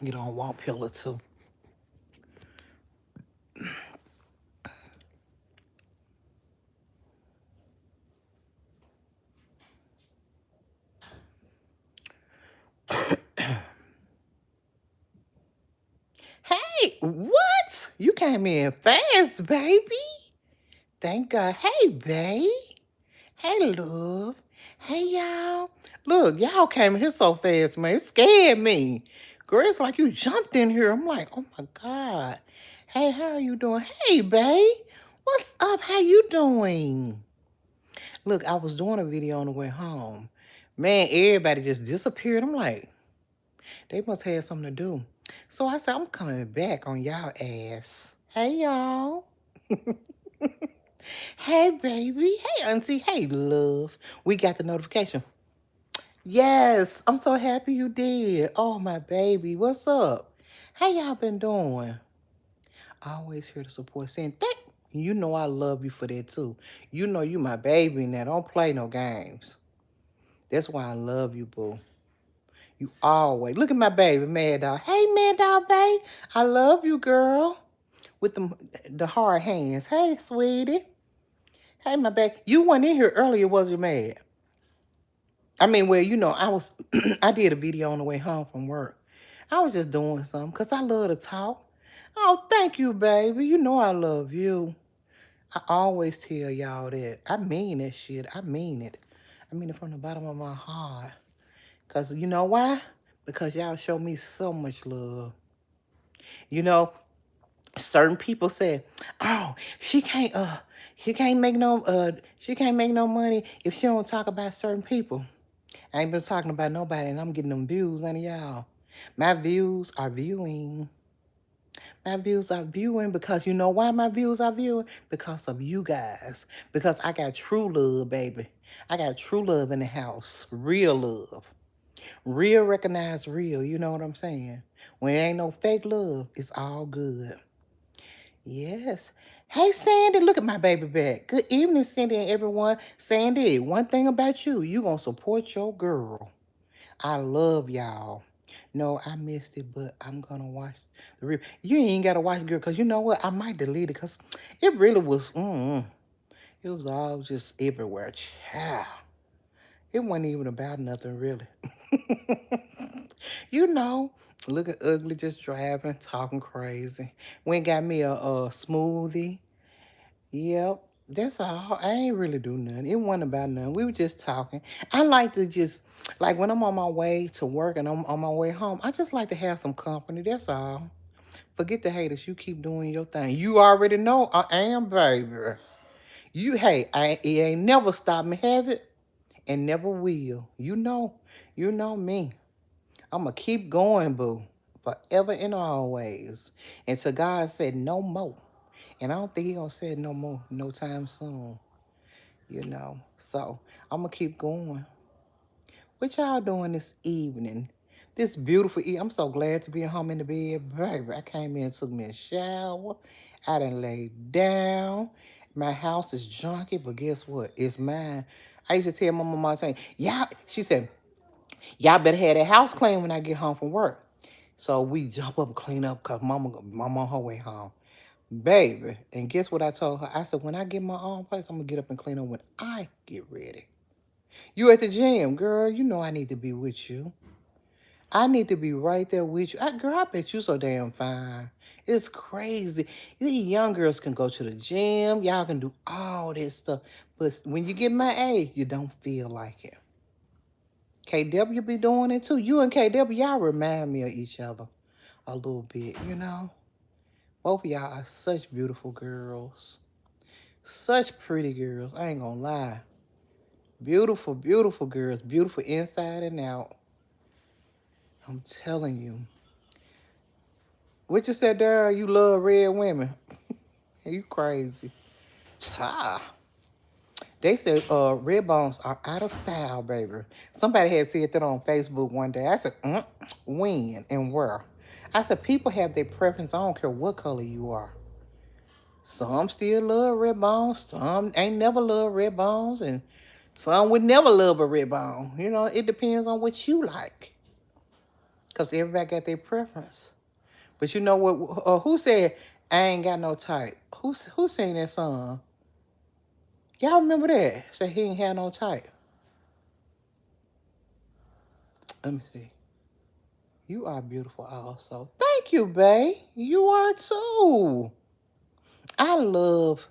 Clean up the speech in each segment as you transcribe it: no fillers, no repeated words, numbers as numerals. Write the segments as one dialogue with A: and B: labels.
A: Get on wall pillar too. Hey, what? You came in fast, baby. Thank God. Hey, babe. Hey, love. Hey, y'all. Look, y'all came in here so fast, man. It scared me. Girl, it's like you jumped in here. I'm like, oh my God. Hey, how are you doing? Hey, babe. What's up? How you doing? Look, I was doing a video on the way home. Man, everybody just disappeared. I'm like, they must have something to do. So I said, I'm coming back on y'all ass. Hey, y'all. Hey, baby. Hey, auntie. Hey, love. We got the notification. Yes, I'm so happy you did. Oh, my baby. What's up? How y'all been doing? Always here to support. Saying thank you. Know I love you for that, too. You know you my baby now. Don't play no games. That's why I love you, boo. You always. Look at my baby, Mad Dog. Hey, Mad Dog, babe. I love you, girl. With the hard hands. Hey, sweetie. Hey, my baby. You weren't in here earlier, was you, Mad? I mean, well, I was, I did a video on the way home from work. I was just doing something because I love to talk. Oh, thank you, baby. You know I love you. I always tell y'all that. I mean that shit. I mean it. I mean it from the bottom of my heart. Because you know why? Because y'all show me so much love. You know, certain people say, oh, she can't make no money if she don't talk about certain people. I ain't been talking about nobody, and I'm getting them views, honey, y'all. My views are viewing. My views are viewing because you know why my views are viewing? Because of you guys. Because I got true love, baby. I got true love in the house. Real love. Real recognize real. You know what I'm saying? When it ain't no fake love, it's all good. Yes. Hey, Sandy, look at my baby back. Good evening, Sandy and everyone. Sandy, one thing about you, you going to support your girl. I love y'all. No, I missed it, but I'm going to watch the review. You ain't got to watch the girl because you know what? I might delete it because it really was, it was all just everywhere. Child. It wasn't even about nothing, really. You know, looking ugly, just driving, talking crazy. Went got me a smoothie. Yep, that's all. I ain't really do nothing. It wasn't about nothing. We were just talking. I like to just, like when I'm on my way to work and I'm on my way home, I just like to have some company. That's all. Forget the haters. You keep doing your thing. You already know I am, baby. It ain't never stopped me, have it? And never will. You know me. I'm going to keep going, boo. Forever and always. And so God said no more. And I don't think he going to say no more no time soon. So I'm going to keep going. What y'all doing this evening? This beautiful evening. I'm so glad to be home in the bed. Baby, I came in and took me a shower. I done laid down. My house is junky, but guess what? It's mine. I used to tell my mama, saying, yeah, she said, y'all better have that house clean when I get home from work. So we jump up and clean up because mama on her way home. Baby, and guess what I told her? I said, when I get my own place, I'm going to get up and clean up when I get ready. You at the gym, girl, you know I need to be with you. I need to be right there with you. Girl, I bet you so damn fine. It's crazy. These young girls can go to the gym. Y'all can do all this stuff. But when you get my age, you don't feel like it. KW be doing it too. You and KW, y'all remind me of each other a little bit, you know? Both of y'all are such beautiful girls. Such pretty girls. I ain't gonna lie. Beautiful, beautiful girls. Beautiful inside and out. I'm telling you. What you said there? You love red women. You crazy. Ah. They said red bones are out of style, baby. Somebody had said that on Facebook one day. I said, when and where? I said, people have their preference. I don't care what color you are. Some still love red bones. Some ain't never love red bones. And some would never love a red bone. You know, it depends on what you like. Because everybody got their preference. But you know what? Who said, I ain't got no type? Who sang that song? Y'all remember that? Said he ain't had no type. Let me see. You are beautiful also. Thank you, babe. You are too. I love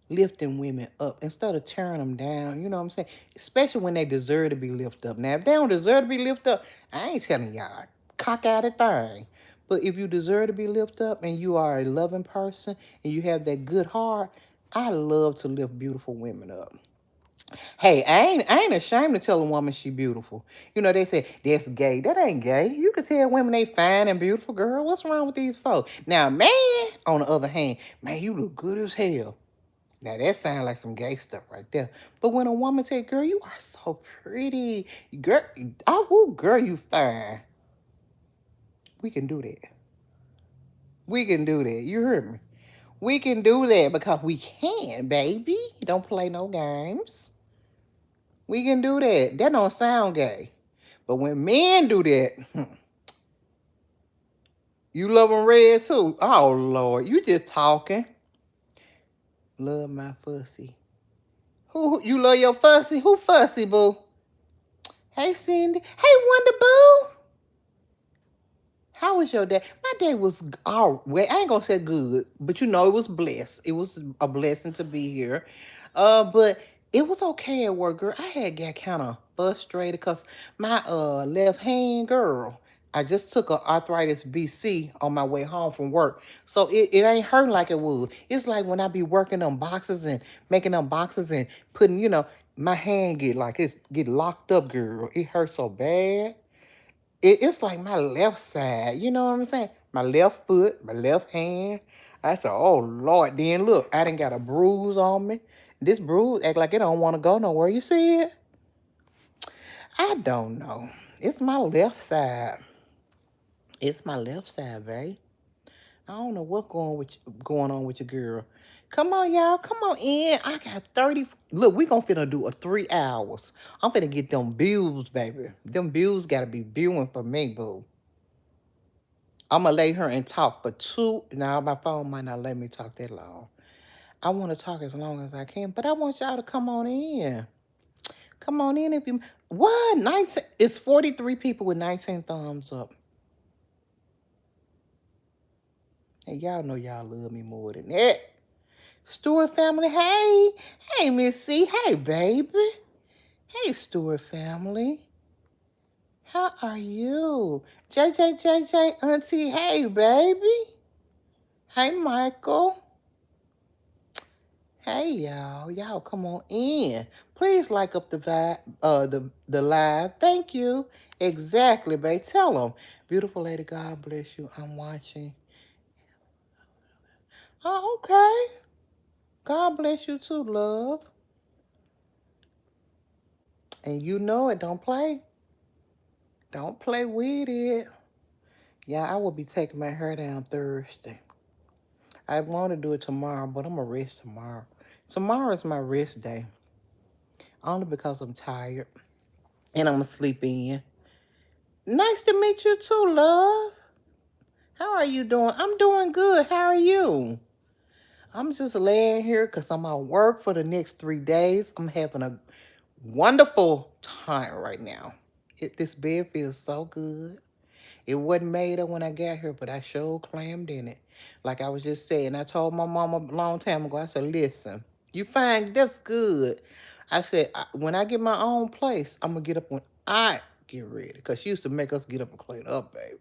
A: lifting women up instead of tearing them down. You know what I'm saying? Especially when they deserve to be lifted up. Now, if they don't deserve to be lifted up, I ain't telling y'all cock out a thing. But if you deserve to be lifted up and you are a loving person and you have that good heart, I love to lift beautiful women up. Hey, I ain't ashamed to tell a woman she beautiful. You know, they say that's gay. That ain't gay. You can tell women they fine and beautiful, girl. What's wrong with these folks? Now, man, on the other hand, man, you look good as hell. Now that sounds like some gay stuff right there. But when a woman say, girl, you are so pretty. Girl, oh, girl, you fine. We can do that. We can do that. You heard me. We can do that because we can, baby. Don't play no games. We can do that. That don't sound gay. But when men do that, you love them red too. Oh, Lord. You just talking. Love my fussy. Who you love your fussy? Who fussy, boo? Hey, Cindy. Hey, Wonder Boo. How was your day? My day was well, I ain't gonna say good, but you know it was blessed. It was a blessing to be here. But it was okay at work, girl. I had got kind of frustrated because my left hand, girl, I just took a arthritis BC on my way home from work. So it ain't hurting like it would. It's like when I be working on boxes and making them boxes and putting, my hand get locked up, girl. It hurts so bad. It's like my left side, you know what I'm saying? My left foot, my left hand. I said, oh Lord, then look, I done got a bruise on me. This bruise act like it don't want to go nowhere. You see it? I don't know. It's my left side. It's my left side, babe. I don't know what's going on with your girl. Come on, y'all. Come on in. I got 30. Look, we gonna finna do a 3 hours. I'm finna get them bills, baby. Them bills gotta be viewing for me, boo. I'm gonna lay her and talk for two. Now my phone might not let me talk that long. I want to talk as long as I can, but I want y'all to come on in. Come on in if you. What? 19. It's 43 people with 19 thumbs up. And y'all know y'all love me more than that. Stewart family, hey. Hey, Miss C. Hey, baby. Hey, Stewart family. How are you? JJ, Auntie, hey, baby. Hey, Michael. Hey y'all, come on in. Please like up the vibe, the live. Thank you. Exactly, babe. Tell them, beautiful lady. God bless you. I'm watching. Oh, okay. God bless you too, love. And you know it. Don't play. Don't play with it. Yeah, I will be taking my hair down Thursday. I want to do it tomorrow, but I'm gonna rest tomorrow. Tomorrow is my rest day, only because I'm tired and I'm gonna sleep in. Nice to meet you too, love. How are you doing? I'm doing good. How are you? I'm just laying here because I'm at work for the next 3 days. I'm having a wonderful time right now. This bed feels so good. It wasn't made up when I got here, but I sure clammed in it. Like I was just saying, I told my mama a long time ago, I said, listen, you find that's good. I said, when I get my own place, I'm going to get up when I get ready. Because she used to make us get up and clean up, baby.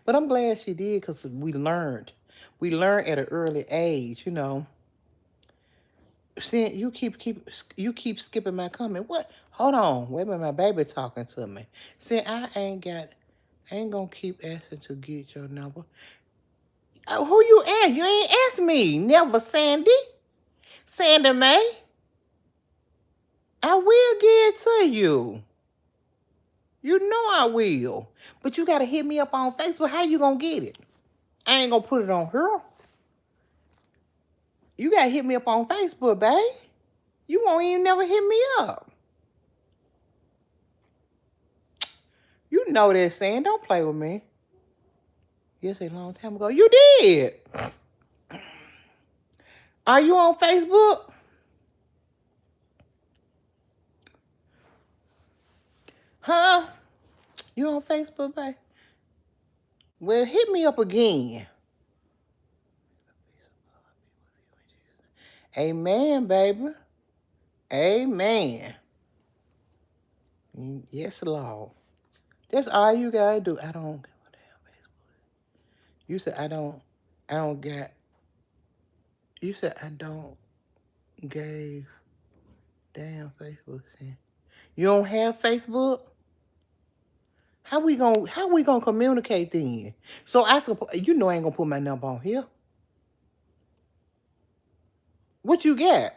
A: But I'm glad she did because we learned. We learned at an early age, See, you keep skipping my comment. What? Hold on. Wait a minute, my baby talking to me. See, I ain't gonna keep asking to get your number. Who you ask? You ain't asked me. Never, Sandy. Sandy May. I will get it to you. You know I will. But you gotta hit me up on Facebook. How you gonna get it? I ain't gonna put it on her. You gotta hit me up on Facebook, babe. You won't even never hit me up. You You know that saying. Don't play with me. Yes, a long time ago. You did. Are you on Facebook? Huh? You on Facebook, babe? Well, hit me up again. Amen, baby. Amen. Yes, Lord. That's all you gotta do. I don't give a damn Facebook. You said I don't got. You said I don't gave damn Facebook. You don't have Facebook? How we gonna communicate then? So I suppose you know I ain't gonna put my number on here. What you got?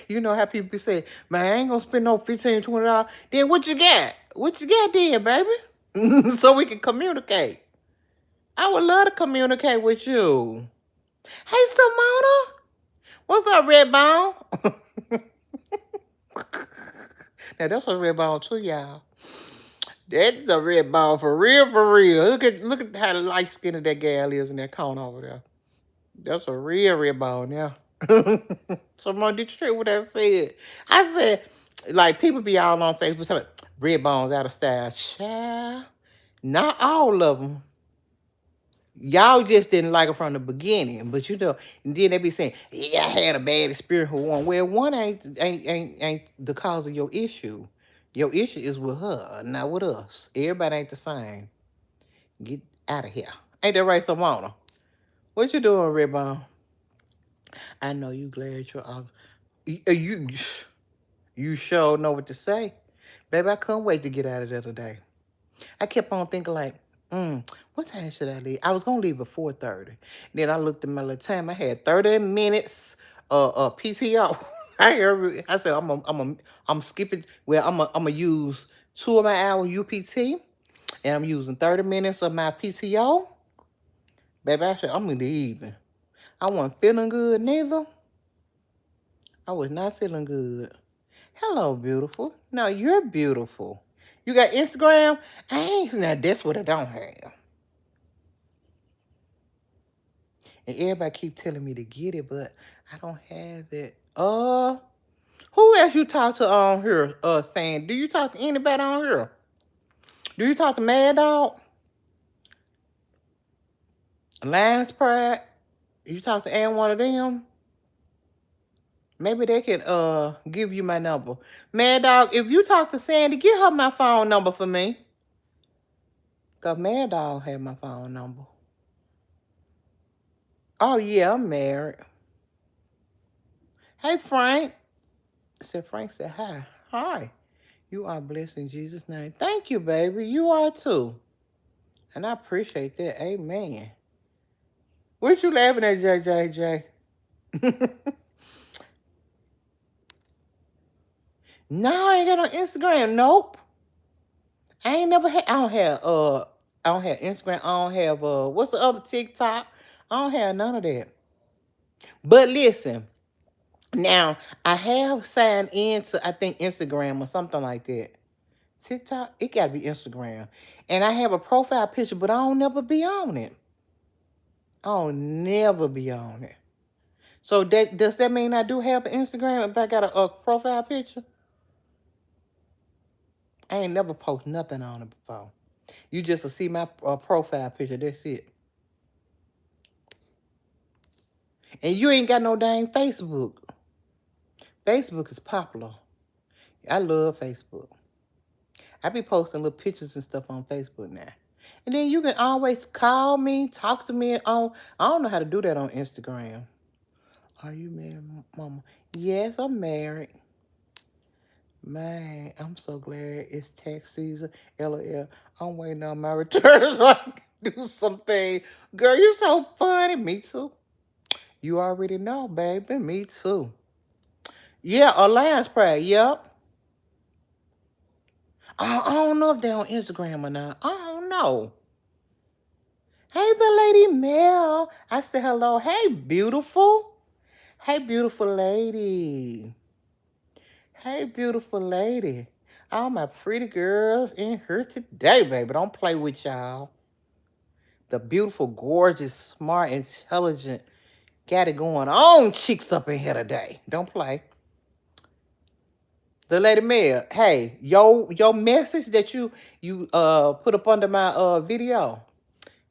A: You know how people say, man, I ain't gonna spend no $15, $20. Then what you got? What you got then, baby? So we can communicate. I would love to communicate with you. Hey, Simona. What's up, Red Bone? Now, that's a red bone too, y'all. That's a red bone for real, for real. Look at how light skinned that gal is in that corner over there. That's a real red bone now. So, Mom, did you hear what I said? I said, like, people be all on Facebook saying, red bones out of style. Child, not all of them. Y'all just didn't like it from the beginning, but you know, and then they be saying, "Yeah, I had a bad experience with one." Well, one ain't the cause of your issue. Your issue is with her, not with us. Everybody ain't the same. Get out of here. Ain't that right, Simona? What you doing, Redbone? I know you glad you're off. You sure know what to say, baby. I couldn't wait to get out of there today. I kept on thinking like, what time should I leave? I was gonna leave at 4:30. Then I looked at my little time. I had 30 minutes PTO. I said I'm skipping. Well, I'm gonna use 2 of my hour UPT, and I'm using 30 minutes of my PTO. Baby, I said I'm in the evening. I wasn't feeling good neither. I was not feeling good. Hello, beautiful. No, you're beautiful. You got Instagram? Now that's what I don't have. And everybody keep telling me to get it, but I don't have it. Who else you talk to on here? Saying, do you talk to anybody on here? Do you talk to Mad Dog? Lance Pratt? You talk to any one of them? Maybe they can give you my number. Mad Dog, if you talk to Sandy, give her my phone number for me. Because Mad Dog had my phone number. Oh, yeah, I'm married. Hey, Frank. Frank said, hi. Hi. You are blessed in Jesus' name. Thank you, baby. You are too. And I appreciate that. Amen. What you laughing at, JJJ? No, I ain't got on Instagram. Nope. I ain't never had. I don't have Instagram. I don't have what's the other TikTok? I don't have none of that. But listen, now I have signed into I think Instagram or something like that. TikTok, it gotta be Instagram. And I have a profile picture, but I don't never be on it. I'll never be on it. So does that mean I do have an Instagram if I got a profile picture? I ain't never post nothing on it before. You just will see my profile picture. That's it. And you ain't got no dang Facebook. Facebook is popular. I love Facebook. I be posting little pictures and stuff on Facebook now. And then you can always call me, talk to me on. I don't know how to do that on Instagram. Are you married, Mama? Yes, I'm married. Man, I'm so glad it's tax season. LOL. I'm waiting on my return so I can do something. Girl, you're so funny. Me too. You already know, baby. Me too. Yeah, Alliance Pride. Yep. I don't know if they're on Instagram or not. I don't know. Hey, the lady Mel. I said hello. Hey, beautiful. Hey, beautiful lady. Hey, beautiful lady. All my pretty girls in here today, baby. Don't play with y'all. The beautiful, gorgeous, smart, intelligent, got it going on chicks up in here today. Don't play. The Lady Mayor, hey, your message that you put up under my video,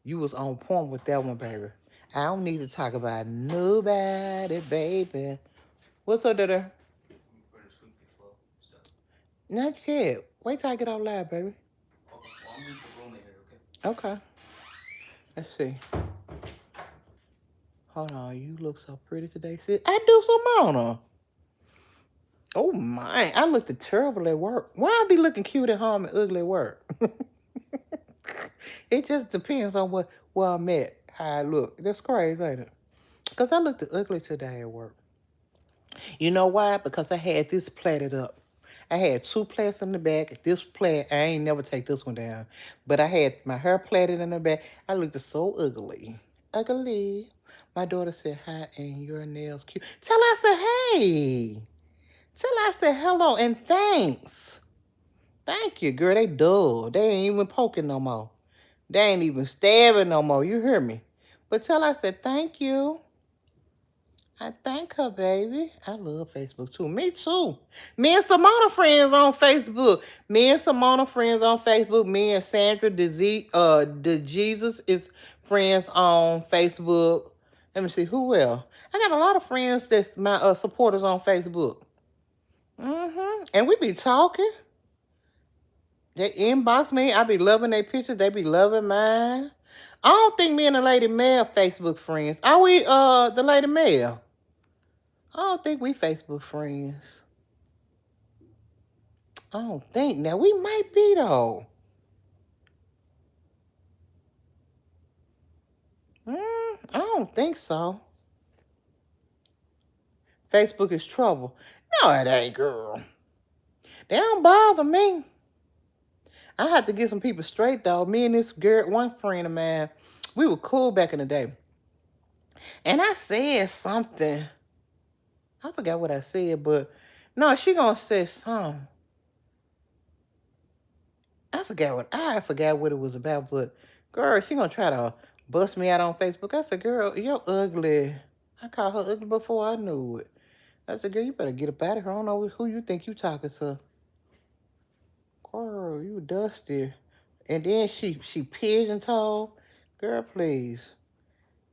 A: you was on point with that one, baby. I don't need to talk about nobody, baby. What's up there? Not yet. Wait till I get out loud, baby. Okay. Let's see. Hold on. You look so pretty today, sis. I do some on her. Oh my! I looked terrible at work. Why I be looking cute at home and ugly at work? It just depends on where I'm at, how I look. That's crazy, ain't it? Because I looked ugly today at work. You know why? Because I had this plaited up. I had two plaits in the back. This plait, I ain't never take this one down. But I had my hair plaited in the back. I looked so ugly. Ugly. My daughter said, hi, and your nails cute. Tell her I said, hey. Tell her I said hello and thanks. Thank you, girl. They dull. They ain't even poking no more. They ain't even stabbing no more. You hear me? But tell her I said thank you. I thank her, baby. I love Facebook too. Me too. Me and Simona friends on Facebook. Me and Simona friends on Facebook. Me and Sandra the Jesus is friends on Facebook. Let me see who else. I got a lot of friends that's my supporters on Facebook. And we be talking. They inbox me. I be loving their pictures. They be loving mine. I don't think me and the Lady Mail Facebook friends. Are we the Lady Mail? I don't think we Facebook friends. I don't think. Now, we might be, though. I don't think so. Facebook is trouble. No, it ain't, girl. They don't bother me. I had to get some people straight, though. Me and this girl, one friend of mine, we were cool back in the day. And I said something. I forgot what I said, but no, she gonna say something. I forgot what it was about, but girl, she gonna try to bust me out on Facebook. I said, girl, you're ugly. I called her ugly before I knew it. I said, girl, you better get up out of here. I don't know who you think you talking to. Girl, you dusty. And then she pigeon-toed. Girl, please.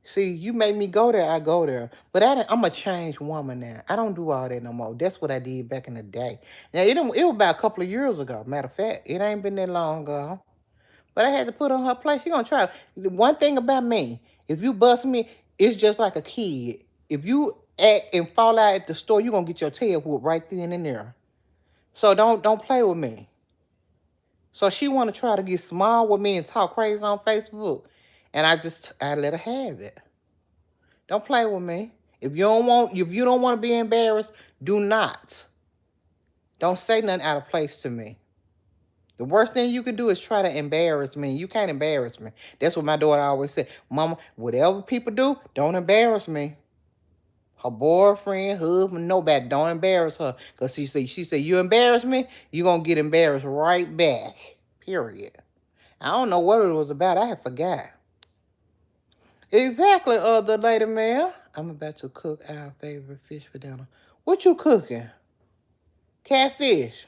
A: See, you made me go there, I go there. But I'm a changed woman now. I don't do all that no more. That's what I did back in the day. Now, it was about a couple of years ago. Matter of fact, it ain't been that long ago. But I had to put on her place. She gonna try. One thing about me, if you bust me, it's just like a kid. If you act and fall out at the store, you gonna get your tail whooped right then and there. So don't play with me. So she wanna try to get small with me and talk crazy on Facebook. And I let her have it. Don't play with me. If you don't want to be embarrassed, do not. Don't say nothing out of place to me. The worst thing you can do is try to embarrass me. You can't embarrass me. That's what my daughter always said. Mama, whatever people do, don't embarrass me. Her boyfriend, husband, nobody, don't embarrass her. Because she said, you embarrass me, you're going to get embarrassed right back. Period. I don't know what it was about. I had forgot. Exactly, the Lady Mayor. I'm about to cook our favorite fish for dinner. What you cooking? Catfish.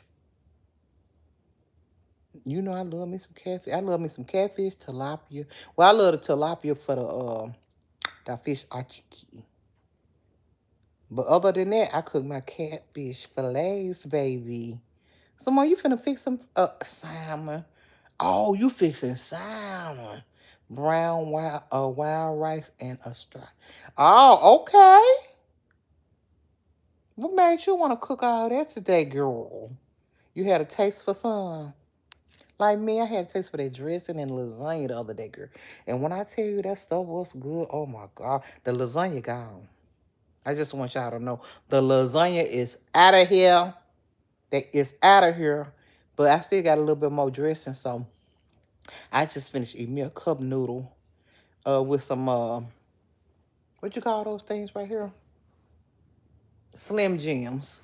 A: You know I love me some catfish. I love me some catfish, tilapia. Well, I love the tilapia for the fish achiki. But other than that, I cook my catfish fillets, baby. Someone, you finna fix some salmon. Oh, you fixing salmon. Brown wild rice and a straw. Oh, okay. What made you want to cook all that today, girl? You had a taste for some. Like me, I had a taste for that dressing and lasagna the other day, girl. And when I tell you that stuff was good, oh my God, the lasagna gone. I just want y'all to know the lasagna is out of here. It's out of here. But I still got a little bit more dressing, so I just finished eating me a cup noodle with some, what you call those things right here? Slim Jims.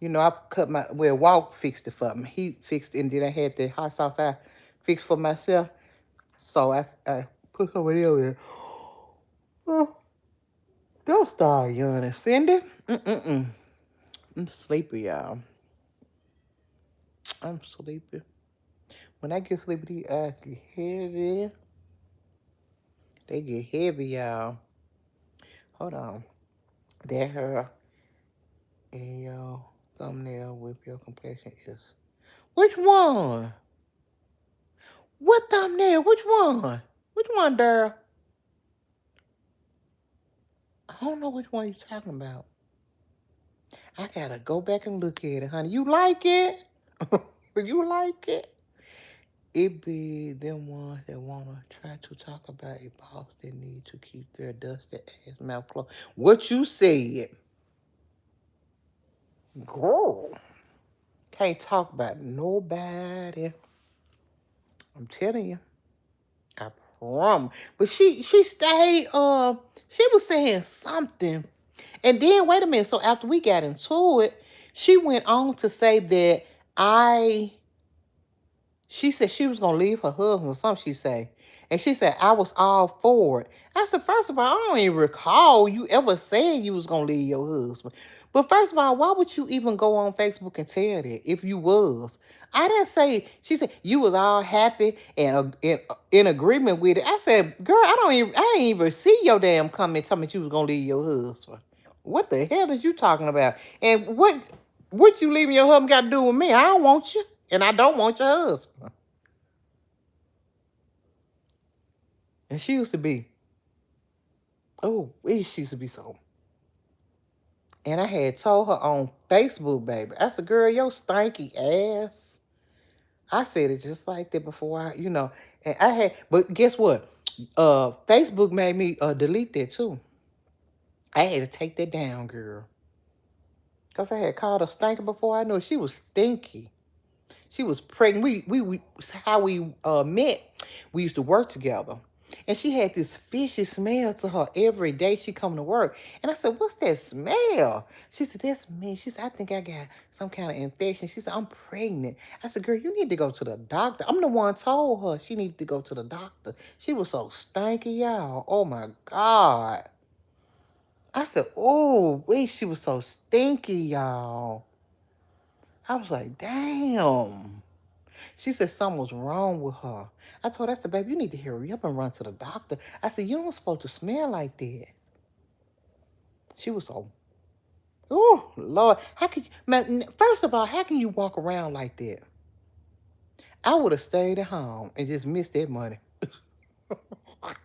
A: I cut Walt fixed it for me. He fixed it, and then I had the hot sauce I fixed for myself. So I put some of them in. Oh, don't start yawning, Cindy. Mm-mm-mm. I'm sleepy, y'all. I'm sleepy. When I get sleepy, these eyes get heavy. They get heavy, y'all. Hold on. That her and your thumbnail with your complexion is. Which one? What thumbnail? Which one? Which one, Daryl? I don't know which one you're talking about. I gotta go back and look at it, honey. You like it? You like it? It be them ones that wanna try to talk about a boss that need to keep their dusty ass mouth closed. What you said, girl? Can't talk about nobody. I'm telling you. I promise. But she stayed. She was saying something, and then wait a minute. So after we got into it, she went on to say that I she said she was gonna leave her husband or something, she said. And she said, I was all for it. I said, first of all, I don't even recall you ever saying you was gonna leave your husband. But first of all, why would you even go on Facebook and tell that if you was? I didn't say, she said, you was all happy and in agreement with it. I said, girl, I didn't even see your damn comment telling me you was gonna leave your husband. What the hell is you talking about? And what you leaving your husband got to do with me? I don't want you. And I don't want your husband. And she used to be, oh, she used to be so. And I had told her on Facebook, baby. I said, girl, your stanky ass. I said it just like that before and I had, but guess what? Facebook made me delete that too. I had to take that down, girl. Because I had called her stinky before I knew it. She was stinky. She was pregnant. We how we met. We used to work together, and she had this fishy smell to her every day she come to work. And I said, "What's that smell?" She said, "That's me." She said, "I think I got some kind of infection." She said, "I'm pregnant." I said, "Girl, you need to go to the doctor." I'm the one told her she needed to go to the doctor. She was so stinky, y'all. Oh my God. I said, "Oh, wait." She was so stinky, y'all. I was like, "Damn." She said something was wrong with her. I told her, I said, baby, you need to hurry up and run to the doctor. I said, you don't supposed to smell like that. She was so, oh, Lord. How could you, man, first of all, how can you walk around like that? I would have stayed at home and just missed that money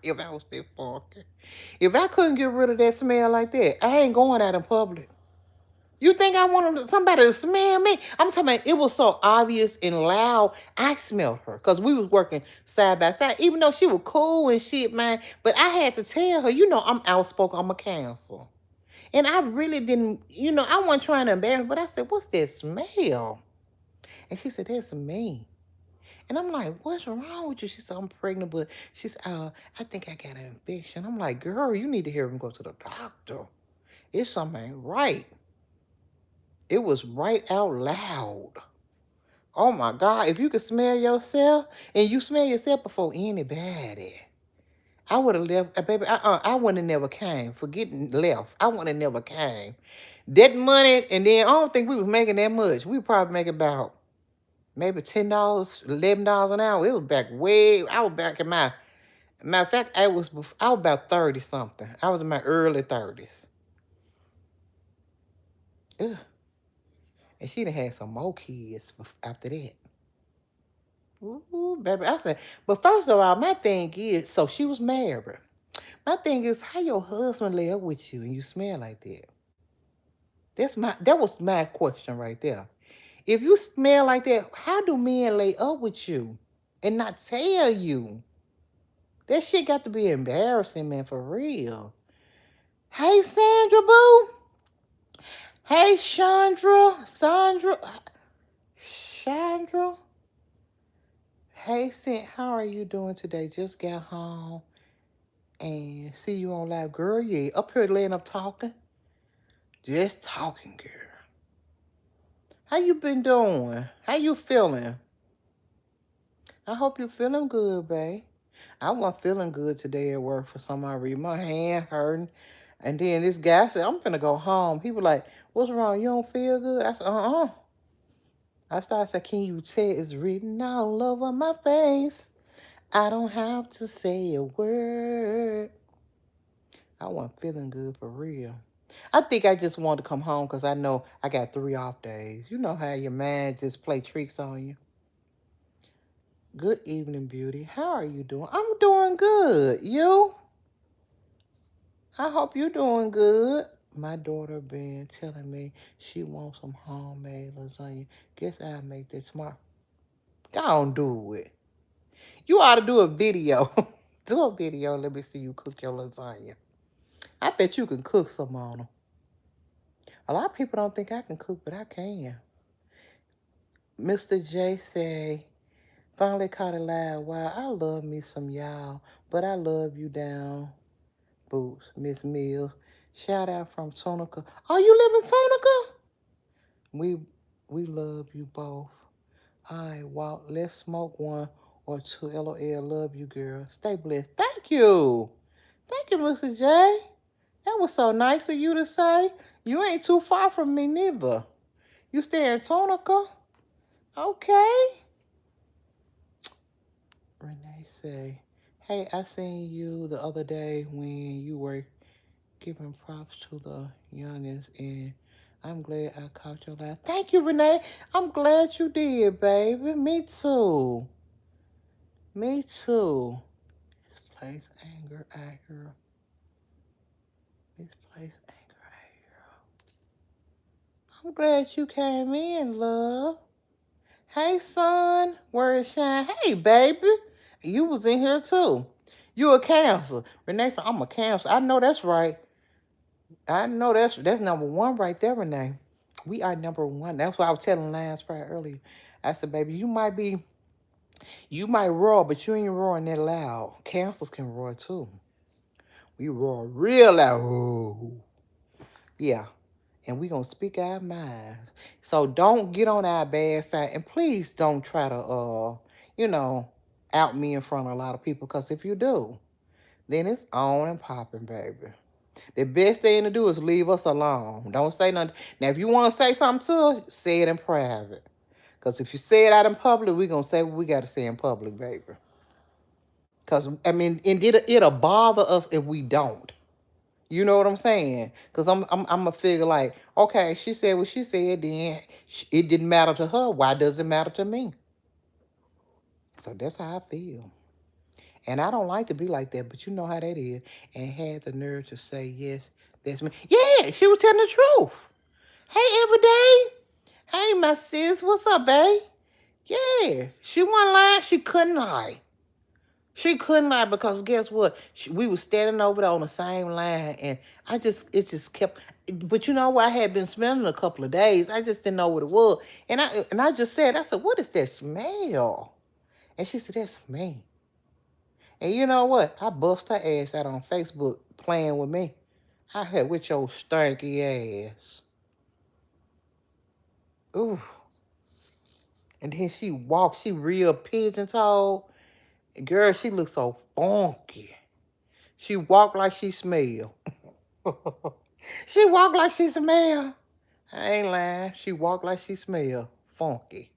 A: if I was still fucking. If I couldn't get rid of that smell like that, I ain't going out in public. You think I wanted somebody to smell me? I'm talking about it was so obvious and loud. I smelled her because we was working side by side, even though she was cool and shit, man. But I had to tell her, I'm outspoken. I'm a counselor. And I really didn't, I wasn't trying to embarrass her, but I said, what's that smell? And she said, that's me. And I'm like, what's wrong with you? She said, I'm pregnant, but she said, I think I got an infection. I'm like, girl, you need to hear him go to the doctor. It's something ain't right. It was right out loud. Oh my God, if you could smell yourself and you smell yourself before anybody, I would have left, baby, I wouldn't have never came. Forgetting left. I wouldn't have never came. That money, and then I don't think we was making that much. We probably making about maybe $10, $11 an hour. It was back I was back in matter of fact, I was about 30 something. I was in my early 30s. Ugh. And she done had some more kids after that. Ooh, baby. I said, but first of all, my thing is, so she was married. My thing is, how your husband lay up with you and you smell like that? That was my question right there. If you smell like that, how do men lay up with you and not tell you? That shit got to be embarrassing, man, for real. Hey, Sandra Boo. Hey, Chandra. Hey, how are you doing today? Just got home and see you on live. Girl, yeah, up here laying up talking. Just talking, girl. How you been doing? How you feeling? I hope you're feeling good, babe. I wasn't feeling good today at work for some odd reason. My hand hurting. And then this guy said, I'm finna go home. He was like, what's wrong? You don't feel good? I said, uh-uh. I started saying, can you tell it's written all over my face? I don't have to say a word. I wasn't feeling good for real. I think I just wanted to come home because I know I got 3 off days. You know how your man just play tricks on you. Good evening, beauty. How are you doing? I'm doing good. You? I hope you're doing good. My daughter been telling me she wants some homemade lasagna. Guess I'll make that tomorrow. Don't do it. You ought to do a video. Do a video. Let me see you cook your lasagna. I bet you can cook some on them. A lot of people don't think I can cook, but I can. Mr. J say, finally caught it live. Wow, I love me some y'all, but I love you down, boots, Miss Mills. Shout out from Tunica. Oh, you live in Tunica? We love you both. All right, Walt, let's smoke one or two. LOL, love you, girl. Stay blessed. Thank you. Thank you, Mr. J. That was so nice of you to say. You ain't too far from me neither. You stay in Tunica? Okay. Renee say, hey, I seen you the other day when you were giving props to the youngest, and I'm glad I caught your laugh. Thank you, Renee. I'm glad you did, baby. Me too. Me too. Misplaced anger at her. Misplaced anger at her. I'm glad you came in, love. Hey, son. Where is Shine? Hey, baby. You was in here, too. You a cancer. Renee said, I'm a cancer. I know that's right. I know that's number one right there, Renee. We are number one. That's what I was telling Lance Prayer earlier. I said, baby, you might roar, but you ain't roaring that loud. Cancers can roar too. We roar real loud. Ooh. Yeah. And we gonna speak our minds. So don't get on our bad side. And please don't try to out me in front of a lot of people. Because if you do, then it's on and popping, baby. The best thing to do is leave us alone. Don't say nothing. Now, if you want to say something to us, say it in private. Because if you say it out in public, we're going to say what we got to say in public, baby. Because, I mean, it'll bother us if we don't. You know what I'm saying? Because I'm going to figure like, okay, she said what she said, then it didn't matter to her. Why does it matter to me? So that's how I feel. And I don't like to be like that, but you know how that is. And had the nerve to say, yes, that's me. Yeah, she was telling the truth. Hey, Everyday. Hey, my sis. What's up, babe? Yeah, she wasn't lying. She couldn't lie. She couldn't lie because guess what? We were standing over there on the same line, and it just kept. But you know what? I had been smelling a couple of days. I just didn't know what it was, and I just said, I said, what is that smell? And she said, that's me. And you know what? I bust her ass out on Facebook playing with me. I had with your stanky ass. Ooh. And then she walked, she real pigeon-toed. Girl, she looked so funky. She walked like she smell. She walked like she smell. I ain't lying. She walked like she smell. Funky.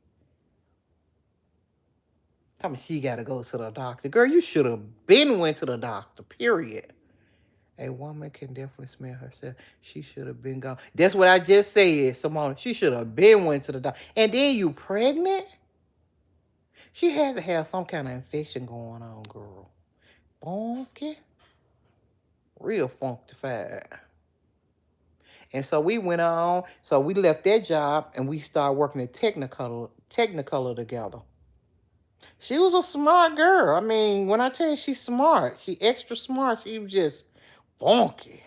A: Tell me she got to go to the doctor. Girl, you should have been went to the doctor, period. A woman can definitely smell herself. She should have been gone. That's what I just said, Simone. She should have been went to the doctor. And then you pregnant? She had to have some kind of infection going on, girl. Funky. Real funkified. And so we went on. So we left that job and we started working at Technicolor together. She was a smart girl. I mean, when I tell you she's smart, she extra smart. She was just funky.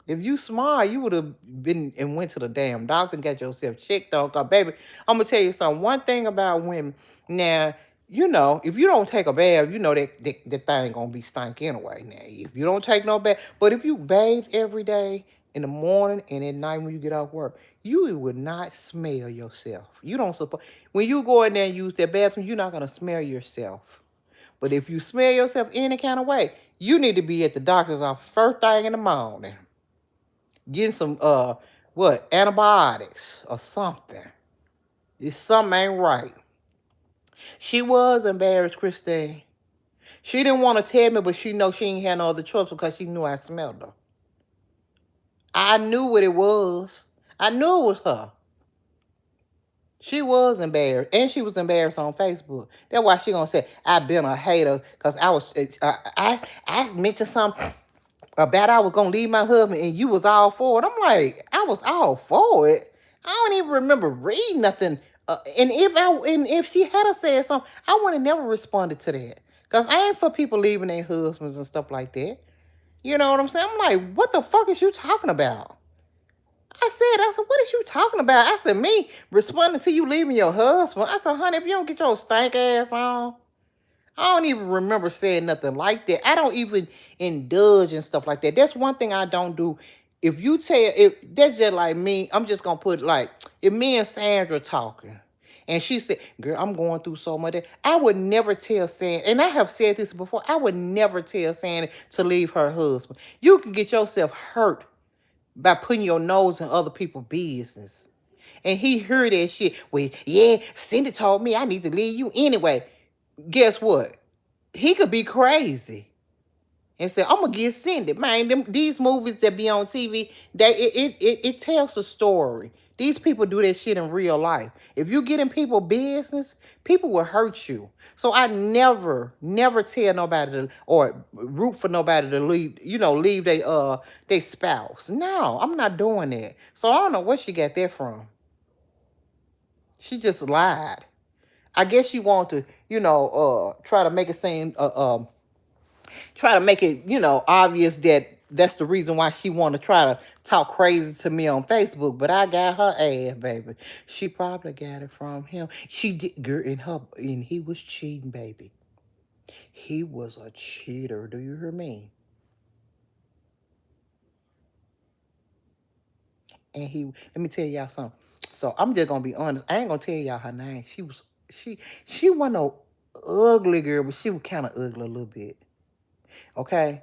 A: If you smart, you would have been and went to the damn doctor and got yourself checked on. Cause baby, I'm gonna tell you something. One thing about women, now, if you don't take a bath, you know that thing gonna be stank anyway. Now, if you don't take no bath, but if you bathe every day, in the morning and at night when you get off work. You would not smell yourself. You don't suppose when you go in there and use that bathroom, you're not gonna smell yourself. But if you smell yourself any kind of way, you need to be at the doctor's office first thing in the morning, getting some antibiotics or something. If something ain't right. She was embarrassed, Christine. She didn't want to tell me, but she know she ain't had no other choice because she knew I smelled her. I knew what it was. I knew it was her. She was embarrassed, and she was embarrassed on Facebook. That's why she gonna say I've been a hater because I mentioned something about I was gonna leave my husband, and you was all for it. I'm like, I was all for it. I don't even remember reading nothing. And if she had said something, I would have never responded to that because I ain't for people leaving their husbands and stuff like that. You know what I'm saying? I'm like, what the fuck is you talking about? I said, what is you talking about? I said, me responding to you leaving your husband. I said, honey, if you don't get your stank ass on, I don't even remember saying nothing like that. I don't even indulge in stuff like that. That's one thing I don't do. If that's just like me, I'm just gonna put like if me and Sandra talking, and she said, "Girl, I'm going through so much." I would never tell Sandra, and I have said this before. I would never tell Sandra to leave her husband. You can get yourself hurt by putting your nose in other people's business. And he heard that shit. Well, yeah, Cindy told me I need to leave you anyway. Guess what? He could be crazy and say, I'm gonna get Cindy. Man, these movies that be on TV, it tells a story. These people do that shit in real life. If you get in people's business, people will hurt you. So I never tell nobody to, or root for nobody to leave their spouse. No, I'm not doing that. So I don't know where she got that from. She just lied. I guess she wanted to, try to make it seem try to make it, obvious that that's the reason why she want to try to talk crazy to me on Facebook. But I got her ass, baby. She probably got it from him. She did, girl, and he was cheating, baby. He was a cheater. Do you hear me? And let me tell y'all something. So I'm just gonna be honest. I ain't gonna tell y'all her name. She wasn't no ugly girl, but she was kind of ugly a little bit. Okay,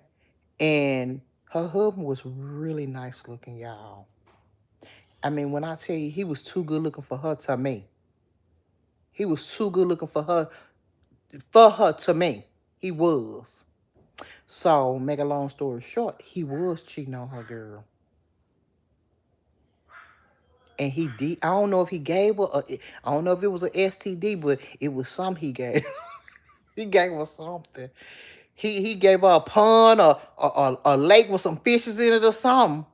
A: and her husband was really nice looking, y'all. I mean, when I tell you he was too good looking for her to me. He was too good looking for her to me. He was. So, make a long story short, he was cheating on her, girl. And he did. I don't know if he gave her. I don't know if it was an STD, but it was something he gave. He gave her something. He gave her a pond or a lake with some fishes in it or something.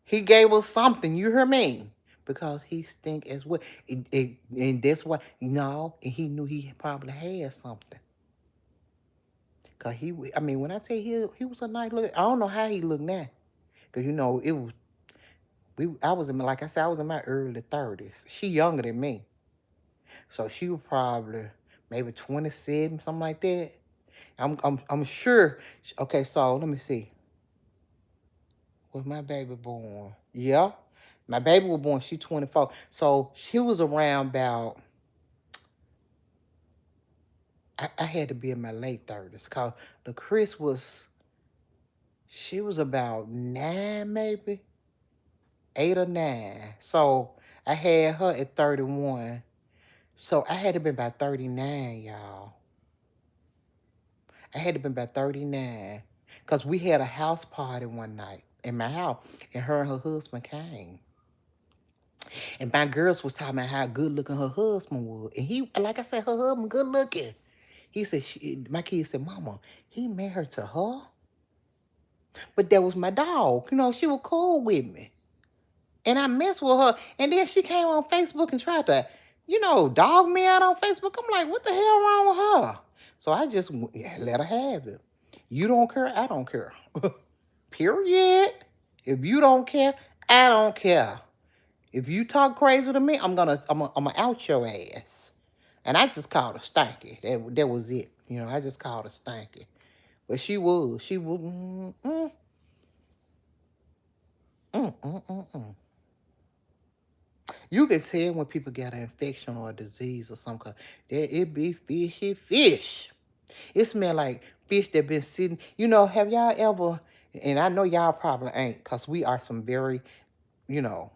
A: He gave us something, you hear me? Because he stink as well. And that's why, and he knew he probably had something. Because when I tell you he was a nice look, I don't know how he looked now. Because, it was, like I said, I was in my early 30s. She younger than me. So she was probably maybe 27, something like that. I'm sure. Okay, so let me see. Was my baby born? Yeah. My baby was born, she 24. So she was around about, I had to be in my late 30s. Because the Chris she was about 9 maybe. 8 or 9. So I had her at 31. So I had to be about 39, y'all. I had to be about 39. Because we had a house party one night in my house. And her and her husband came. And my girls was talking about how good looking her husband was. And he, like I said, her husband good looking. He said, my kid said, Mama, he married to her? But that was my dog. She was cool with me. And I messed with her. And then she came on Facebook and tried to, dog me out on Facebook. I'm like, what the hell wrong with her? So I just let her have it. You don't care, I don't care. Period. If you don't care, I don't care. If you talk crazy to me, I'm gonna out your ass. And I just called her stanky. That was it. I just called her stanky. But she was. Mm-mm-mm. You can tell when people get an infection or a disease or something. That it be fishy fish. It smell like fish that been sitting. Have y'all ever, and I know y'all probably ain't, because we are some very, you know,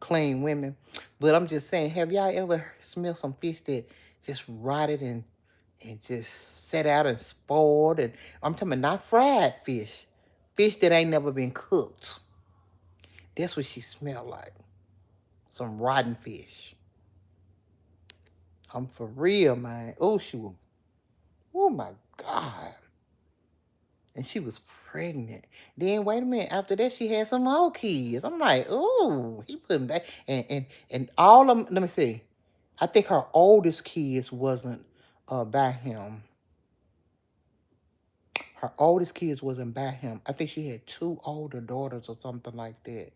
A: clean women. But I'm just saying, have y'all ever smelled some fish that just rotted and just set out and spoiled? And I'm talking about not fried fish. Fish that ain't never been cooked. That's what she smelled like. Some rotten fish. I'm for real, man. Oh, oh my God. And she was pregnant. Then wait a minute. After that, she had some more kids. I'm like, oh, he putting back and all of them. Let me see. I think her oldest kids wasn't by him. Her oldest kids wasn't by him. I think she had two older daughters or something like that.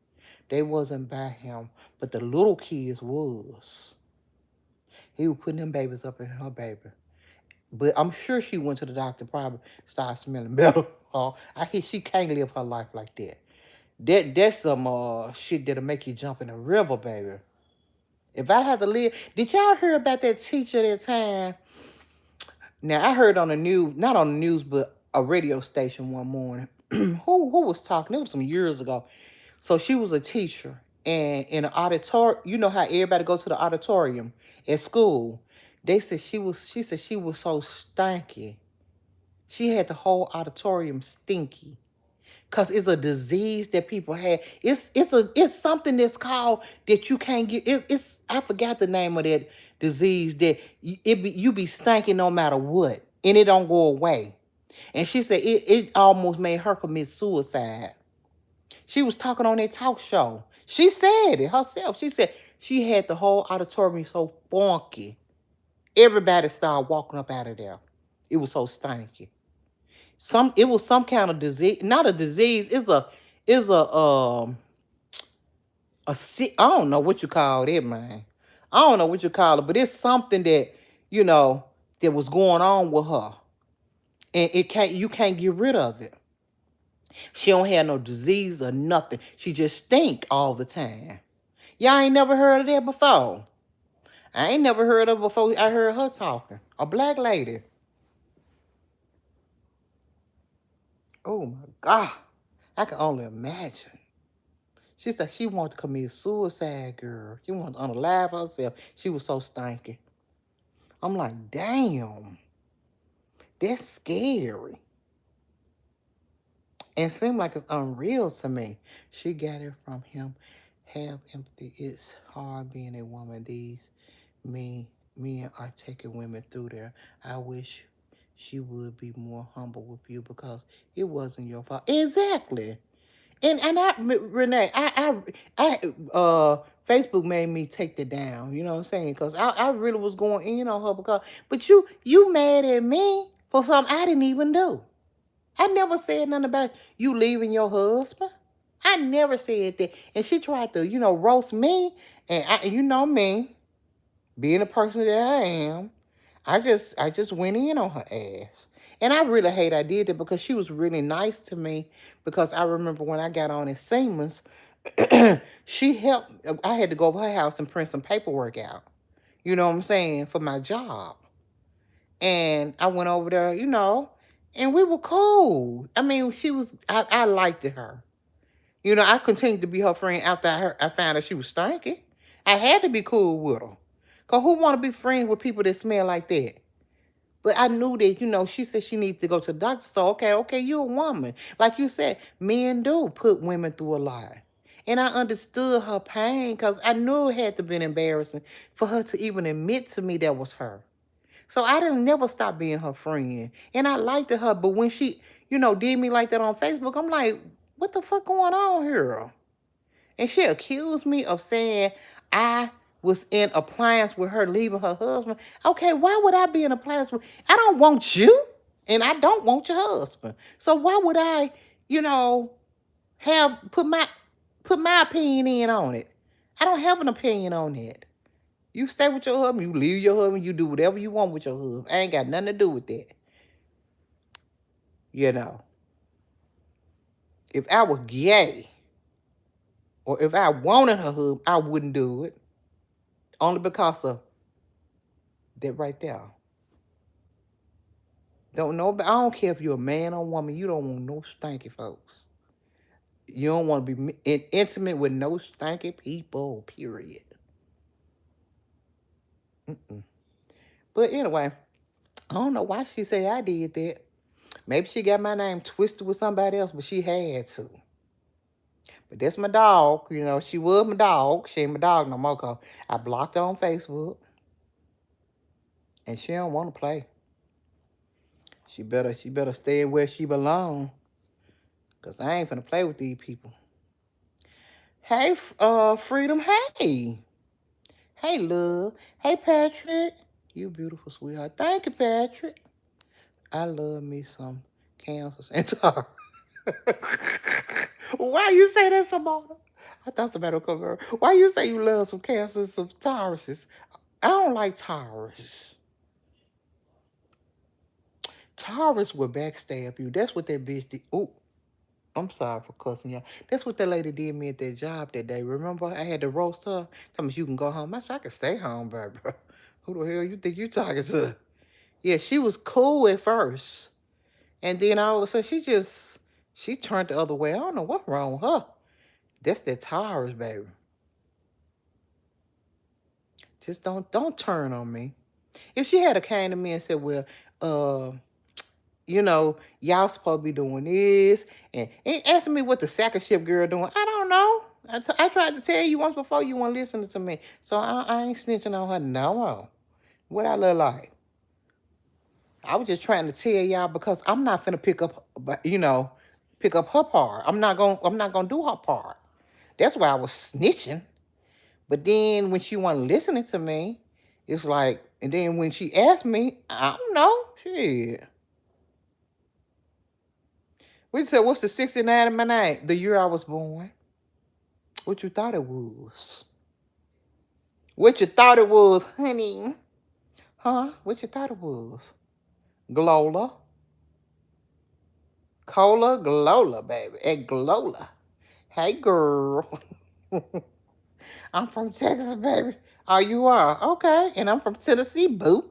A: They wasn't by him, but the little kids was. He was putting them babies up in her baby. But I'm sure she went to the doctor, probably started smelling better. She can't live her life like that. That's some shit that'll make you jump in the river, baby. If I had to live, did y'all hear about that teacher that time? Now I heard on the news, not on the news, but a radio station one morning. Who was talking? It was some years ago. So she was a teacher, and in an auditorium, you know how everybody go to the auditorium at school. They said she said she was so stanky. She had the whole auditorium stinky. Cause it's a disease that people have. It's something that's called that you can't get. It's I forgot the name of that disease that you be stinking no matter what, and it don't go away. And she said it almost made her commit suicide. She was talking on that talk show. She said it herself. She said she had the whole auditorium so funky. Everybody started walking up out of there. It was so stinky. It was some kind of disease, not a disease. A sick. I don't know what you call it, man. I don't know what you call it, but it's something that you know that was going on with her, and you can't get rid of it. She don't have no disease or nothing. She just stink all the time. Y'all ain't never heard of that before. I ain't never heard of it before. I heard her talking. A black lady. Oh my God. I can only imagine. She said she wanted to commit suicide, girl. She wanted to unalive herself. She was so stinky. I'm like, damn, that's scary. And it seemed like it's unreal to me. She got it from him. Have empathy. It's hard being a woman. These men are taking women through there. I wish she would be more humble with you because it wasn't your fault. Exactly. And Renee, Facebook made me take that down. You know what I'm saying? Because I really was going in on her but you mad at me for something I didn't even do. I never said nothing about you leaving your husband. I never said that. And she tried to, roast me. And you know me, being the person that I am, I just went in on her ass. And I really hate I did that because she was really nice to me. Because I remember when I got on at Siemens, she helped. I had to go to her house and print some paperwork out. You know what I'm saying? For my job. And I went over there, and we were cool. I mean, I liked her. I continued to be her friend after I found out she was stinky. I had to be cool with her. Because who want to be friends with people that smell like that? But I knew that, she said she needed to go to the doctor. So, okay, you're a woman. Like you said, men do put women through a lot. And I understood her pain because I knew it had to be embarrassing for her to even admit to me that was her. So I didn't never stop being her friend. And I liked her. But when she, did me like that on Facebook, I'm like, what the fuck going on here? And she accused me of saying I was in appliance with her leaving her husband. Okay, why would I be in appliance with? I don't want you, and I don't want your husband. So why would I, you know, have put my opinion in on it? I don't have an opinion on it. You stay with your husband, you leave your husband, you do whatever you want with your husband. I ain't got nothing to do with that. You know, if I was gay, Or if I wanted her husband, I wouldn't do it. Only because of that right there. Don't know, but I don't care if you're a man or woman. You don't want no stanky folks. You don't want to be intimate with no stanky people, period. Mm-mm. But anyway, I don't know why she say I did that. Maybe she got my name twisted with somebody else, but she had to. But that's my dog. You know, she was my dog. She ain't my dog no more, 'cause I blocked her on Facebook. And she don't want to play. She better stay where she belong. 'Cause I ain't finna play with these people. Hey, Freedom. Hey. Hey, love. Hey, Patrick. You beautiful sweetheart. Thank you, Patrick. I love me some cancers and Taurus. Why you say that, Samara? I thought somebody would come over. Why you say you love some cancers, some Tauruses? I don't like Taurus. Taurus will backstab you. That's what that bitch did. Oh, I'm sorry for cussing y'all. That's what that lady did me at that job that day. Remember, I had to roast her. Tell me you can go home. I said, I can stay home, baby. Who the hell you think you talking to? Yeah, she was cool at first. And then all of a sudden, she turned the other way. I don't know what's wrong with her. That's that Taurus, baby. Just don't turn on me. If she had a came to me and said, well, you know, y'all supposed to be doing this, and asking me what the second ship girl doing. I don't know. I tried to tell you once before, you weren't listening to me. So I ain't snitching on her no more. What I look like? I was just trying to tell y'all because I'm not finna pick up her part. I'm not gonna do her part. That's why I was snitching. But then when she wasn't listening to me, it's like, and then when she asked me, I don't know. Shit. We said, what's the 69 in my name? The year I was born. What you thought it was? What you thought it was, honey? Huh? What you thought it was? Glola. Cola Glola, baby. At Glola. Hey, girl. I'm from Texas, baby. Oh, you are? Okay. And I'm from Tennessee, boo.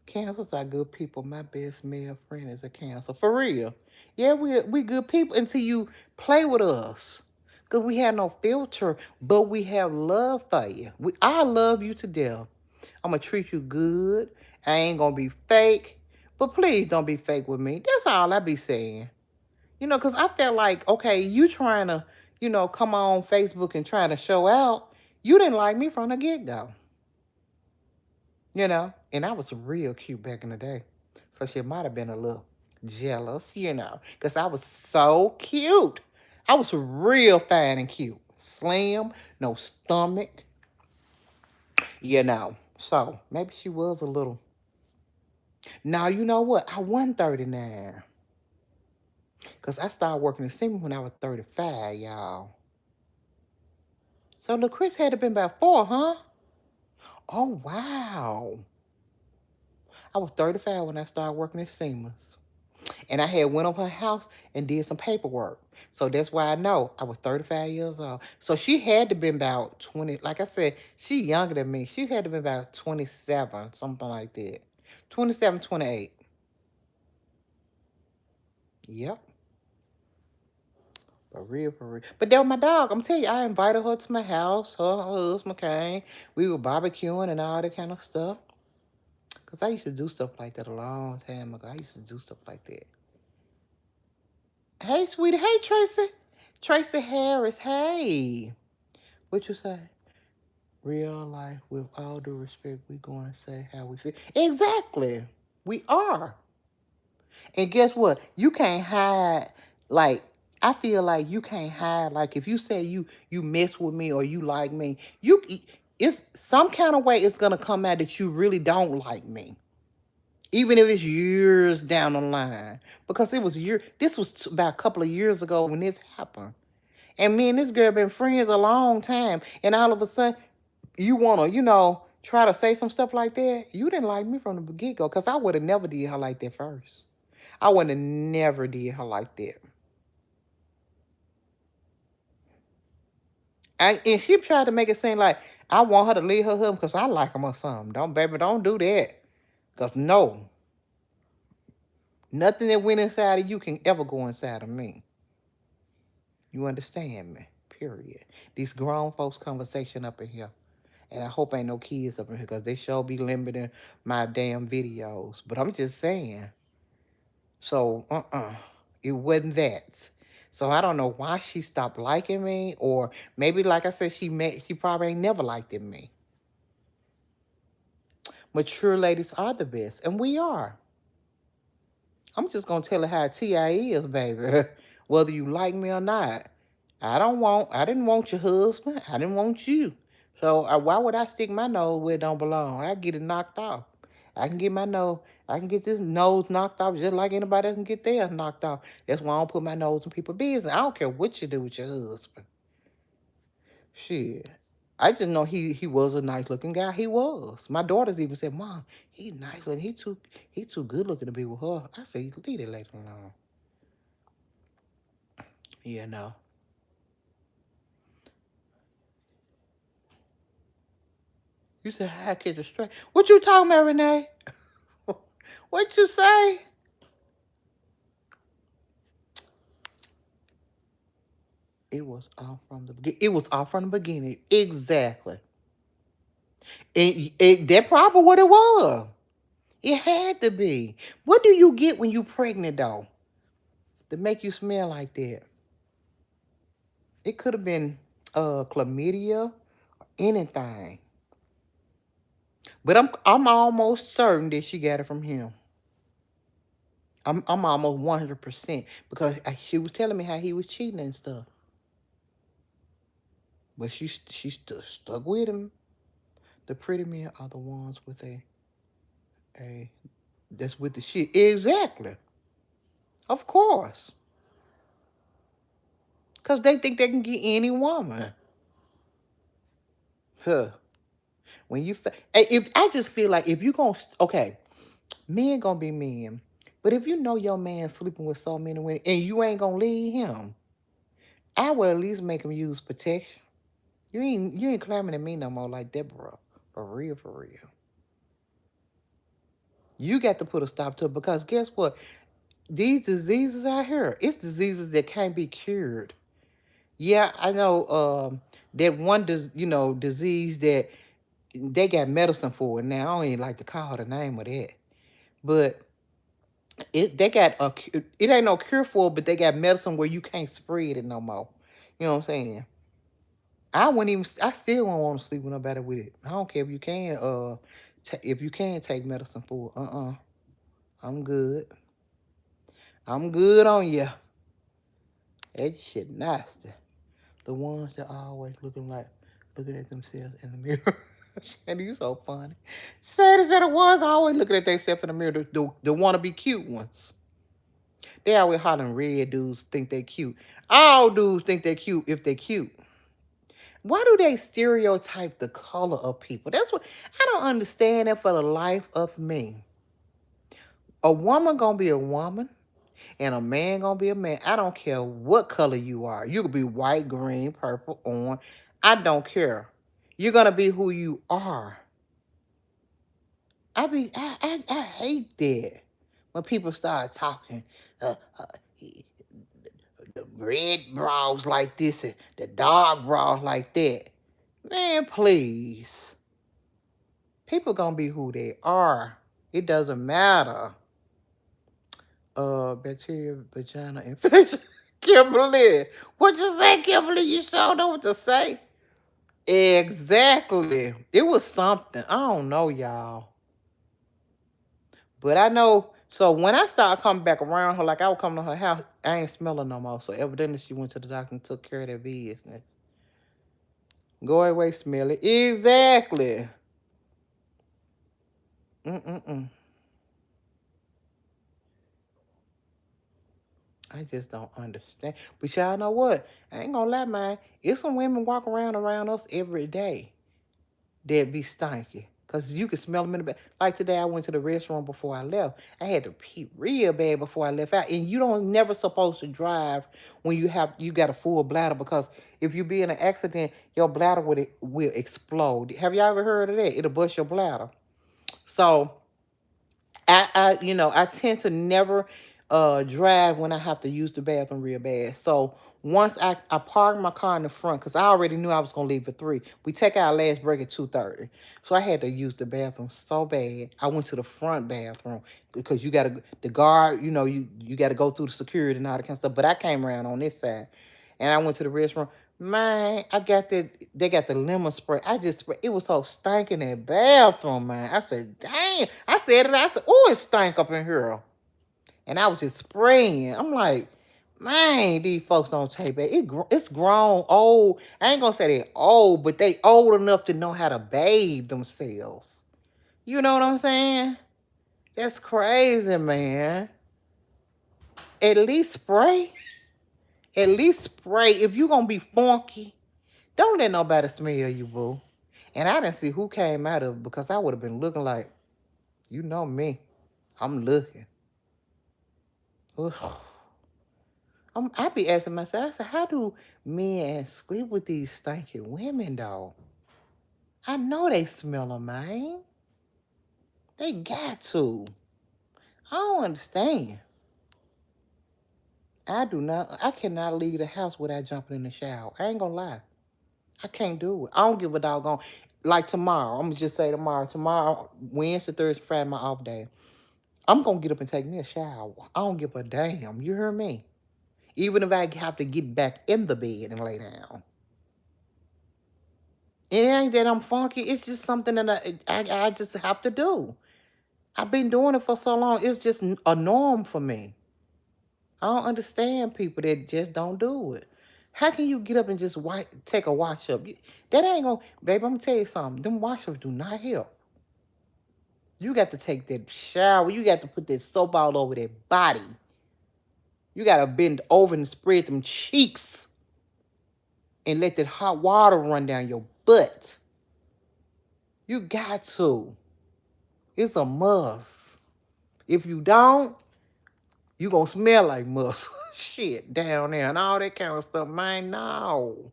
A: Cancers are good people. My best male friend is a cancer. For real. Yeah, we good people until you play with us. Because we have no filter, but we have love for you. I love you to death. I'm going to treat you good. I ain't going to be fake. But please don't be fake with me. That's all I be saying. You know, because I felt like, okay, you trying to, come on Facebook and trying to show out. You didn't like me from the get-go. And I was real cute back in the day. So she might have been a little jealous, because I was so cute. I was real fine and cute. Slim, no stomach, So maybe she was a little. Now, you know what? I won 39. Because I started working in cinema when I was 35, y'all. So the Chris had to been about 4, huh? Oh, wow. I was 35 when I started working at Siemens. And I had went over her house and did some paperwork. So that's why I know I was 35 years old. So she had to been about 20. Like I said, she younger than me. She had to be about 27, something like that. 27, 28. Yep. For real, for real. But that was my dog. I'm telling you, I invited her to my house. Her husband came. We were barbecuing and all that kind of stuff. Because I used to do stuff like that a long time ago. I used to do stuff like that. Hey, sweetie. Hey, Tracy. Tracy Harris. Hey. What you say? Real life, with all due respect, we going to say how we feel. Exactly. We are. And guess what? You can't hide. Like, I feel like you can't hide. Like, if you say you mess with me or you like me, it's some kind of way it's gonna come out that you really don't like me, even if it's years down the line. Because this was about a couple of years ago when this happened, and me and this girl been friends a long time, and all of a sudden you wanna, try to say some stuff like that. You didn't like me from the get-go, because I would have never did her like that first. I would have never did her like that. And she tried to make it seem like I want her to leave her husband because I like him or something. Don't, baby, don't do that. Because no, nothing that went inside of you can ever go inside of me. You understand me? Period. These grown folks conversation up in here. And I hope ain't no kids up in here because they sure be limiting my damn videos. But I'm just saying. So, it wasn't that. So I don't know why she stopped liking me, or maybe, like I said, she probably ain't never liked in me. Mature ladies are the best, and we are. I'm just gonna tell her how Ti is, baby. Whether you like me or not. I didn't want your husband. I didn't want you. So why would I stick my nose where it don't belong? I get it knocked off. I can get my nose, I can get this nose knocked off just like anybody else can get theirs knocked off. That's why I don't put my nose in people's business. I don't care what you do with your husband. Shit. I just know he was a nice looking guy. He was. My daughters even said, "Mom, he nice looking. He too good looking to be with her." I said, "Leave it later alone." You know. You said, "How catch a straight?" What you talking about, Renee? What you say? It was off from the beginning. Exactly. That probably what it was. It had to be. What do you get when you pregnant though? To make you smell like that? It could have been chlamydia, anything. But I'm almost certain that she got it from him. I'm almost 100% because she was telling me how he was cheating and stuff. But she stuck with him. The pretty men are the ones with a that's with the shit. Exactly. Of course. Because they think they can get any woman. Huh. When you, if I just feel like if you going to, okay, men going to be men. But if you know your man sleeping with so many women and you ain't going to leave him, I would at least make him use protection. You ain't claiming to me no more like that, bro. For real, for real. You got to put a stop to it because guess what? These diseases out here, it's diseases that can't be cured. Yeah, I know that one disease that they got medicine for it now. I don't even like to call the name of that. But it ain't no cure for it, but they got medicine where you can't spread it no more. You know what I'm saying? I still won't want to sleep with nobody with it. I don't care if you can if you can take medicine for it. I'm good. I'm good on you. That shit nasty. The ones that are always looking at themselves in the mirror. Sandy, you so funny. Sandy said the ones always looking at themselves in the mirror, the wanna be cute ones. They always hollering red dudes think they cute. All dudes think they cute if they cute. Why do they stereotype the color of people? That's what I don't understand that for the life of me. A woman gonna be a woman and a man gonna be a man. I don't care what color you are. You could be white, green, purple, orange. I don't care. You're gonna be who you are. I hate that when people start talking. The red bras like this and the dark bras like that. Man, please. People gonna be who they are. It doesn't matter. Bacteria, vagina infection. Kimberly. What you say, Kimberly? You sure know what to say? Exactly. It was something. I don't know, y'all. But I know, so when I started coming back around her, like I would come to her house, I ain't smell her no more. So evidently she went to the doctor and took care of that business. Go away, smell it. Exactly. Mm-mm-mm. I just don't understand. But y'all know what? I ain't gonna lie, man. It's some women walk around us every day that be stinky. Because you can smell them in the back. Like today, I went to the restaurant before I left. I had to pee real bad before I left out. And you don't never supposed to drive when you got a full bladder, because if you be in an accident, your bladder will explode. Have y'all ever heard of that? It'll bust your bladder. So I tend to never drive when I have to use the bathroom real bad. So once I parked my car in the front, because I already knew I was gonna leave at 3. We take our last break at 2:30. So I had to use the bathroom so bad. I went to the front bathroom because you gotta the guard, you gotta go through the security and all that kind of stuff. But I came around on this side and I went to the restroom. Man, they got the lemon spray. I just spray. It was so stinking in that bathroom, man. I said, damn. I said, oh, it stank up in here. And I was just spraying. I'm like, man, these folks don't take bath. It's grown, old. I ain't gonna say they old, but they old enough to know how to bathe themselves. You know what I'm saying? That's crazy, man. At least spray. At least spray. If you gonna be funky, don't let nobody smell you, boo. And I didn't see who came out of it, because I would have been looking like, you know me. I'm looking. Ugh. I be asking myself, I said, how do men sleep with these stinking women, though? I know they smell them, man. They got to. I don't understand. I cannot leave the house without jumping in the shower. I ain't gonna lie. I can't do it. I don't give a doggone. Like tomorrow, I'm gonna just say tomorrow, Wednesday, Thursday, Friday, my off day. I'm gonna get up and take me a shower. I don't give a damn. You hear me? Even if I have to get back in the bed and lay down. It ain't that I'm funky. It's just something that I just have to do. I've been doing it for so long. It's just a norm for me. I don't understand people that just don't do it. How can you get up and just take a wash up? That ain't gonna, baby, I'm gonna tell you something. Them wash ups do not help. You got to take that shower. You got to put that soap all over that body. You got to bend over and spread them cheeks and let that hot water run down your butt. You got to. It's a must. If you don't, you going to smell like must. Shit down there and all that kind of stuff. Man, no.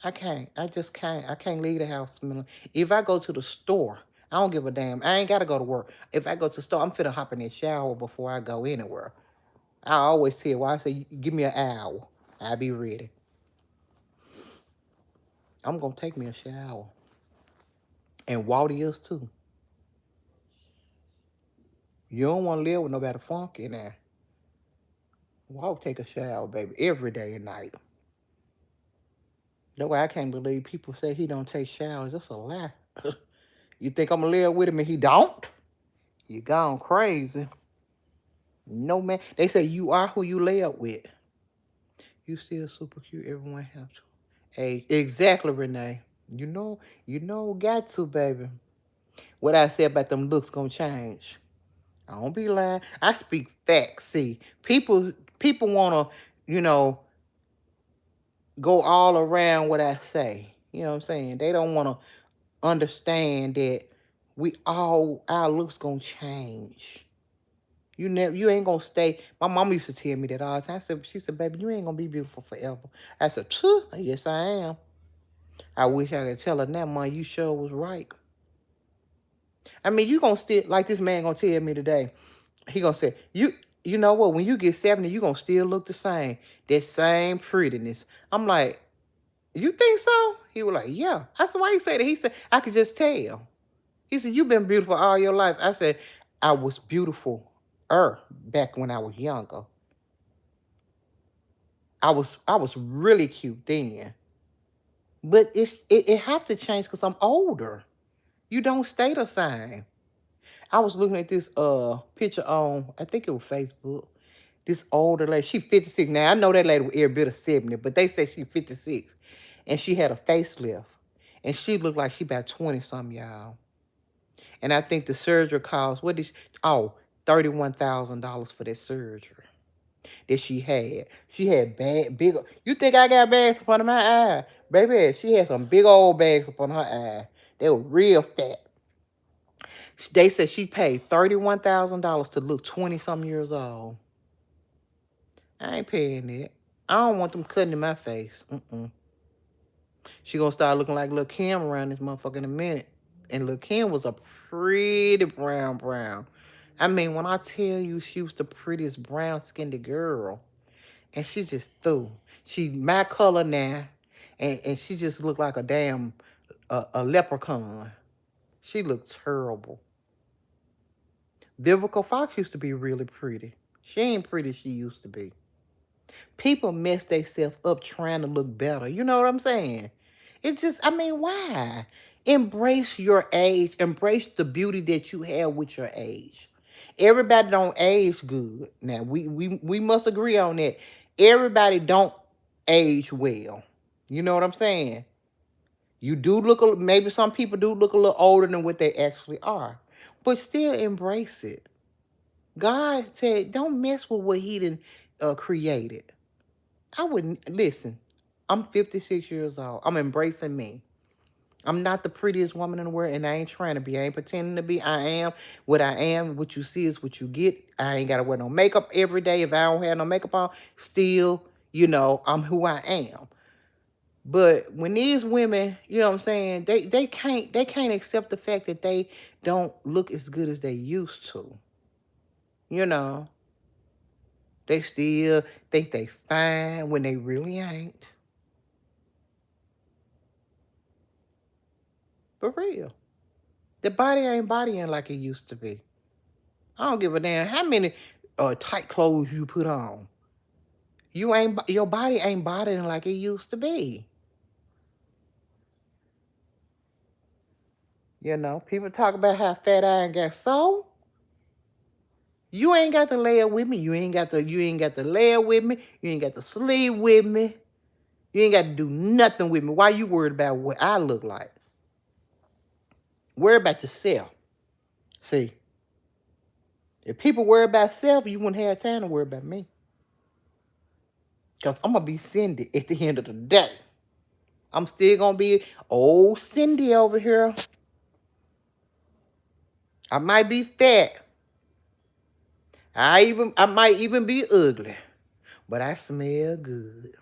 A: I can't. I just can't. I can't leave the house smelling. If I go to the store, I don't give a damn. I ain't got to go to work. If I go to the store, I'm finna hop in that shower before I go anywhere. I always tell why I say, give me an hour. I'll be ready. I'm going to take me a shower. And Walt is too. You don't want to live with nobody funky in there. Walt take a shower, baby, every day and night. That's why I can't believe people say he don't take showers. That's a lie. You think I'm going to live with him and he don't? You gone crazy. No, man. They say you are who you live with. You still super cute. Everyone has to. Hey, exactly, Renee. You know, got to, baby. What I said about them looks gonna change. I don't be lying. I speak facts. See, people wanna, go all around what I say. You know what I'm saying? They don't wanna understand that our looks gonna change. You ain't gonna stay. My mama used to tell me that all the time. She said, baby, you ain't gonna be beautiful forever. I said, phew, yes, I am. I wish I could tell her that, Mom, you sure was right. I mean, you gonna still, like this man gonna tell me today, he gonna say, you know what, when you get 70, you gonna still look the same. That same prettiness. I'm like, you think so? He was like, yeah. I said, why you say that? He said, I could just tell. He said, you've been beautiful all your life. I said, I was beautiful back when I was younger. I was really cute then. But it have to change because I'm older. You don't stay the same. I was looking at this picture on, I think it was Facebook. This older lady, she 56. Now, I know that lady was every bit of 70, but they say she 56. And she had a facelift. And she looked like she about 20-something, y'all. And I think the surgery cost, $31,000 for that surgery that she had. She had big, you think I got bags up under my eye? Baby, she had some big old bags up on her eye. They were real fat. They said she paid $31,000 to look 20-something years old. I ain't paying that. I don't want them cutting in my face. She gonna start looking like Lil' Kim around this motherfucker in a minute. And Lil' Kim was a pretty brown. I mean, when I tell you she was the prettiest brown-skinned girl, and she just threw. She my color now, and she just looked like a damn a leprechaun. She looked terrible. Vivica Fox used to be really pretty. She ain't pretty as she used to be. People mess themselves up trying to look better. You know what I'm saying? It's just, I mean, why? Embrace your age. Embrace the beauty that you have with your age. Everybody don't age good. Now, we must agree on that. Everybody don't age well. You know what I'm saying? You do look, maybe some people do look a little older than what they actually are. But still embrace it. God said, don't mess with what he done created. I wouldn't, listen, I'm 56 years old. I'm embracing me. I'm not the prettiest woman in the world, and I ain't trying to be. I ain't pretending to be. I am what I am. What you see is what you get. I ain't got to wear no makeup every day. If I don't have no makeup on, still, I'm who I am. But when these women, you know what I'm saying, they can't accept the fact that they don't look as good as they used to. You know, they still think they fine when they really ain't. For real. The body ain't bodying like it used to be. I don't give a damn how many tight clothes you put on. Your body ain't bodying like it used to be. People talk about how fat I ain't got so. You ain't got to lay up with me. You ain't got to lay up with me. You ain't got to sleep with me. You ain't got to do nothing with me. Why you worried about what I look like? Worry about yourself. See, if people worry about self, you wouldn't have time to worry about me. Because I'm going to be Cindy at the end of the day. I'm still going to be old Cindy over here. I might be fat. I might even be ugly. But I smell good.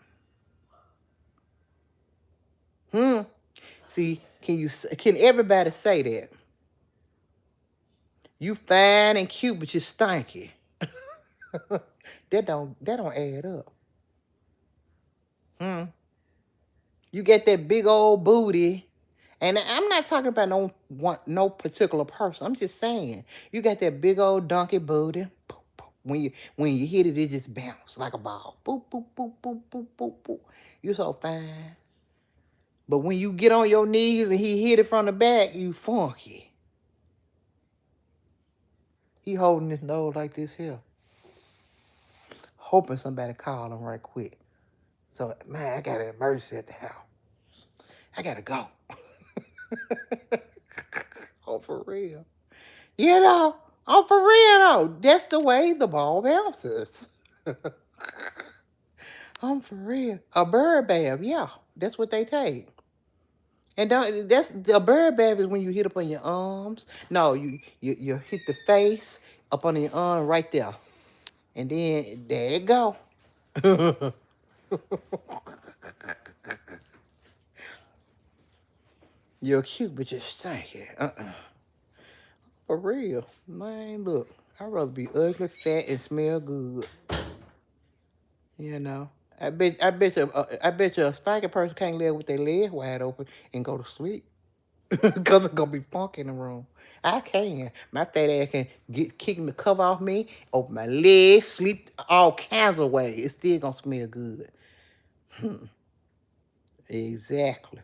A: See, can everybody say that? You fine and cute, but you stinky. that don't add up. You get that big old booty. And I'm not talking about no particular person. I'm just saying, you got that big old donkey booty. When you hit it, it just bounce like a ball. Boop, boop, boop, boop, boop, boop, boop. You so fine. But when you get on your knees and he hit it from the back, you funky. He holding his nose like this here. Hoping somebody call him right quick. So, man, I got an emergency at the house. I gotta go. Oh, for real. Oh, for real, though. That's the way the ball bounces. I'm for real. A bird bath, yeah. That's what they take. And that's the bird bath is when you hit up on your arms. No, you hit the face up on your arm right there. And then there you go. You're cute, but you're stanky. For real. Man, look. I'd rather be ugly, fat, and smell good. I bet you a stanky person can't live with their legs wide open and go to sleep. Because it's gonna be funk in the room. I can. My fat ass can kicking the cover off me, open my legs, sleep all kinds of ways. It's still gonna smell good. Exactly.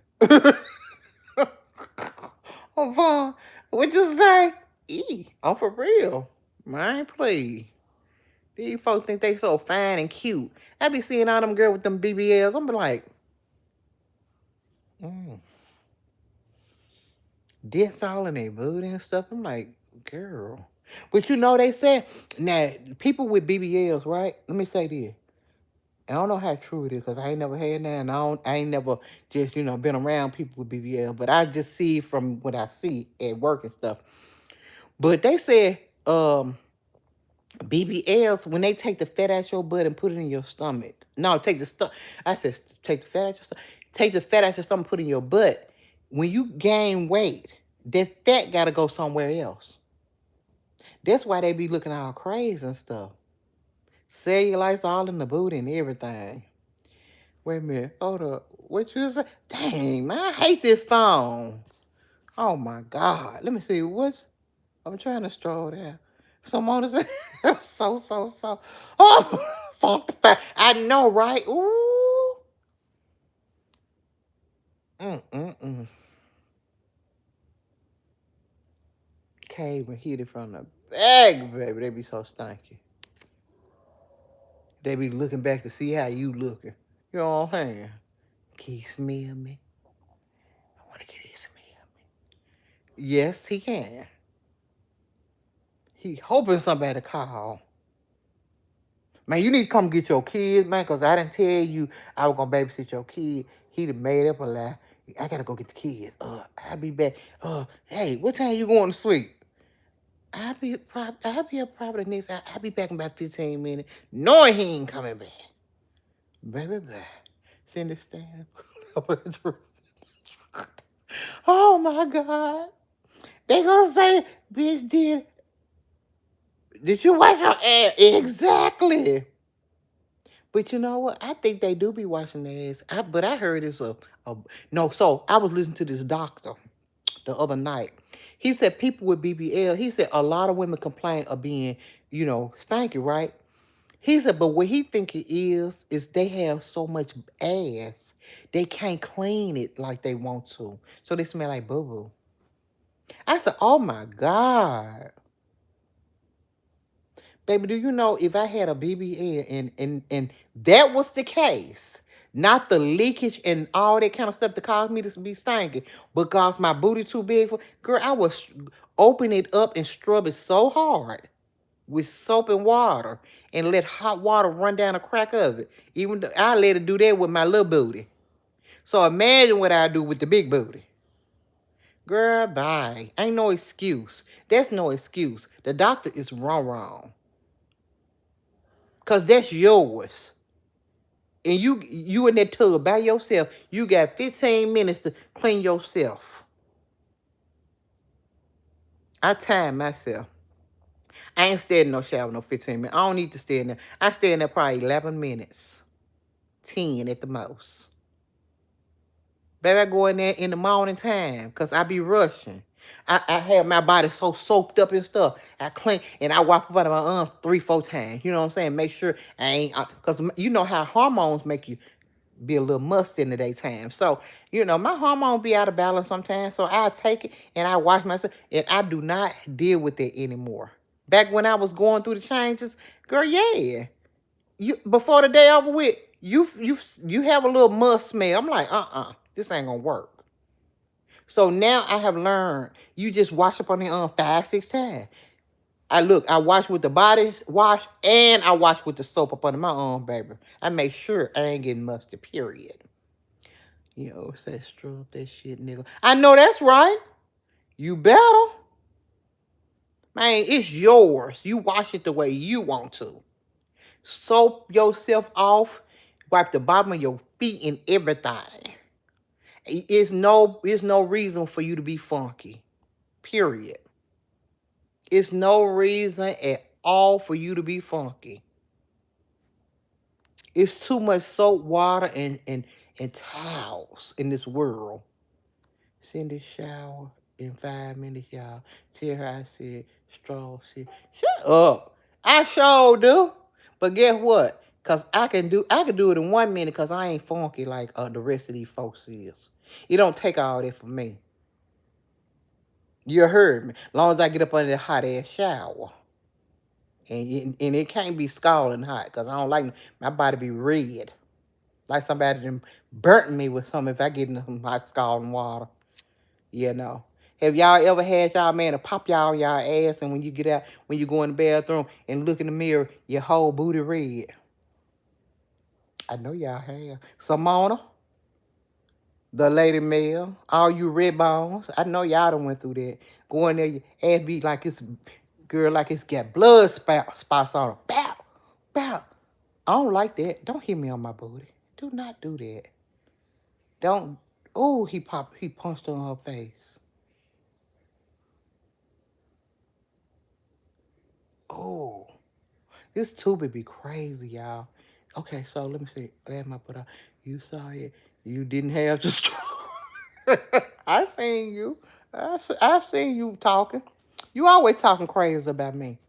A: Oh, Vaughn, what you say? I'm for real. I ain't play. These folks think they so fine and cute. I be seeing all them girls with them BBLs. I'm like, dents all in their booty and stuff. I'm like, girl. But they said, now, people with BBLs, right? Let me say this. I don't know how true it is because I ain't never had that, and I ain't never just, been around people with BBL, but I just see from what I see at work and stuff. But they said BBLs, when they take the fat out your butt and put it in your stomach. No, take the stuff. I said take the fat out your stomach. Take the fat out your stomach, put it in your butt. When you gain weight, that fat gotta go somewhere else. That's why they be looking all crazy and stuff. Cellulite's all in the booty and everything. Wait a minute. Hold up. What you say? Dang, man, I hate this phone. Oh my God. Let me see. I'm trying to stroll there. Someone is so. Oh, fuck the fact. I know, right? Ooh. Mm. Came and hit it from the back, baby. They be so stinky. They be looking back to see how you looking. You know what I'm saying? Can you smell me? I want to get his smell me. Yes, he can. He hoping somebody call. Man, you need to come get your kids, man, because I didn't tell you I was going to babysit your kid. He done made up a lie. I got to go get the kids. I'll be back. Hey, what time you going to sleep? I'll be up probably next. I'll be back in about 15 minutes, knowing he ain't coming back. Baby, bye. Send the stand. Oh, my God. They going to say, bitch, did you wash your ass? Exactly. But you know what? I think they do be washing their ass. But I heard it's no. So I was listening to this doctor the other night. He said people with BBL, he said a lot of women complain of being, stanky, right? He said, but what he think it is they have so much ass, they can't clean it like they want to. So they smell like boo-boo. I said, oh my God. Baby, do you know if I had a BBL and that was the case, not the leakage and all that kind of stuff that caused me to be stinky, because my booty too big for, girl, I would open it up and scrub it so hard with soap and water and let hot water run down the crack of it. Even though I let it do that with my little booty. So imagine what I do with the big booty. Girl, bye. Ain't no excuse. That's no excuse. The doctor is wrong. Because that's yours. And you in that tub by yourself. You got 15 minutes to clean yourself. I time myself. I ain't staying in no shower no 15 minutes. I don't need to stay in there. I stay in there probably 11 minutes. 10 at the most. Baby, I go in there in the morning time because I be rushing. I have my body so soaked up and stuff. I clean and I wipe up out of my arm 3-4 times. You know what I'm saying? Make sure I ain't, because you know how hormones make you be a little musty in the daytime. So, my hormone be out of balance sometimes. So I take it and I wash myself and I do not deal with it anymore. Back when I was going through the changes, girl, yeah. You before the day over with, you have a little must smell. I'm like, this ain't gonna work. So now I have learned you just wash up on the 5-6 times. I wash with the body wash and I wash with the soap up under my arm, baby. I make sure I ain't getting musty, period. Say scrub that shit, nigga. I know that's right. You better. Man, it's yours. You wash it the way you want to. Soap yourself off. Wipe the bottom of your feet and everything. It's no reason for you to be funky. Period. It's no reason at all for you to be funky. It's too much soap, water, and towels in this world. Send this shower in 5 minutes, y'all. Tell her I said straw shit. Shut up. I sure do. But guess what? Cause I can do it in 1 minute because I ain't funky like the rest of these folks is. It don't take all that for me. You heard me. As long as I get up under the hot ass shower. And it can't be scalding hot because I don't like my body be red. Like somebody done burnt me with something if I get in some hot scalding water. Have y'all ever had y'all man to pop y'all on y'all ass and when you get out, when you go in the bathroom and look in the mirror, your whole booty red? I know y'all have. Simona, The Lady Mail, all you red bones. I know y'all done went through that. Go in there, your ass be like it's, girl, like it's got blood spots on it. Bow, bow. I don't like that. Don't hit me on my booty. Do not do that. Don't. Oh, he punched her on her face. Oh, this tuba be crazy, y'all. Okay, so let me see. Let my put out. You saw it. You didn't have to stroke. I seen you. I seen you talking. You always talking crazy about me.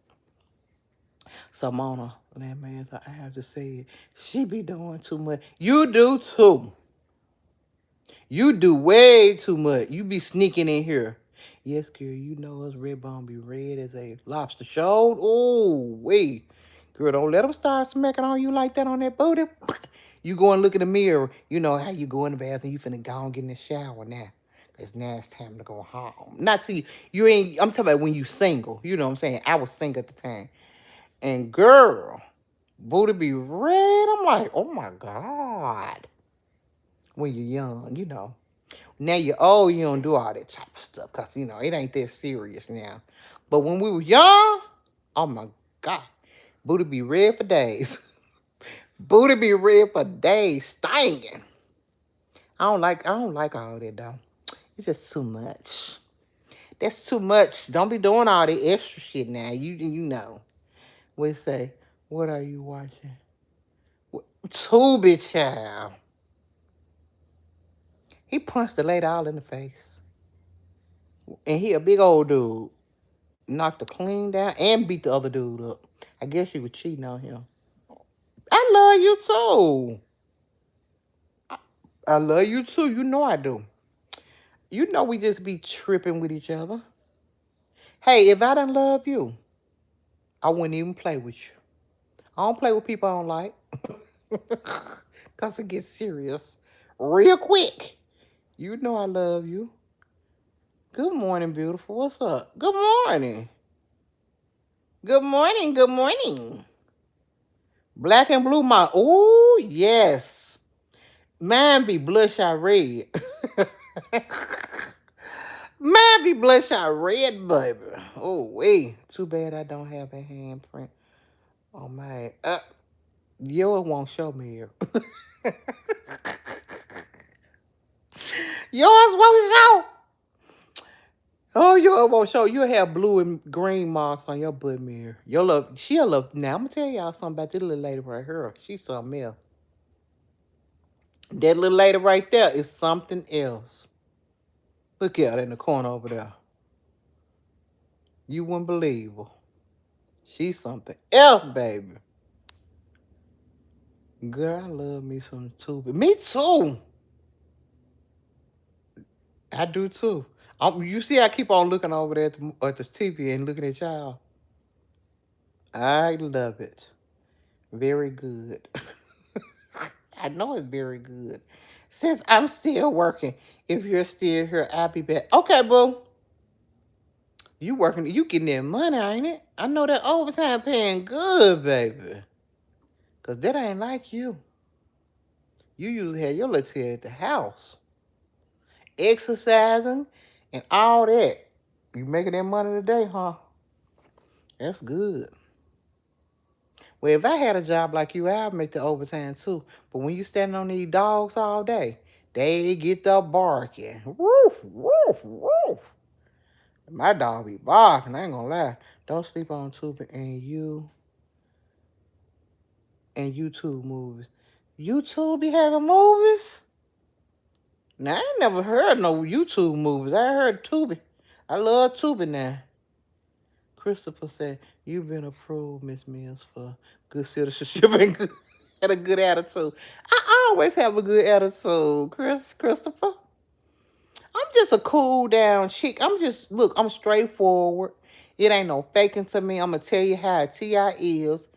A: So Mona, that man, I have to say it. She be doing too much. You do too. You do way too much. You be sneaking in here. Yes, girl, you know us red bone be red as a lobster shoulder. Oh, wait. Girl, don't let them start smacking on you like that on that booty. You go and look in the mirror. You know how you go in the bathroom. You finna go and get in the shower now. Because now it's time to go home. Not to you. You ain't, I'm talking about when you single. You know what I'm saying? I was single at the time. And girl, booty be red. I'm like, oh my God. When you're young, you know. Now you're old, you don't do all that type of stuff because, you know, it ain't that serious now. But when we were young, oh my God, booty be red for days. Booty be red for days, stinging. I don't like all that though. It's just too much. That's too much. Don't be doing all that extra shit now. You know. What say? What are you watching? Tubi child. He punched the lady all in the face. And he a big old dude. Knocked her clean down and beat the other dude up. I guess she was cheating on him. I love you too. I love you too. You know I do. You know we just be tripping with each other. Hey, if I didn't love you, I wouldn't even play with you. I don't play with people I don't like. Because it gets serious real quick. You know I love you. Good morning, beautiful. What's up? Good morning. Good morning. Good morning. Black and blue, my. Oh, yes. Mine be bloodshot red. Mine be bloodshot red, baby. Oh, wait. Too bad I don't have a handprint on my. Yours won't show me here. Yours won't show. Oh, yours won't show. You'll have blue and green marks on your butt mirror. Your love, she'll love. Now, I'm going to tell y'all something about this little lady right here. She's something else. That little lady right there is something else. Look at her in the corner over there. You wouldn't believe her. She's something else, baby. Girl, I love me some Tubi. Me too. I do too. You see, I keep on looking over there at the TV and looking at y'all. I love it. Very good. I know it's very good. Since I'm still working, if you're still here, I'll be back. Okay, boo. You working, you getting that money, ain't it? I know that overtime paying good, baby. Because that ain't like you. You usually have your little tail at the house. Exercising and all that. You making that money today, huh? That's good. Well, if I had a job like you, I'd make the overtime too. But when you standing on these dogs all day, they get the barking. Woof, woof, woof. My dog be barking, I ain't gonna lie. Don't sleep on Tubi and YouTube movies. YouTube be having movies? Now, I ain't never heard no YouTube movies. I heard Tubi. I love Tubi now. Christopher said, you've been approved, Miss Mills, for good citizenship and a good attitude. I always have a good attitude, Christopher. I'm just a cool down chick. Look, I'm straightforward. It ain't no faking to me. I'm going to tell you how a T.I. is.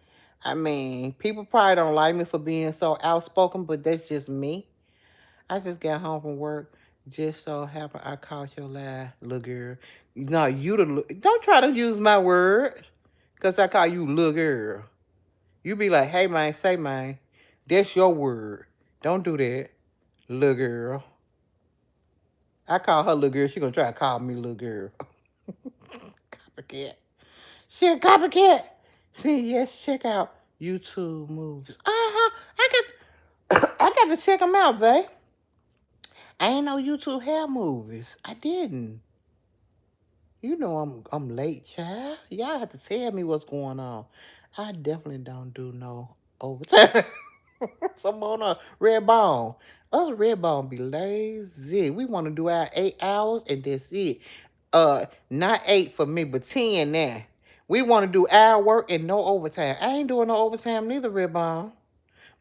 A: I mean, people probably don't like me for being so outspoken, but that's just me. I just got home from work. Just so happened I caught your lie, little girl. No, don't try to use my word. Because I call you little girl. You be like, hey, man, say, man. That's your word. Don't do that, little girl. I call her little girl. She gonna try to call me little girl. Copycat. She a copycat. See, yes, check out YouTube movies. I got to check them out, babe. I ain't know YouTube had movies. I didn't. You know I'm late, child. Y'all have to tell me what's going on. I definitely don't do no overtime. Some on a red bone. Us red bone be lazy. We want to do our 8 hours and that's it. Not 8 for me, but 10 now. We want to do our work and no overtime. I ain't doing no overtime neither, red bone.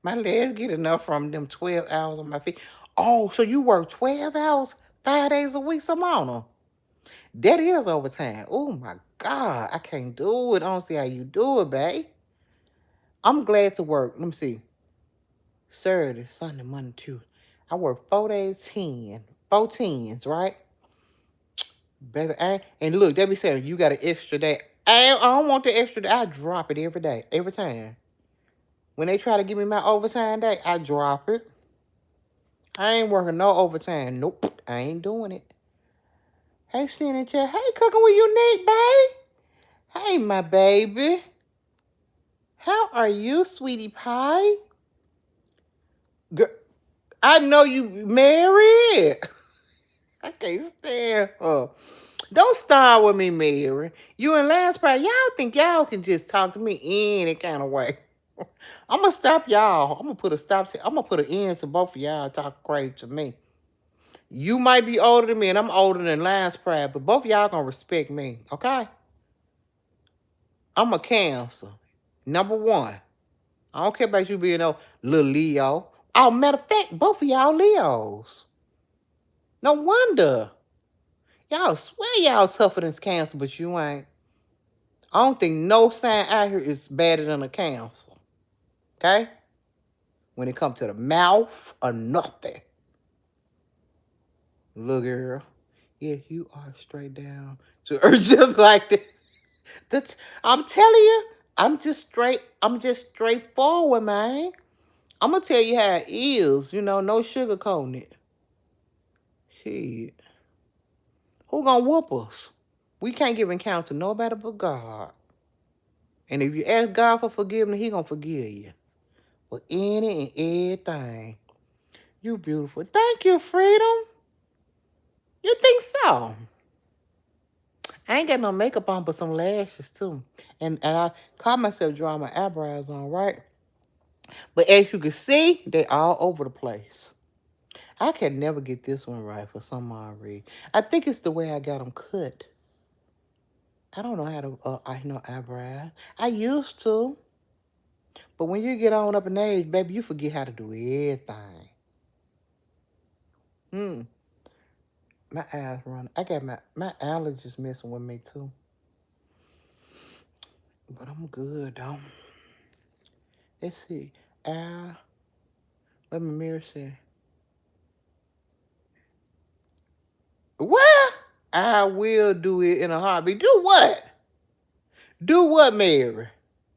A: My legs get enough from them 12 hours on my feet. Oh, so you work 12 hours, 5 days a week, Simona? That is overtime. Oh my God, I can't do it. I don't see how you do it, babe. I'm glad to work. Let me see. Saturday, Sunday, Monday, Tuesday. I work 4 days, 10. 4 tens, right? Baby, and look, they be saying you got an extra day. I don't want the extra day. I drop it every day, every time. When they try to give me my overtime day, I drop it. I ain't working no overtime. Nope, I ain't doing it. Hey, Santa Chat. Hey, cooking with Unique, babe. Hey, my baby. How are you, sweetie pie? Girl, I know you married. I can't stand her. Don't start with me, Mary. You and Lance Pride, y'all think y'all can just talk to me any kind of way. I'm gonna stop y'all. I'm gonna put a stop to. I'm gonna put an end to both of y'all talking crazy to me. You might be older than me, and I'm older than Lance Pride, but both of y'all gonna respect me, okay? I'm a Cancer. Number one. I don't care about you being a little Leo. Oh, matter of fact, both of y'all Leos. No wonder. Y'all swear y'all tougher than Cancer, but you ain't. I don't think no sign out here is better than a Cancer. Okay? When it comes to the mouth or nothing. Look, girl. Yeah, you are straight down to earth just like that. I'm telling you, I'm just straightforward, man. I'm gonna tell you how it is, no sugarcoating it. Shit. Who gonna whoop us? We can't give an account to nobody but God. And if you ask God for forgiveness, he gonna forgive you. For any and everything. You beautiful. Thank you, Freedom. You think so? I ain't got no makeup on but some lashes too. And I caught myself drawing my eyebrows on, right? But as you can see, they all over the place. I can never get this one right for some odd reason. I think it's the way I got them cut. I don't know how to eyebrows. I used to. But when you get on up in age, baby, you forget how to do everything. My eyes running. I got my allergies messing with me too. But I'm good though. Let's see. Let me mirror say. What? I will do it in a heartbeat. Do what? Do what, Mary?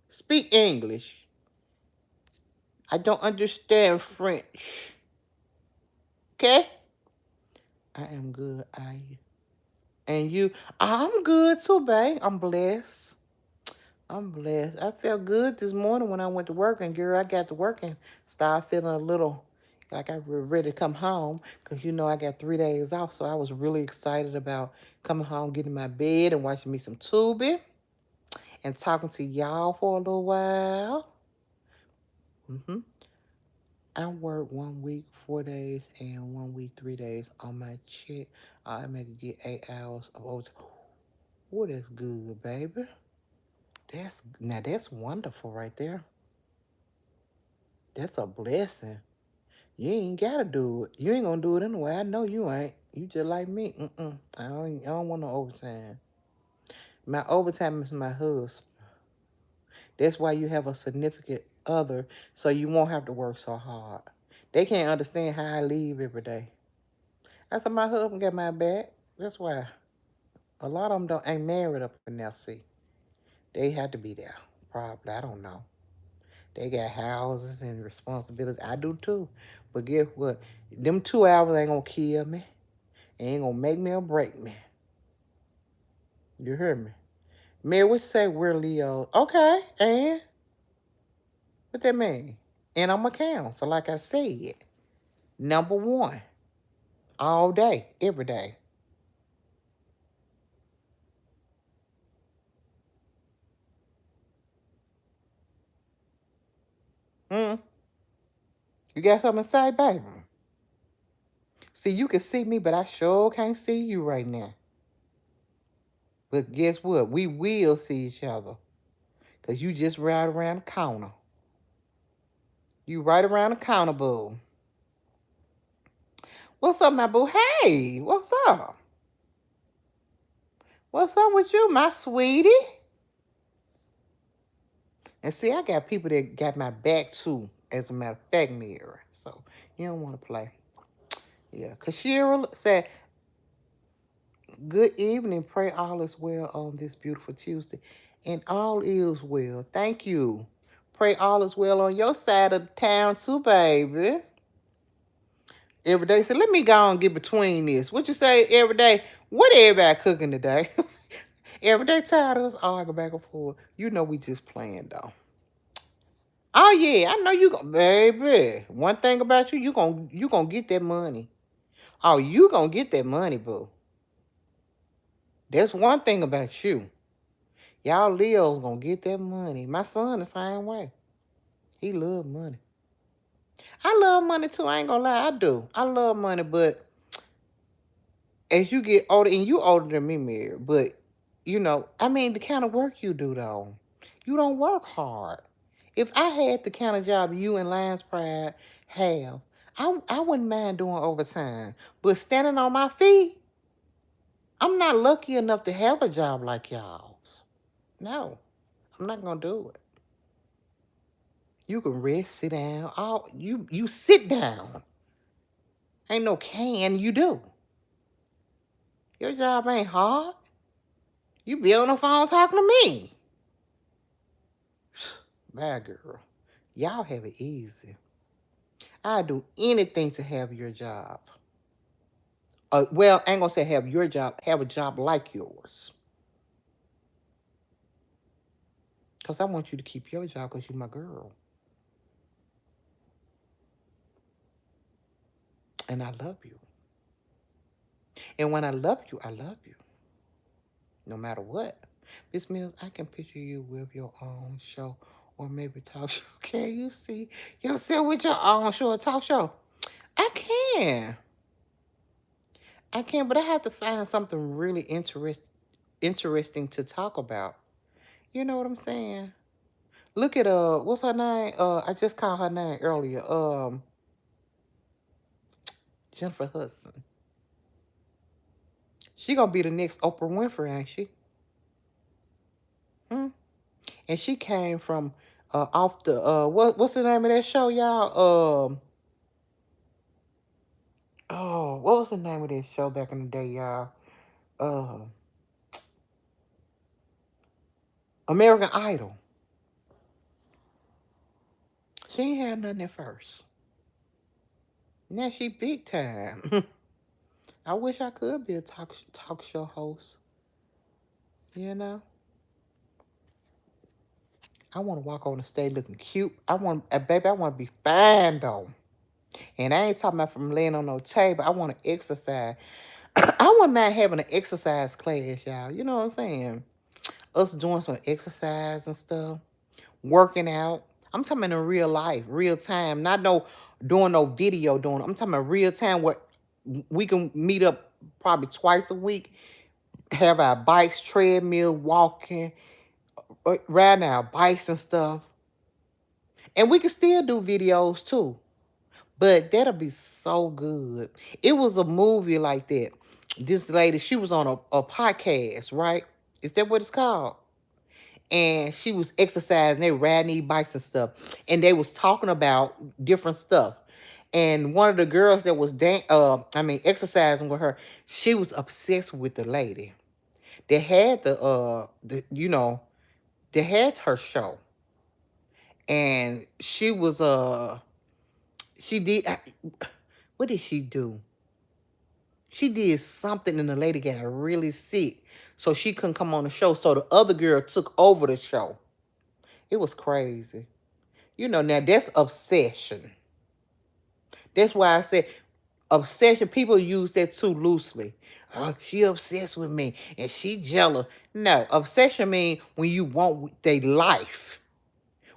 A: Speak English. I don't understand French. Okay? I am good. And you? I'm good too, babe. I'm blessed. I'm blessed. I felt good this morning when I went to work, and girl, I got to work and started feeling a little like I was ready to come home because I got 3 days off, so I was really excited about coming home, getting in my bed, and watching me some Tubi and talking to y'all for a little while. I work 1 week, 4 days, and 1 week, 3 days on my check. I make it get 8 hours of overtime. Oh, that's good, baby. That's wonderful right there. That's a blessing. You ain't gotta do it. You ain't gonna do it anyway. I know you ain't. You just like me. I don't want no overtime. My overtime is my husband. That's why you have a significant other, so you won't have to work so hard. They can't understand how I leave every day. I said my husband got my back. That's why. A lot of them ain't married up in there, see. They had to be there. Probably. I don't know. They got houses and responsibilities. I do too. But guess what? Them 2 hours ain't gonna kill me. Ain't gonna make me or break me. You hear me? Mary would say we're Leo. Okay, and what that mean? And I'm a Cancer, like I said. Number one. All day, every day. Hmm? You got something to say, baby? See, you can see me, but I sure can't see you right now. But guess what? We will see each other. Because you just right around the corner. You right around the corner, boo. What's up, my boo? Hey, what's up? What's up with you, my sweetie? And see, I got people that got my back too, as a matter of fact, Mirror. So you don't want to play. Yeah. Kashira said, good evening. Pray all is well on this beautiful Tuesday. And all is well. Thank you. Pray all is well on your side of the town too, baby. Every day. So let me go and get between this. What you say every day? What everybody cooking today? Every day tired of us arguing back and forth. You know we just playing though. Oh yeah, I know you gonna, baby. One thing about you, you gonna get that money. Oh, you gonna get that money, boo. That's one thing about you. Y'all Leo's gonna get that money. My son the same way. He love money. I love money too. I ain't gonna lie, I do. I love money, but as you get older, and you older than me, Mary, but you know, I mean, the kind of work you do though, you don't work hard. If I had the kind of job you and Lance Pride have, I wouldn't mind doing overtime. But standing on my feet, I'm not lucky enough to have a job like y'all's. No, I'm not gonna do it. You can rest, sit down. All you sit down. Ain't no can you do. Your job ain't hard. You be on the phone talking to me. Bad girl. Y'all have it easy. I'd do anything to have your job. Well, I ain't gonna say have your job, have a job like yours. Because I want you to keep your job because you're my girl. And I love you. And when I love you, I love you. No matter what. Miss Mills, I can picture you with your own show or maybe talk show. Can you see yourself with your own show or talk show? I can. I can, but I have to find something really interesting to talk about. You know what I'm saying? Look at what's her name? I just called her name earlier. Jennifer Hudson. She gonna be the next Oprah Winfrey, ain't she? Hmm? And she came from off the what's the name of that show, y'all? Oh, what was the name of that show back in the day, y'all? Uh, American Idol. She ain't had nothing at first. Now she big time. I wish I could be a talk show host. You know, I want to walk on the stage looking cute. Baby, I want to be fine though. And I ain't talking about from laying on no table. I want to exercise. I wouldn't mind having an exercise class, y'all. You know what I'm saying? Us doing some exercise and stuff, working out. I'm talking in real life, real time. Not no doing no video doing. I'm talking about real time where we can meet up probably twice a week, have our bikes, treadmill, walking, riding our bikes and stuff. And we can still do videos too. But that'll be so good. It was a movie like that. This lady, she was on a podcast, right? Is that what it's called? And she was exercising, they riding these bikes and stuff. And they was talking about different stuff. And one of the girls that was exercising with her, she was obsessed with the lady. They had they had her show. And she was she did what did she do? She did something and the lady got really sick. So she couldn't come on the show. So the other girl took over the show. It was crazy. Now that's obsession. That's why I said obsession, people use that too loosely. Oh, she obsessed with me and she jealous. No, obsession means when you want their life,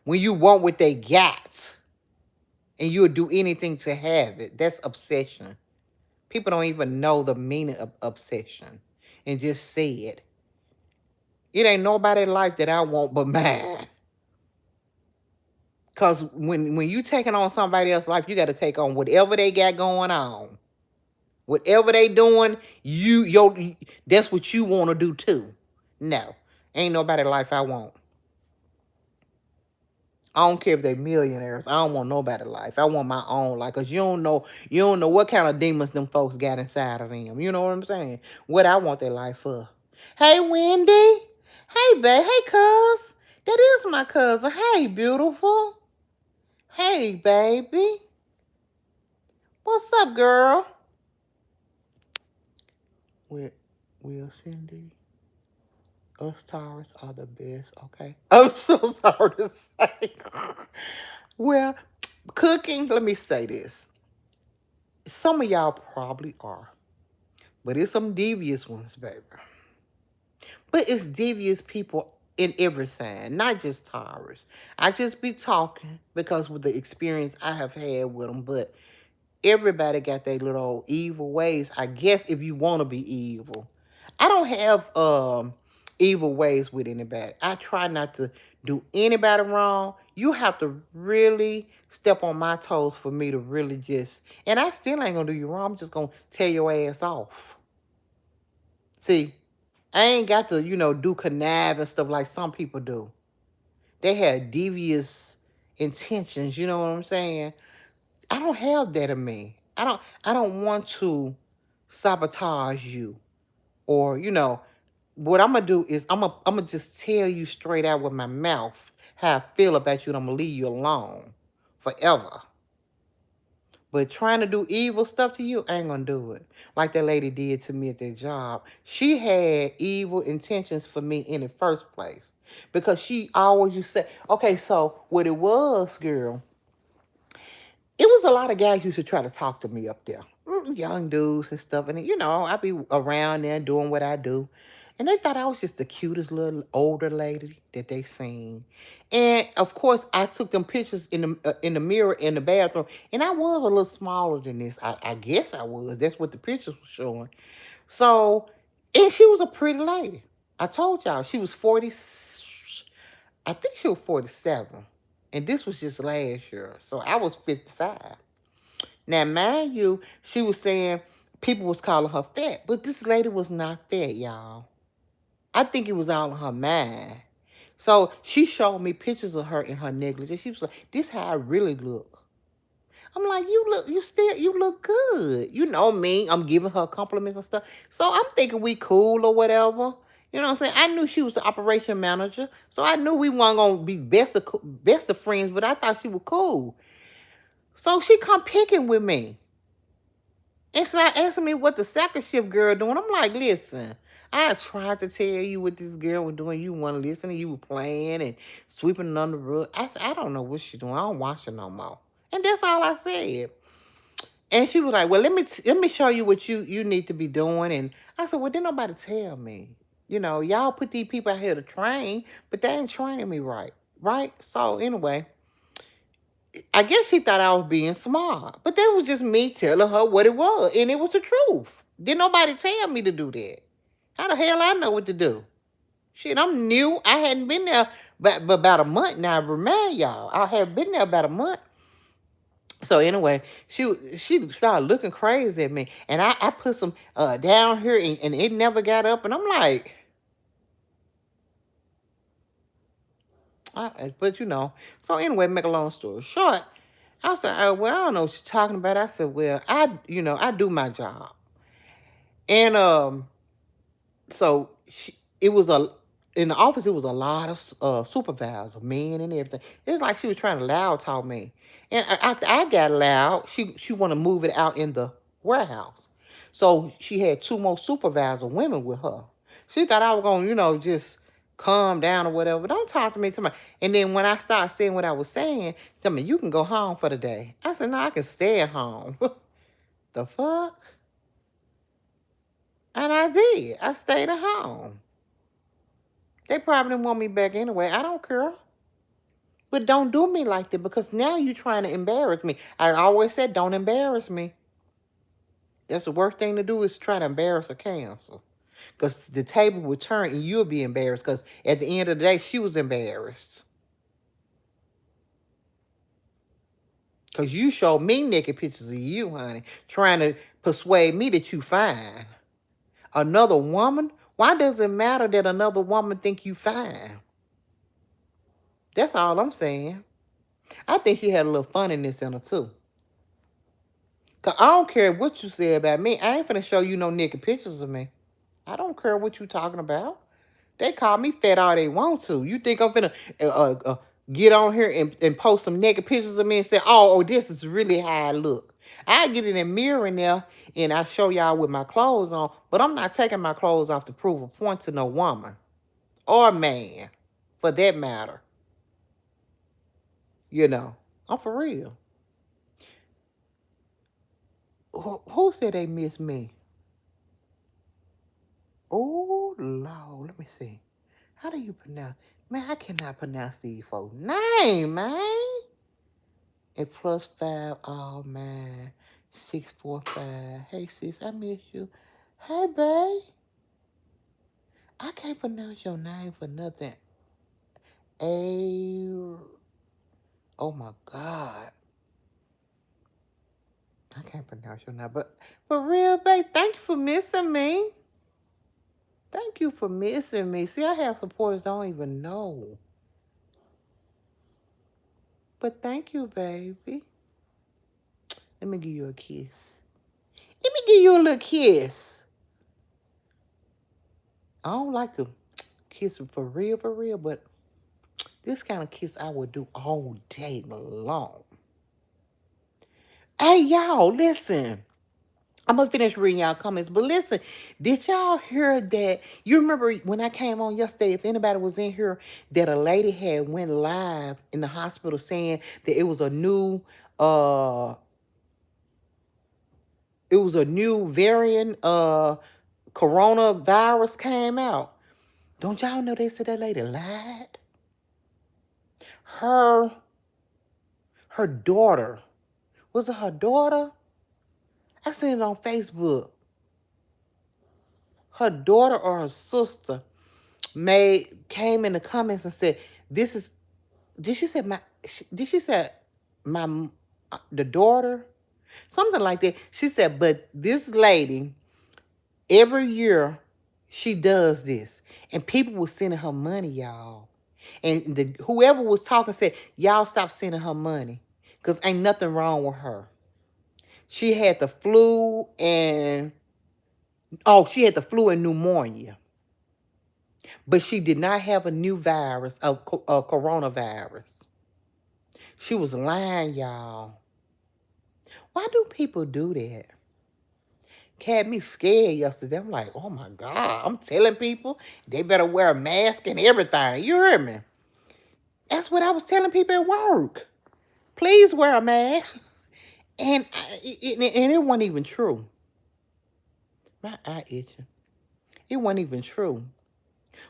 A: when you want what they got, and you'll do anything to have it. That's obsession. People don't even know the meaning of obsession and just say it. It ain't nobody's life that I want but mine. Because when you taking on somebody else's life, you got to take on whatever they got going on. Whatever they doing, that's what you want to do too. No, ain't nobody life I want. I don't care if they millionaires. I don't want nobody life. I want my own life. Cause you don't know what kind of demons them folks got inside of them. You know what I'm saying? What I want their life for. Hey, Wendy. Hey, babe. Hey, cuz. That is my cousin. Hey, beautiful. Hey, baby. What's up, girl? Will Cindy? Us Taurus are the best, okay? I'm so sorry to say. Well, cooking, let me say this. Some of y'all probably are, but it's some devious ones, baby. But it's devious people in every sign, not just Taurus. I just be talking because with the experience I have had with them, but everybody got their little evil ways, I guess, if you want to be evil. I don't have evil ways with anybody. I try not to do anybody wrong. You have to really step on my toes for me to really just, and I still ain't gonna do you wrong. I'm just gonna tear your ass off. See, I ain't got to, do connive and stuff like some people do. They have devious intentions, you know what I'm saying? I don't have that in me. I don't want to sabotage you, or what I'm gonna do is I'm gonna just tell you straight out with my mouth how I feel about you, and I'm gonna leave you alone forever. But trying to do evil stuff to you, I ain't gonna do it. Like that lady did to me at that job. She had evil intentions for me in the first place. Because she always used to say, okay, so what it was, girl, it was a lot of guys used to try to talk to me up there. Young dudes and stuff. And, I'd be around there doing what I do. And they thought I was just the cutest little older lady that they seen. And, of course, I took them pictures in the mirror in the bathroom. And I was a little smaller than this. I guess I was. That's what the pictures were showing. So, and she was a pretty lady. I told y'all, she was 40. I think she was 47. And this was just last year. So I was 55. Now, mind you, she was saying people was calling her fat. But this lady was not fat, y'all. I think it was all in her mind. So she showed me pictures of her in her necklace. And she was like, this how I really look. I'm like, you look good. You know me. I'm giving her compliments and stuff. So I'm thinking we cool or whatever. You know what I'm saying? I knew she was the operation manager. So I knew we weren't going to be best of friends, but I thought she was cool. So she come picking with me. And she asking me what the second shift girl doing. I'm like, listen, I tried to tell you what this girl was doing. You want to listen, and you were playing and sweeping under the rug. I said, I don't know what she doing. I don't watch her no more. And that's all I said. And she was like, well, let me show you what you need to be doing. And I said, well, didn't nobody tell me. Y'all put these people out here to train, but they ain't training me right. Right? So anyway, I guess she thought I was being smart. But that was just me telling her what it was. And it was the truth. Didn't nobody tell me to do that. How the hell I know what to do? Shit, I'm new. I hadn't been there but about a month now. Remind y'all, I had been there about a month. So anyway, she started looking crazy at me. And I put some down here and it never got up. And I'm like, but So anyway, make a long story short, I said, oh, well, I don't know what you're talking about. I said, well, I do my job. And so it was in the office, it was a lot of supervisors, men and everything. It's like she was trying to loud talk me. And after I got loud, she want to move it out in the warehouse. So she had two more supervisor women with her. She thought I was going to, just calm down or whatever. Don't talk to me. And then when I started saying what I was saying, tell me, you can go home for the day. I said, no, I can stay at home. The fuck? And I did. I stayed at home. They probably didn't want me back anyway. I don't care. But don't do me like that, because now you're trying to embarrass me. I always said, don't embarrass me. That's the worst thing to do, is try to embarrass a cancer. Because the table would turn and you'll be embarrassed, because at the end of the day, she was embarrassed. Because you showed me naked pictures of you, honey, trying to persuade me that you fine. Another woman? Why does it matter that another woman think you fine? That's all I'm saying. I think she had a little funniness in her, too. Because I don't care what you say about me. I ain't finna show you no naked pictures of me. I don't care what you talking about. They call me fat all they want to. You think I'm finna get on here and post some naked pictures of me and say, oh, this is really how I look. I get in a mirror in there and I show y'all with my clothes on, but I'm not taking my clothes off to prove a point to no woman or man, for that matter. I'm for real. Who said they miss me? Oh, Lord, let me see. How do you pronounce? Man, I cannot pronounce these folks' name, man. And +5, oh man. 645. Hey sis, I miss you. Hey babe. I can't pronounce your name for nothing. Oh my God. I can't pronounce your name. But for real, babe, thank you for missing me. Thank you for missing me. See, I have supporters I don't even know. But thank you, baby. Let me give you a kiss. Let me give you a little kiss. I don't like to kiss for real, but this kind of kiss I would do all day long. Hey, y'all, listen. I'm going to finish reading y'all comments, but listen, did y'all hear that? You remember when I came on yesterday, if anybody was in here, that a lady had went live in the hospital saying that it was a new variant coronavirus came out. Don't y'all know they said that lady lied? Her daughter. Was it her daughter? I seen it on Facebook. Her daughter or her sister came in the comments and said, "This is." Did she say the daughter? Something like that. She said, but this lady, every year she does this, and people were sending her money, y'all. And whoever was talking said, y'all stop sending her money, because ain't nothing wrong with her. She had the flu and pneumonia. But she did not have a new virus, a coronavirus. She was lying, y'all. Why do people do that? Had me scared yesterday. I'm like, oh my God. I'm telling people they better wear a mask and everything. You heard me? That's what I was telling people at work. Please wear a mask. And it wasn't even true. My eye itching. It wasn't even true.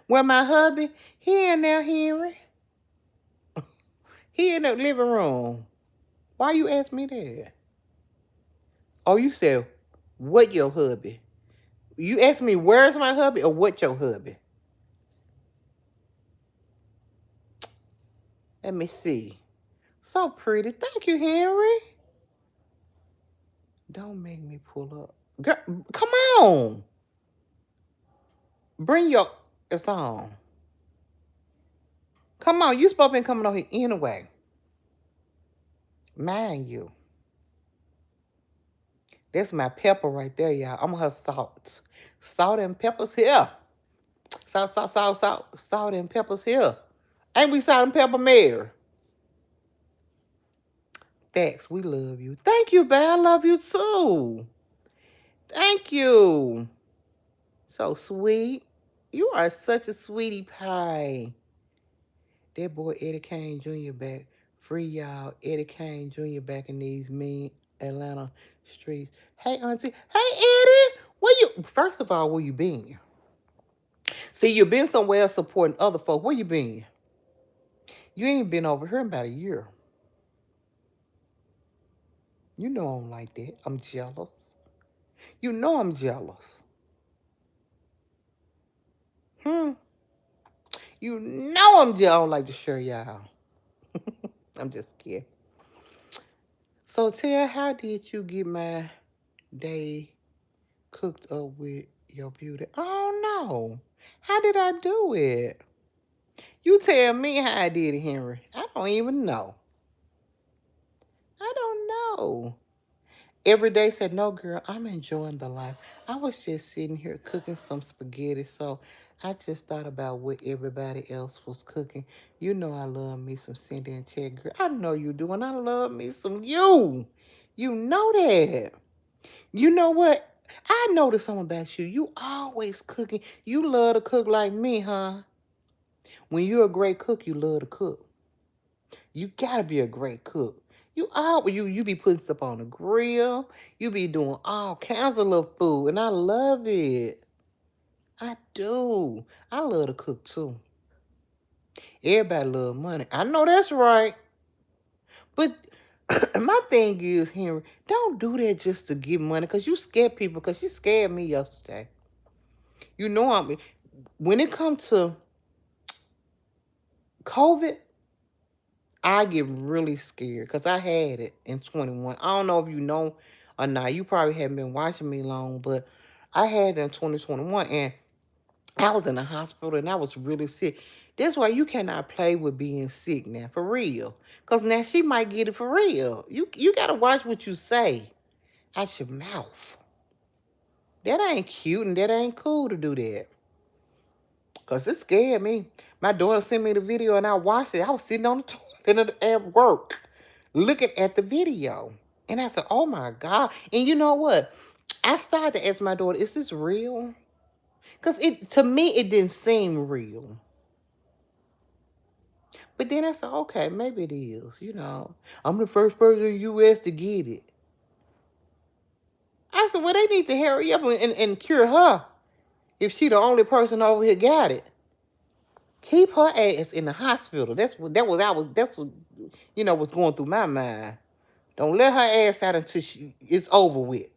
A: Well, my hubby, he in there, Henry. He in the living room. Why you ask me that? Oh, you said, what your hubby? You asked me, where's my hubby, or what your hubby? Let me see. So pretty. Thank you, Henry. Don't make me pull up. Girl, come on. Bring your... It's on. Come on. You supposed to be coming on here anyway. Mind you. That's my pepper right there, y'all. I'm her salt. Salt and peppers here. Salt and peppers here. Ain't we salt and pepper Mary? Facts, we love you. Thank you, babe. I love you too. Thank you. So sweet. You are such a sweetie pie. That boy Eddie Kane Jr. back. Free y'all. Eddie Kane Jr. back in these mean Atlanta streets. Hey, Auntie. Hey, Eddie. Where you? First of all, where you been? See, you been somewhere else supporting other folk. Where you been? You ain't been over here in about a year. You know I'm like that. I'm jealous. You know I'm jealous. Hmm. You know I'm jealous. I don't like to share y'all. I'm just kidding. So tell, how did you get my day cooked up with your beauty? Oh no. How did I do it? You tell me how I did it, Henry. I don't even know. I don't know. Every day said, no, girl, I'm enjoying the life. I was just sitting here cooking some spaghetti. So I just thought about what everybody else was cooking. You know I love me some Cindy and Ted, girl. I know you do. And I love me some you. You know that. You know what? I noticed something about you. You always cooking. You love to cook like me, huh? When you're a great cook, you love to cook. You gotta be a great cook. You be putting stuff on the grill. You be doing all kinds of little food, and I love it. I do. I love to cook too. Everybody love money. I know that's right. But my thing is, Henry, don't do that just to get money, because you scare people, because you scared me yesterday. You know when it comes to COVID, I get really scared because I had it in 21. I don't know if you know or not. You probably haven't been watching me long, but I had it in 2021 and I was in the hospital and I was really sick. That's why you cannot play with being sick now, for real. Because now she might get it for real. You got to watch what you say out your mouth. That ain't cute and that ain't cool to do that. Because it scared me. My daughter sent me the video and I watched it. I was sitting on the toilet at work looking at the video. And I said, oh my God. And you know what? I started to ask my daughter, is this real? Because to me, it didn't seem real. But then I said, okay, maybe it is. I'm the first person in the U.S. to get it. I said, well, they need to hurry up and cure her if she the only person over here got it. Keep her ass in the hospital. That's what what's going through my mind. Don't let her ass out until it's over with.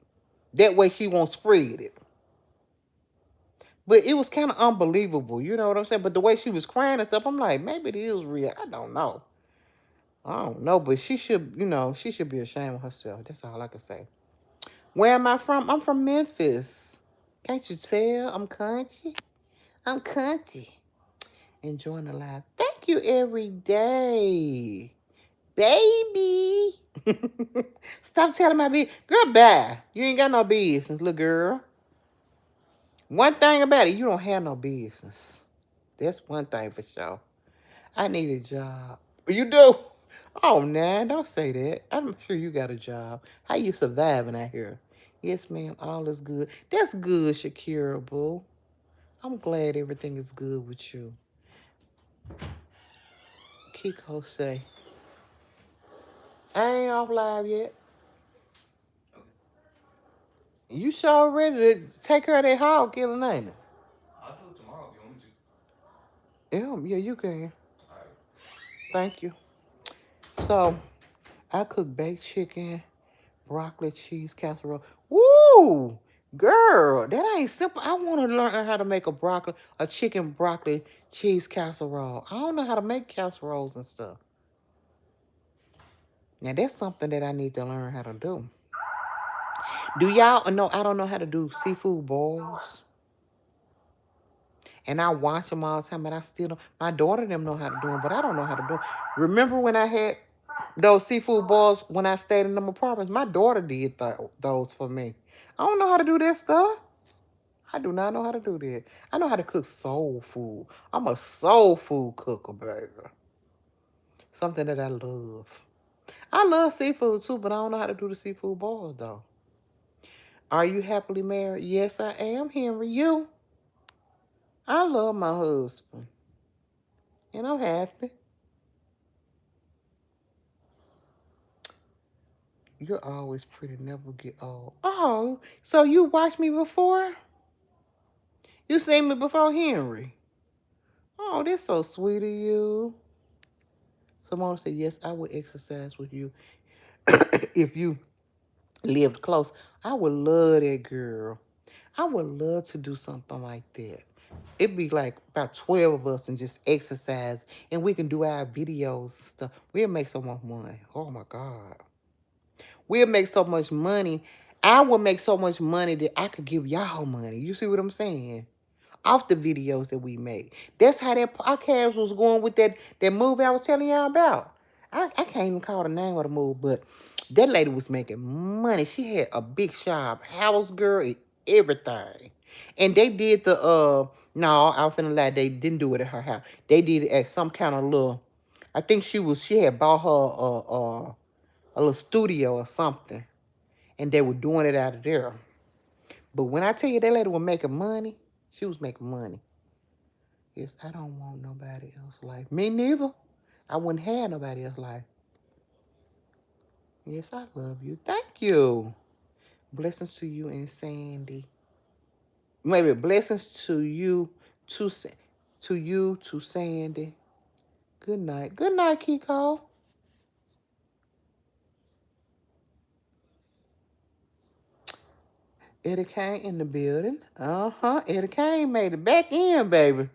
A: That way she won't spread it. But it was kind of unbelievable, you know what I'm saying? But the way she was crying and stuff, I'm like, maybe it is real. I don't know. But she should be ashamed of herself. That's all I can say. Where am I from? I'm from Memphis. Can't you tell? I'm country. I'm country. Enjoying the life. Thank you every day. Baby. Stop telling my business. Girl, bye. You ain't got no business, little girl. One thing about it, you don't have no business. That's one thing for sure. I need a job. You do? Oh, nah, don't say that. I'm sure you got a job. How you surviving out here? Yes, ma'am, all is good. That's good, Shakira, boo. I'm glad everything is good with you. Kiko say, I ain't off live yet. You sure ready to take care of that hog killing, ain't it? I'll do it tomorrow if you want me to. Yeah, you can. All right. Thank you. So, I cook baked chicken, broccoli, cheese, casserole. Woo! Girl, that ain't simple. I want to learn how to make a chicken broccoli cheese casserole. I don't know how to make casseroles and stuff. Now, that's something that I need to learn how to do. Do y'all know I don't know how to do seafood boils? And I watch them all the time, but I still don't. My daughter them know how to do them, but I don't know how to do them. Remember when I had those seafood balls when I stayed in them apartments? My daughter did those for me. I don't know how to do that stuff. I do not know how to do that. I know how to cook soul food. I'm a soul food cooker, baby. Something that I love. I love seafood too, but I don't know how to do the seafood balls though. Are you happily married? Yes, I am, Henry. You? I love my husband. And I'm happy. You're always pretty, never get old. Oh, so you watched me before? You seen me before, Henry? Oh, that's so sweet of you. Someone said, yes, I would exercise with you if you lived close. I would love that, girl. I would love to do something like that. It'd be like about 12 of us and just exercise, and we can do our videos and stuff. We'll make so much money. Oh, my God. We'll make so much money. I will make so much money that I could give y'all money. You see what I'm saying? Off the videos that we make. That's how that podcast was going with that movie I was telling y'all about. I can't even call the name of the movie, but that lady was making money. She had a big shop, house girl, and everything. And they did no, I was finna lie, they didn't do it at her house. They did it at some kind of little, I think she had bought her a little studio or something. And they were doing it out of there. But when I tell you that lady was making money, she was making money. Yes, I don't want nobody else's life. Me neither. I wouldn't have nobody else's life. Yes, I love you. Thank you. Blessings to you and Sandy. Maybe blessings to you, to Sandy. Good night. Good night, Kiko. Eddie Kane in the building. Uh-huh. Eddie Kane made it back in, baby.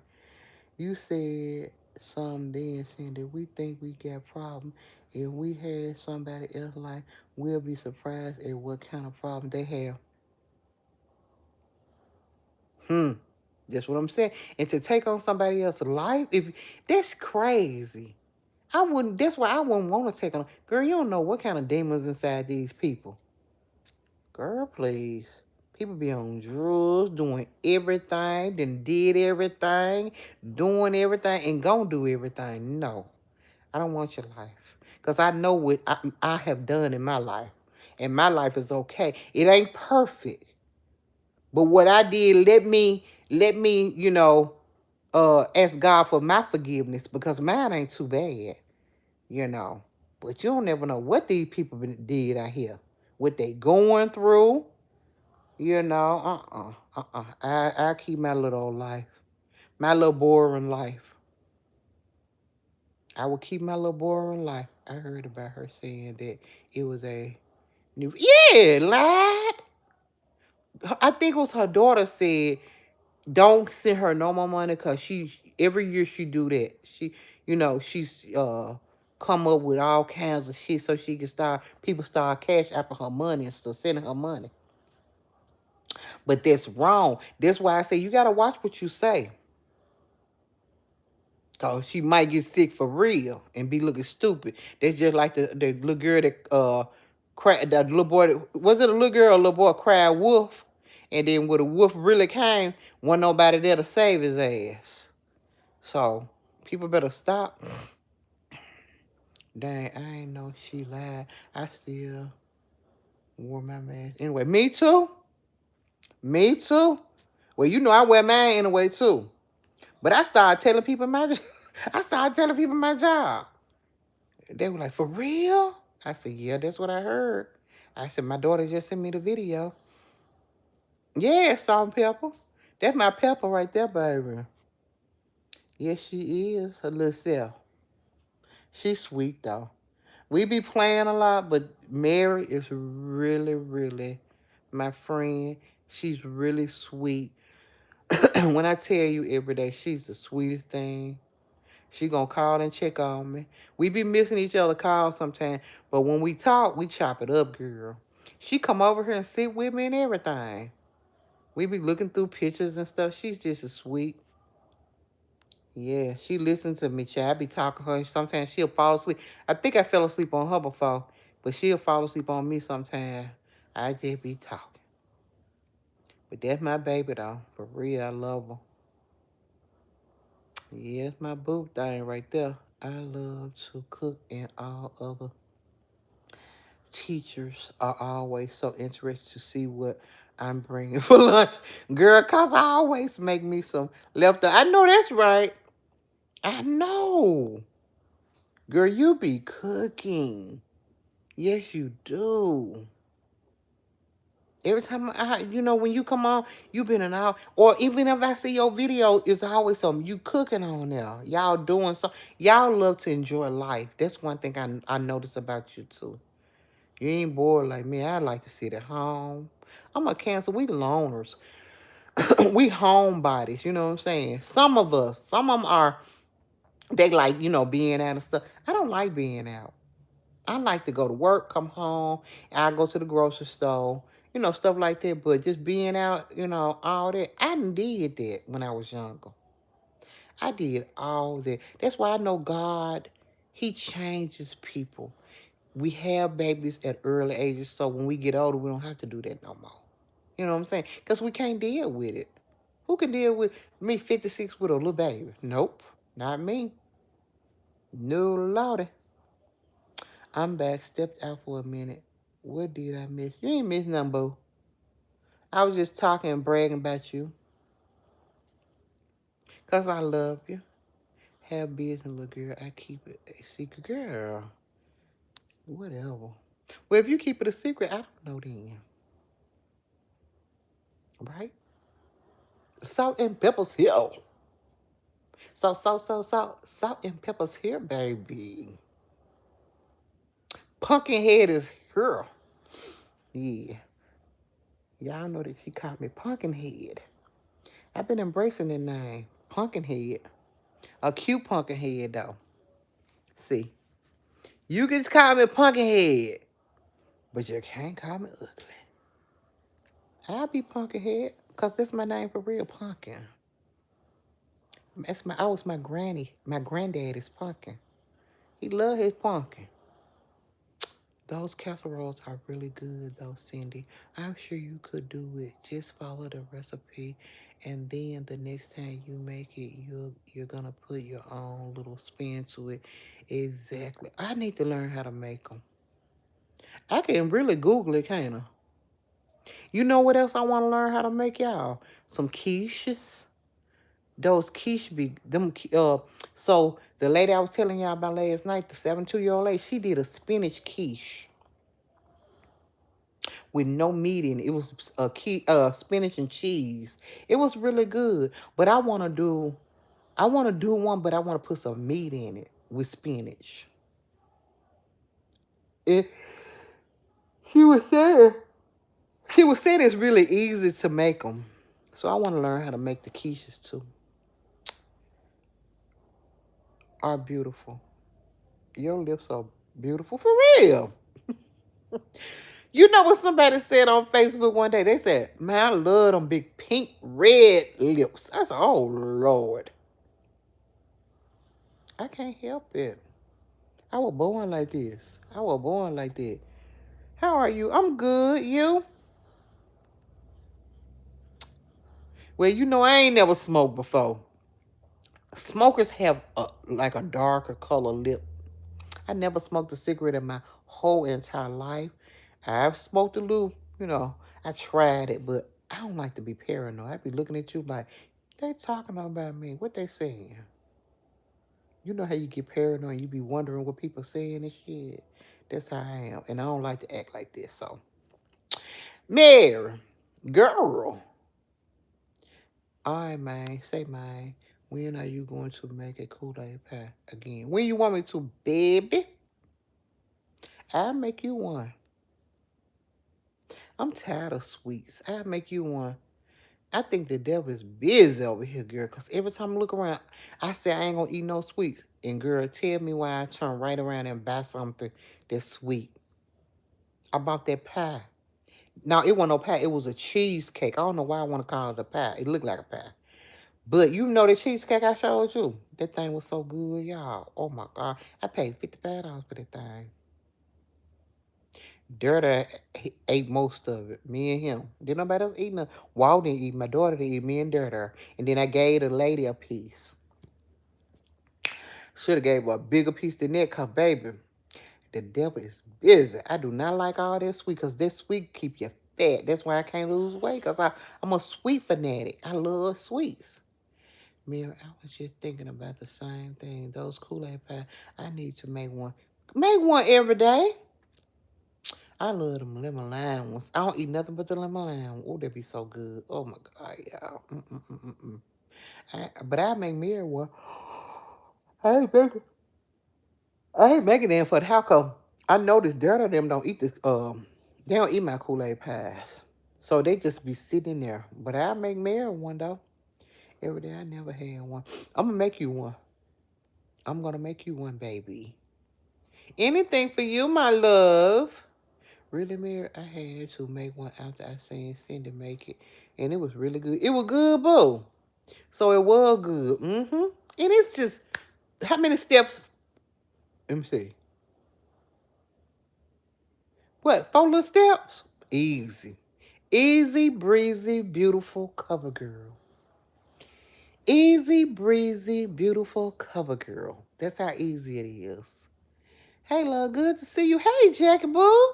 A: You said something then, Cindy. We think we got problem. If we had somebody else like, we'll be surprised at what kind of problem they have. That's what I'm saying. And to take on somebody else's life, if that's crazy. I wouldn't. That's why I wouldn't want to take on. Girl, you don't know what kind of demons inside these people. Girl, please. People be on drugs, doing everything, then did everything, doing everything, and gonna do everything. No. I don't want your life. Because I know what I have done in my life. And my life is okay. It ain't perfect. But what I did, let me, ask God for my forgiveness because mine ain't too bad, you know. But you don't never know what these people did out here. What they going through, I keep my little old life. My little boring life. I would keep my little boring life. I heard about her saying that it was a new. Yeah, lad. I think it was her daughter said, "Don't send her no more money because every year she do that. She's come up with all kinds of shit so she can people start cash after her money and stuff, sending her money. But that's wrong. That's why I say you gotta watch what you say. Cause she might get sick for real and be looking stupid. That's just like the little girl that cried. The little boy was it a little girl or a little boy cried wolf, and then when the wolf really came, wasn't nobody there to save his ass. So people better stop. Dang, I ain't know she lied. I still wore my mask anyway. Me too. Me too. Well, I wear mine anyway too. But I started telling people I started telling people my job. They were like, for real? I said, yeah, that's what I heard. I said, my daughter just sent me the video. Yeah, salt and pepper. That's my pepper right there, baby. Yes, she is, her little self. She's sweet, though. We be playing a lot, but Mary is really, really my friend. She's really sweet. When I tell you every day, she's the sweetest thing. She gonna call and check on me. We be missing each other calls sometimes, but when we talk, we chop it up, girl. She come over here and sit with me and everything. We be looking through pictures and stuff. She's just a sweet. Yeah, she listens to me, child. I be talking to her. Sometimes she'll fall asleep. I think I fell asleep on her before, but she'll fall asleep on me sometimes. I just be talking. But that's my baby, though. For real, I love her. Yeah, that's my boo thing right there. I love to cook and all other teachers are always so interested to see what I'm bringing for lunch. Girl, cause I always make me some leftover. I know that's right. I know. Girl, you be cooking. Yes, you do. Every time when you come on, you been an hour. Or even if I see your video, it's always something you cooking on there. Y'all doing so. Y'all love to enjoy life. That's one thing I notice about you too. You ain't bored like me. I like to sit at home. I'm a Cancer. We loners. We homebodies. You know what I'm saying? Some of us, some of them are. They like being out and stuff. I don't like being out. I like to go to work, come home, and I go to the grocery store, stuff like that. But just being out, all that. I did that when I was younger. I did all that. That's why I know God, He changes people. We have babies at early ages, so when we get older, we don't have to do that no more. You know what I'm saying? Because we can't deal with it. Who can deal with me 56 with a little baby? Nope, not me. No, Lordy. I'm back. Stepped out for a minute. What did I miss? You ain't miss nothing, boo. I was just talking and bragging about you. Because I love you. Have business, little girl. I keep it a secret. Girl, whatever. Well, if you keep it a secret, I don't know then. Right? Salt and pepper's here. Salt and pepper's here, baby. Pumpkinhead is here. Yeah. Y'all know that she called me Pumpkinhead. I've been embracing that name. Pumpkinhead. A cute Pumpkinhead, though. See. You can just call me Pumpkinhead. But you can't call me ugly. I'll be Pumpkinhead. Because that's my name for real, Pumpkin. I was my granny. My granddaddy's pumpkin. He loved his pumpkin. Those casseroles are really good, though, Cindy. I'm sure you could do it. Just follow the recipe, and then the next time you make it, you're gonna put your own little spin to it. Exactly. I need to learn how to make them. I can really Google it, can't I? You know what else I want to learn how to make, y'all? Some quiches. Those quiche be them. So the lady I was telling y'all about last night, the 72-year-old lady, she did a spinach quiche with no meat in it. It was spinach and cheese. It was really good. But I want to do one, but I want to put some meat in it with spinach. It, she was saying, it's really easy to make them. So I want to learn how to make the quiches too. Are beautiful. Your lips are beautiful for real. You know what somebody said on Facebook one day? They said, man, I love them big pink, red lips. I said, oh, Lord. I can't help it. I was born like this. I was born like that. How are you? I'm good. You? Well, I ain't never smoked before. Smokers have like a darker color lip. I never smoked a cigarette in my whole entire life. I've smoked a little, I tried it, but I don't like to be paranoid. I be looking at you like, they talking about me. What they saying? You know how you get paranoid, you be wondering what people saying and shit. That's how I am. And I don't like to act like this, so. Mary, girl. All right, man. Say, man, when are you going to make a Kool-Aid pie again? When you want me to, baby? I'll make you one. I'm tired of sweets. I'll make you one. I think the devil is busy over here, girl, because every time I look around, I say I ain't going to eat no sweets. And, girl, tell me why I turn right around and buy something that's sweet. I bought that pie. Now, it wasn't no pie. It was a cheesecake. I don't know why I want to call it a pie. It looked like a pie. But you know the cheesecake I showed you? That thing was so good, y'all. Oh, my God. I paid $55 for that thing. Dirty ate most of it. Me and him. Didn't nobody else eat nothing. Walt didn't eat. My daughter didn't eat. Me and Dirty. And then I gave the lady a piece. Should have gave her a bigger piece than that, because, baby, the devil is busy. I do not like all that sweet, because that sweet keep you fat. That's why I can't lose weight, because I'm a sweet fanatic. I love sweets. Mira, I was just thinking about the same thing. Those Kool-Aid pie, I need to make one. Make one every day. I love them lemon lime ones. I don't eat nothing but the lemon lime. Oh, they be so good. Oh my God, y'all. But I make Mira one. I ain't making. I ain't making them for the house. 'Cause I noticed dirt of them don't eat they don't eat my Kool-Aid pies. So they just be sitting there. But I make Mary one though. Every day I never had one. I'm gonna make you one. I'm gonna make you one, baby. Anything for you, my love. Really, Mary, I had to make one after I seen Cindy make it. And it was really good. It was good, boo. So it was good. And it's just, how many steps? Let me see. What, 4 little steps? Easy. Easy breezy, beautiful cover girl. Easy breezy, beautiful cover girl. That's how easy it is. Hey, love, good to see you. Hey, Jackie Boo.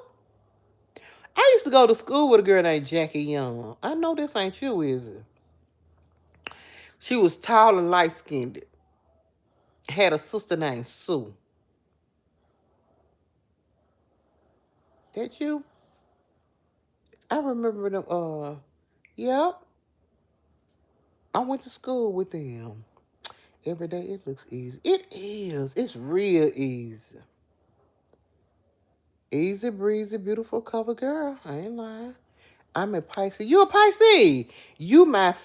A: I used to go to school with a girl named Jackie Young. I know this ain't you, is it? She was tall and light-skinned. Had a sister named Sue. That you? I remember them, yep. I went to school with them. Every day it looks easy. It is. It's real easy. Easy breezy, beautiful cover girl. I ain't lying. I'm a Pisces. You a Pisces? You my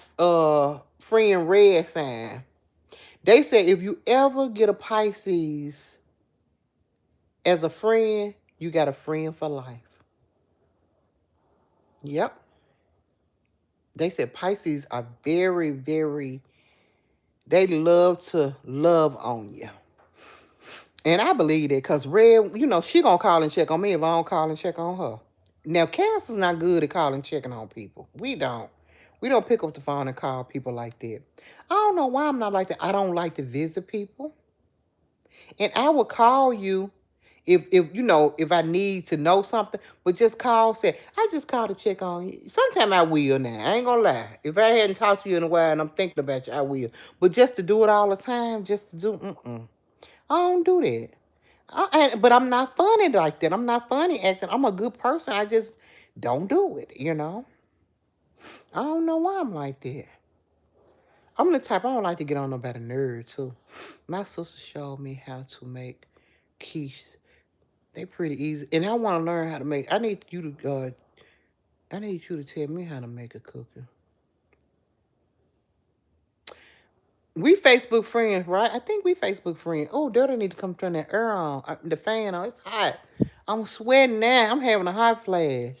A: friend red sign. They say if you ever get a Pisces as a friend, you got a friend for life. Yep. They said Pisces are very, very, they love to love on you. And I believe that because Red, she going to call and check on me if I don't call and check on her. Now, Cancer's not good at calling and checking on people. We don't. We don't pick up the phone and call people like that. I don't know why I'm not like that. I don't like to visit people. And I will call you if I need to know something, but just say, I just called to check on you. Sometimes I will now. I ain't gonna lie. If I hadn't talked to you in a while and I'm thinking about you, I will. But just to do it all the time, just to do, I don't do that. But I'm not funny like that. I'm not funny acting. I'm a good person. I just don't do it, I don't know why I'm like that. I'm the type, I don't like to get on nobody's nerves, too. My sister showed me how to make quiches. They pretty easy. And I want to learn how to make, I need you to tell me how to make a cookie. We Facebook friends, right? I think we Facebook friends. Oh, Dirty need to come turn that air on, the fan on. It's hot. I'm sweating now. I'm having a hot flash.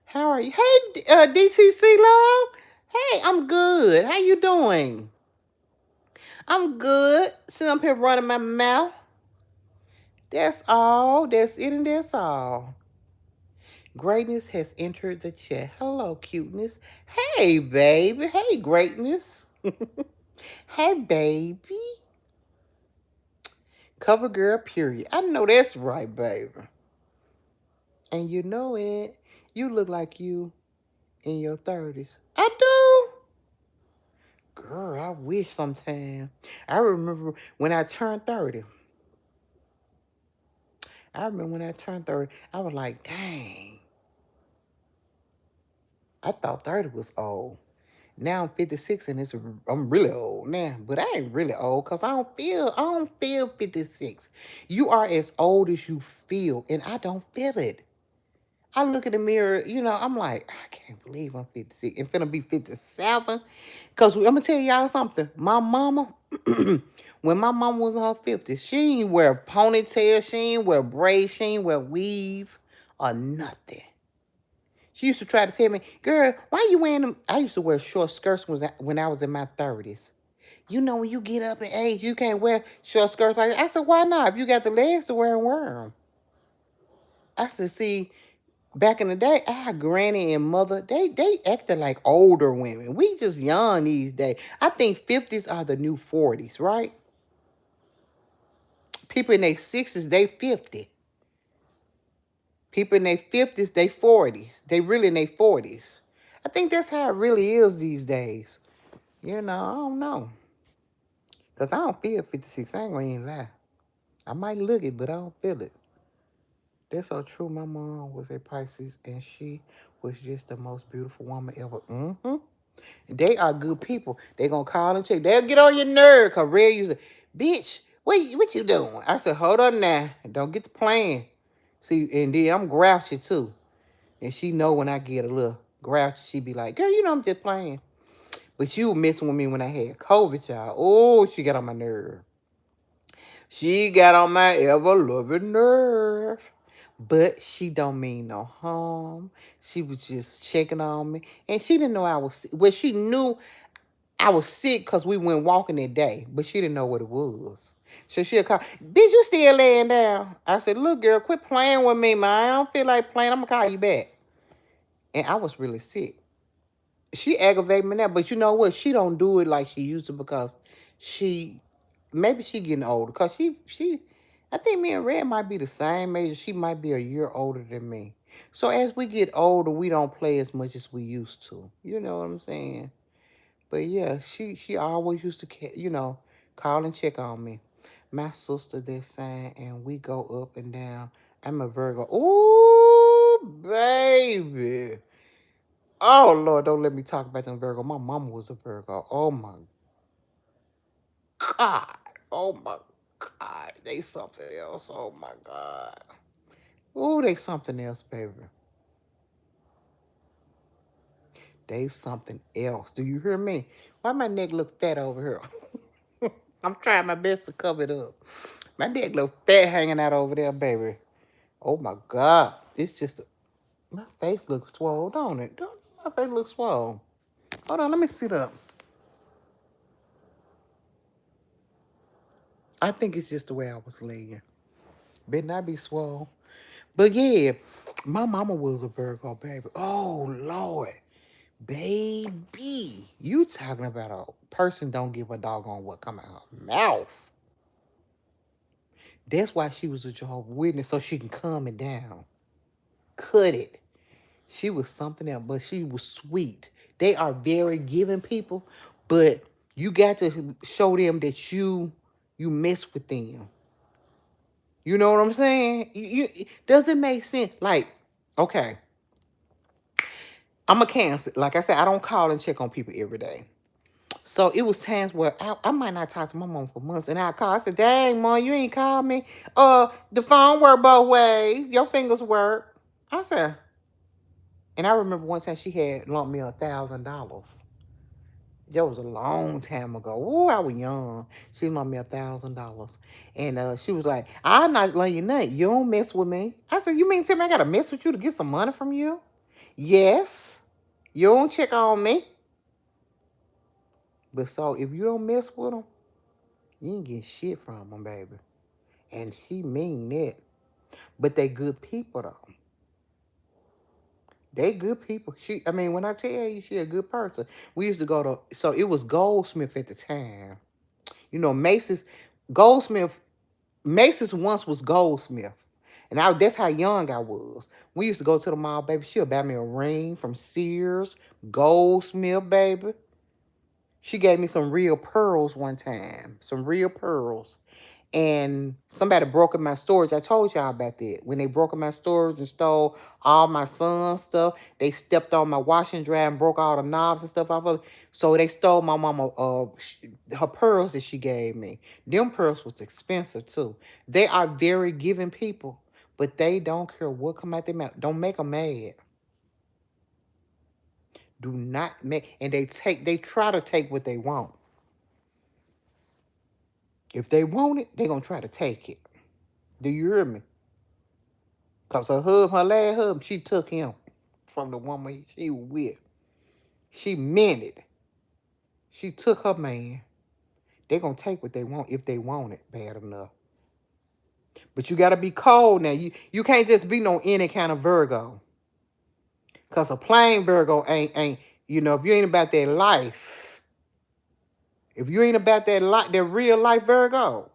A: How are you? Hey, DTC love. Hey, I'm good. How you doing? I'm good. Sitting up here running my mouth. That's all. That's it, and that's all. Greatness has entered the chat. Hello, cuteness. Hey, baby. Hey, greatness. Hey, baby. Cover girl, period. I know that's right, baby. And you know it. You look like you in your 30s. I do. Girl, I wish sometime. I remember when I turned 30. I was like, dang. I thought 30 was old. Now I'm 56 and I'm really old now. But I ain't really old because I don't feel 56. You are as old as you feel, and I don't feel it. I look in the mirror, I'm like, I can't believe I'm 56. I'm finna be 57. Because I'm going to tell y'all something. My mama, when my mama was in her 50s, she ain't wear ponytail, she ain't wear braids, she ain't wear weave or nothing. She used to try to tell me, girl, why you wearing them? I used to wear short skirts when I was in my 30s. When you get up in age, you can't wear short skirts like that. I said, why not? If you got the legs to wear them. I said, see, back in the day, our granny and mother, they acted like older women. We just young these days. I think 50s are the new 40s, right? People in their 60s, they 50. People in their 50s, they 40s. They really in their 40s. I think that's how it really is these days. You know, I don't know. Because I don't feel 56. I ain't going to even lie. I might look it, but I don't feel it. That's so true. My mom was a Pisces, and she was just the most beautiful woman ever. Mm-hmm. They are good people. They gonna call and check. They'll get on your nerve. Cause Red user, bitch, what you doing? I said, hold on now. Don't get to playing. See, and then I'm grouchy too. And she know when I get a little grouchy, she be like, girl, you know I'm just playing. But she was messing with me when I had COVID, y'all. Oh, she got on my nerve. She got on my ever-loving nerve. But she don't mean no harm. She was just checking on me. And she didn't know I was sick. Well, she knew I was sick because we went walking that day. But she didn't know what it was. So she'll call, bitch, you still laying down? I said, look, girl, quit playing with me, man. I don't feel like playing. I'm going to call you back. And I was really sick. She aggravated me now. But you know what? She don't do it like she used to because maybe she getting older. Because I think me and Red might be the same age. She might be a year older than me. So as we get older, we don't play as much as we used to. You know what I'm saying? But yeah, she always used to, call and check on me. My sister that same, and we go up and down. I'm a Virgo. Ooh, baby. Oh, Lord, don't let me talk about them Virgo. My mama was a Virgo. Oh, my God. Oh, my God. They something else. Oh, my God. Oh, they something else, baby. They something else. Do you hear me? Why my neck look fat over here? I'm trying my best to cover it up. My neck look fat hanging out over there, baby. Oh, my God. It's just, my face looks swole, don't it? Don't my face look swole? Hold on, let me sit up. I think it's just the way I was laying. Better not be swole. But yeah, my mama was a Virgo, baby. Oh, Lord. Baby. You talking about a person don't give a doggone what come out her mouth. That's why she was a Jehovah's Witness, so she can calm it down. Cut it. She was something else, but she was sweet. They are very giving people, but you got to show them that you mess with them. You know what I'm saying? Does it make sense? Like, okay, I'm a Cancer. Like I said, I don't call and check on people every day. So it was times where I might not talk to my mom for months, and I call. I said, "Dang, mom, you ain't called me. The phone work both ways. Your fingers work." I said, and I remember one time she had loaned me $1,000. That was a long time ago. Ooh, I was young. She loaned me $1,000. And she was like, I'm not letting you nothing. You don't mess with me. I said, you mean to tell me I got to mess with you to get some money from you? Yes. You don't check on me. But so if you don't mess with them, you ain't get shit from them, baby. And she mean that. But they good people, though. They good people. When I tell you she a good person, we used to go to, so it was Goldsmith at the time. You know, Macy's once was Goldsmith. And that's how young I was. We used to go to the mall, baby. She'll buy me a ring from Sears, Goldsmith, baby. She gave me some real pearls one time. Some real pearls. And somebody broke in my storage. I told y'all about that. When they broke in my storage and stole all my son's stuff, they stepped on my washing dry and broke all the knobs and stuff off of it. So they stole my mama her pearls that she gave me. Them pearls was expensive too. They are very giving people, but they don't care what come out their mouth. Don't make them mad. Do not make, and they try to take what they want. If they want it, they're gonna try to take it. Do you hear me? Because her last husband, she took him from the woman she was with. She meant it. She took her man. They're going to take what they want if they want it bad enough. But you got to be cold now. You can't just be no any kind of Virgo. Because a plain Virgo ain't, if you ain't about that life, if you ain't about that real life Virgo,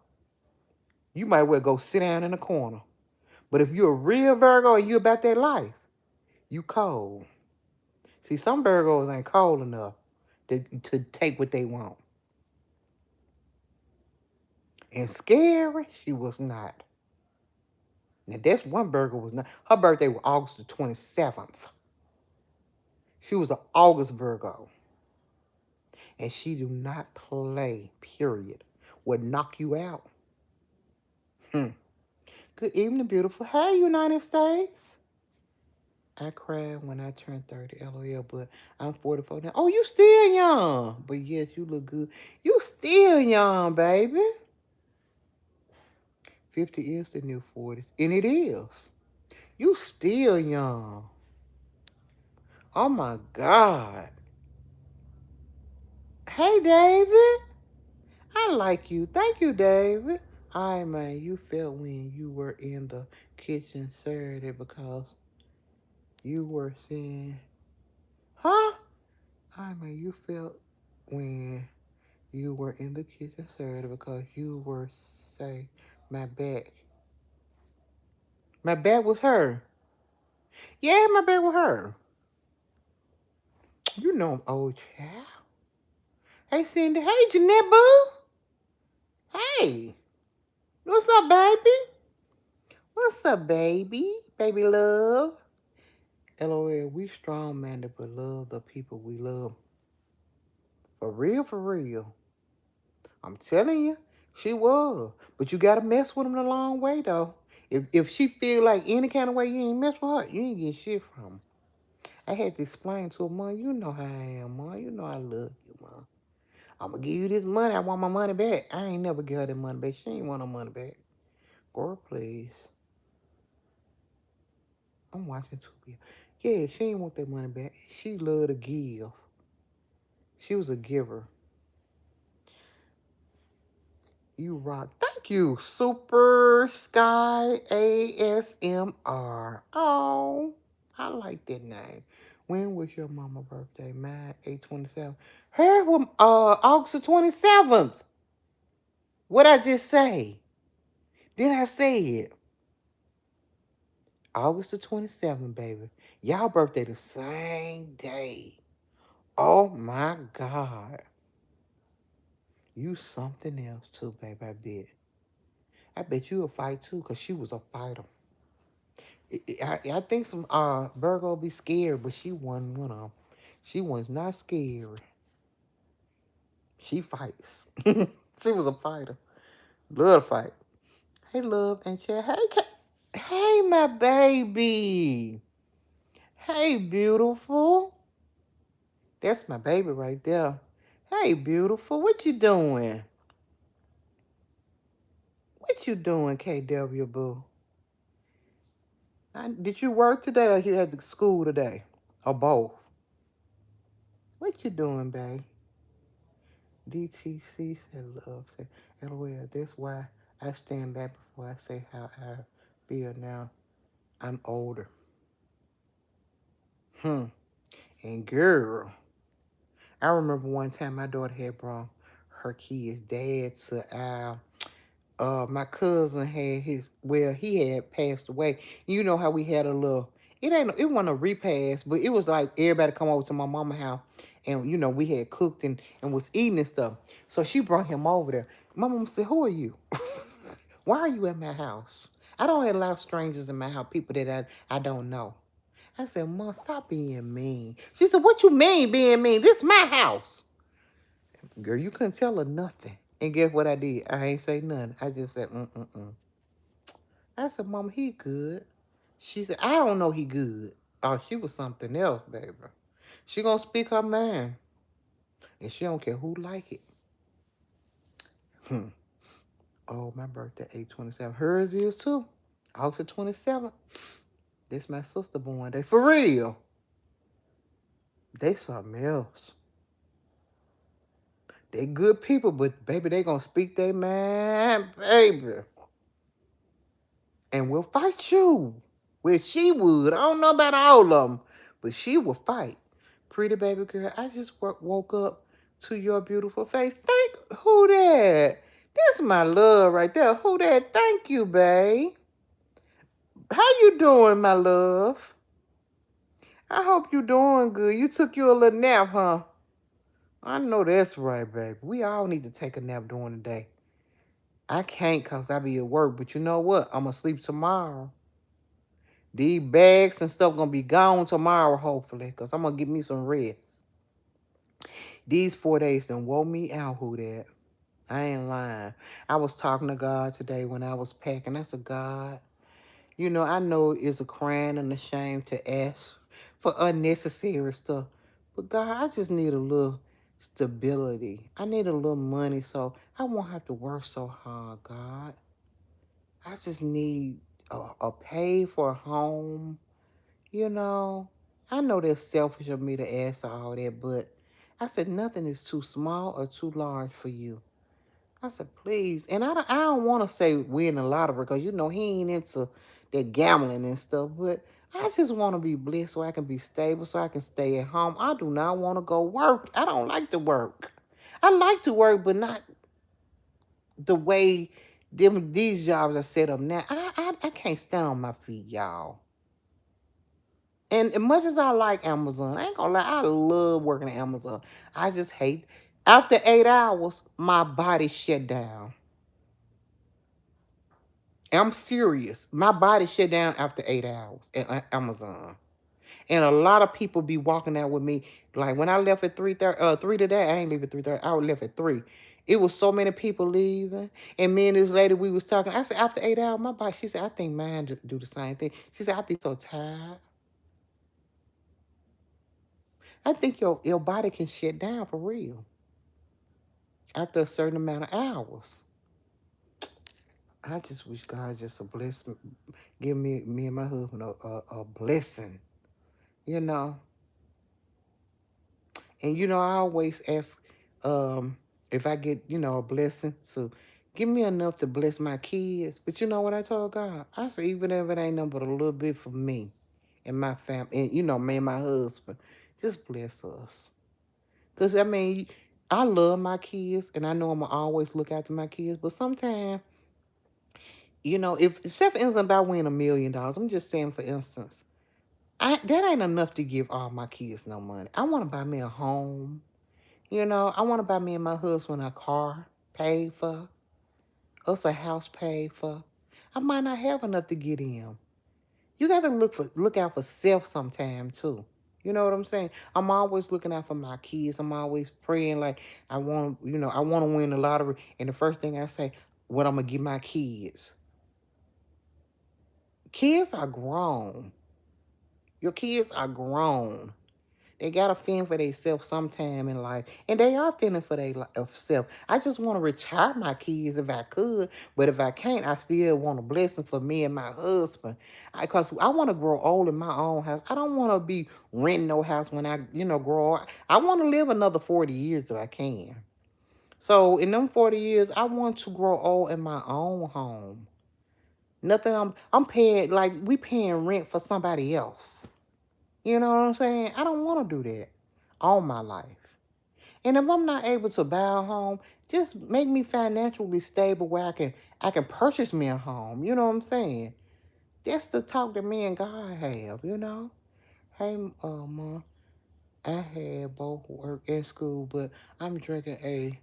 A: you might well go sit down in the corner. But if you're a real Virgo and you about that life, you cold. See, some Virgos ain't cold enough to take what they want. And scary, she was not. Now, that's one Virgo was not. Her birthday was August the 27th. She was an August Virgo. And she do not play, period. Would knock you out. Good evening, beautiful. Hey, United States. I cried when I turned 30, LOL, but I'm 44 now. Oh, you still young. But yes, you look good. You still young, baby. 50 is the new 40s. And it is. You still young. Oh, my God. Hey, David. I like you. Thank you, David. All right, man, you felt when you were in the kitchen Saturday because you were saying, huh? All right, man, you felt when you were in the kitchen Saturday because you were say, my back. My back was her. Yeah, my back was her. You know I'm old child. Hey, Cindy. Hey, Jeanette Boo. Hey. What's up, baby? What's up, baby? Baby love. LOL, we strong-minded but love the people we love. For real, for real. I'm telling you, she was. But you got to mess with them the long way, though. If she feel like any kind of way you ain't mess with her, you ain't get shit from her. I had to explain to her, Mom, you know how I am, Mom. You know I love you, Mom. I'm going to give you this money. I want my money back. I ain't never give her that money back. She ain't want no money back. Girl, please. I'm watching Tubi. Yeah, she ain't want that money back. She loved to give. She was a giver. You rock. Thank you, Super Sky ASMR. Oh, I like that name. When was your mama birthday? Mine, 8/27. Her was August the 27th. What I just say? Then I said August the 27th, baby. Y'all birthday the same day. Oh my God. You something else too, baby, I bet. I bet you a fight too, because she was a fighter. I think some Virgo be scared, but she wasn't one of them. She was not scared. She fights. She was a fighter. Love to fight. Hey, love and chat. Hey, my baby. Hey, beautiful. That's my baby right there. Hey, beautiful. What you doing? What you doing, KW Boo? Did you work today or you had to school today? Or both? What you doing, babe? DTC said love. Said, LOL, that's why I stand back before I say how I feel now. I'm older. And girl, I remember one time my daughter had brought her kid's dad to our my cousin had he had passed away. You know how we had a little, it wasn't a repast, but it was like everybody come over to my mama house and we had cooked and was eating and stuff. So she brought him over there. My mama said, who are you? Why are you at my house? I don't allow strangers in my house, people that I don't know. I said, Mom, stop being mean. She said, what you mean being mean? This is my house. Girl, you couldn't tell her nothing. And guess what I did? I ain't say nothing. I just said, I said, Mama, he good. She said, I don't know he good. Oh, she was something else, baby. She gonna speak her mind. And she don't care who like it. Oh, my birthday, 8/27. Hers is too. August 27th. This my sister born day. For real. They something else. They good people, but baby, they gonna speak their mind, baby. And will fight you. Well, she would. I don't know about all of them, but she will fight. Pretty baby girl, I just woke up to your beautiful face. Who that? That's my love right there. Who that? Thank you, babe. How you doing, my love? I hope you doing good. You took you a little nap, huh? I know that's right, baby. We all need to take a nap during the day. I can't because I be at work, but you know what? I'm going to sleep tomorrow. These bags and stuff going to be gone tomorrow, hopefully, because I'm going to give me some rest. These 4 days done woke me out, who that? I ain't lying. I was talking to God today when I was packing. I said, God, you know, I know it's a crime and a shame to ask for unnecessary stuff. But God, I just need a little stability. I need a little money so I won't have to work so hard, God. I just need a pay for a home, you know. I know that's selfish of me to ask all that, but I said nothing is too small or too large for you. I said, please. And I don't want to say win the lottery because, you know, he ain't into that gambling and stuff. But I just want to be blessed so I can be stable, so I can stay at home. I do not want to go work. I don't like to work. I like to work, but not the way these jobs are set up now. I can't stand on my feet, y'all. And as much as I like Amazon, I ain't gonna lie, I love working at Amazon. I just hate, after 8 hours, my body shut down. I'm serious. My body shut down after 8 hours at Amazon. And a lot of people be walking out with me. Like when I left at 3:30, 3 today, I ain't leave at 3:30. I left at 3. It was so many people leaving. And me and this lady, we was talking. I said, after 8 hours, my body, she said, I think mine do the same thing. She said, I be so tired. I think your body can shut down for real after a certain amount of hours. I just wish God just a bless me, give me and my husband a blessing, you know. And you know, I always ask if I get, you know, a blessing, so give me enough to bless my kids. But you know what I told God? I said, even if it ain't nothing but a little bit for me and my family, and you know, me and my husband, just bless us. Because I mean, I love my kids and I know I'm gonna always look after my kids, but sometimes, you know, if except for instance about winning $1 million, I'm just saying for instance, that ain't enough to give all my kids no money. I want to buy me a home. You know, I want to buy me and my husband a car paid for, us a house paid for. I might not have enough to get in. You got to look out for self sometime too. You know what I'm saying? I'm always looking out for my kids. I'm always praying like I want, you know, I want to win the lottery. And the first thing I say, what I'm gonna give my kids. Kids are grown. Your kids are grown. They gotta fend for themselves sometime in life. And they are fending for themselves. I just want to retire my kids if I could. But if I can't, I still want a blessing for me and my husband. Because I want to grow old in my own house. I don't want to be renting no house when I, you know, grow old. I want to live another 40 years if I can. So in them 40 years, I want to grow old in my own home. Nothing I'm paying, like we paying rent for somebody else. You know what I'm saying? I don't want to do that all my life. And if I'm not able to buy a home, just make me financially stable where I can purchase me a home. You know what I'm saying? That's the talk that me and God have, you know? Hey, Ma, I had both work and school, but I'm drinking a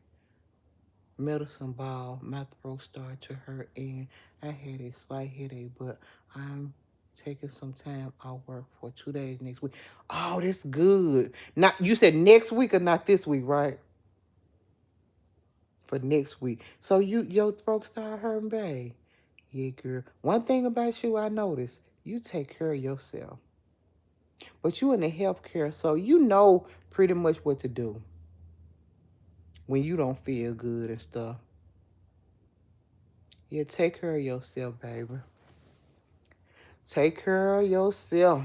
A: medicine ball. My throat started to hurt and I had a slight headache, but I'm taking some time off work for 2 days next week. Oh, that's good. Not, you said next week or not this week, right? For next week. So your throat started hurting, babe. Yeah, girl. One thing about you I noticed, you take care of yourself. But you in the healthcare, so you know pretty much what to do when you don't feel good and stuff. Yeah, take care of yourself, baby. Take care of yourself.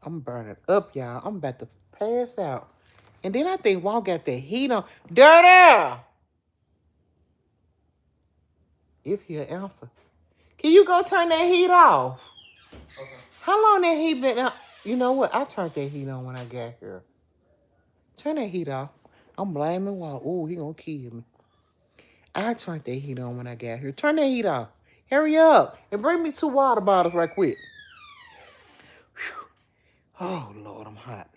A: I'm burning up, y'all. I'm about to pass out. And then I think Walt got the heat on. Dirty! If he'll answer. Can you go turn that heat off? Okay. How long that heat been up? You know what? I turned that heat on when I got here. Turn that heat off. I'm blaming Walt. Ooh, he gonna kill me. I turned that heat on when I got here. Turn that heat off. Hurry up and bring me 2 water bottles right quick. Whew. Oh Lord, I'm hot.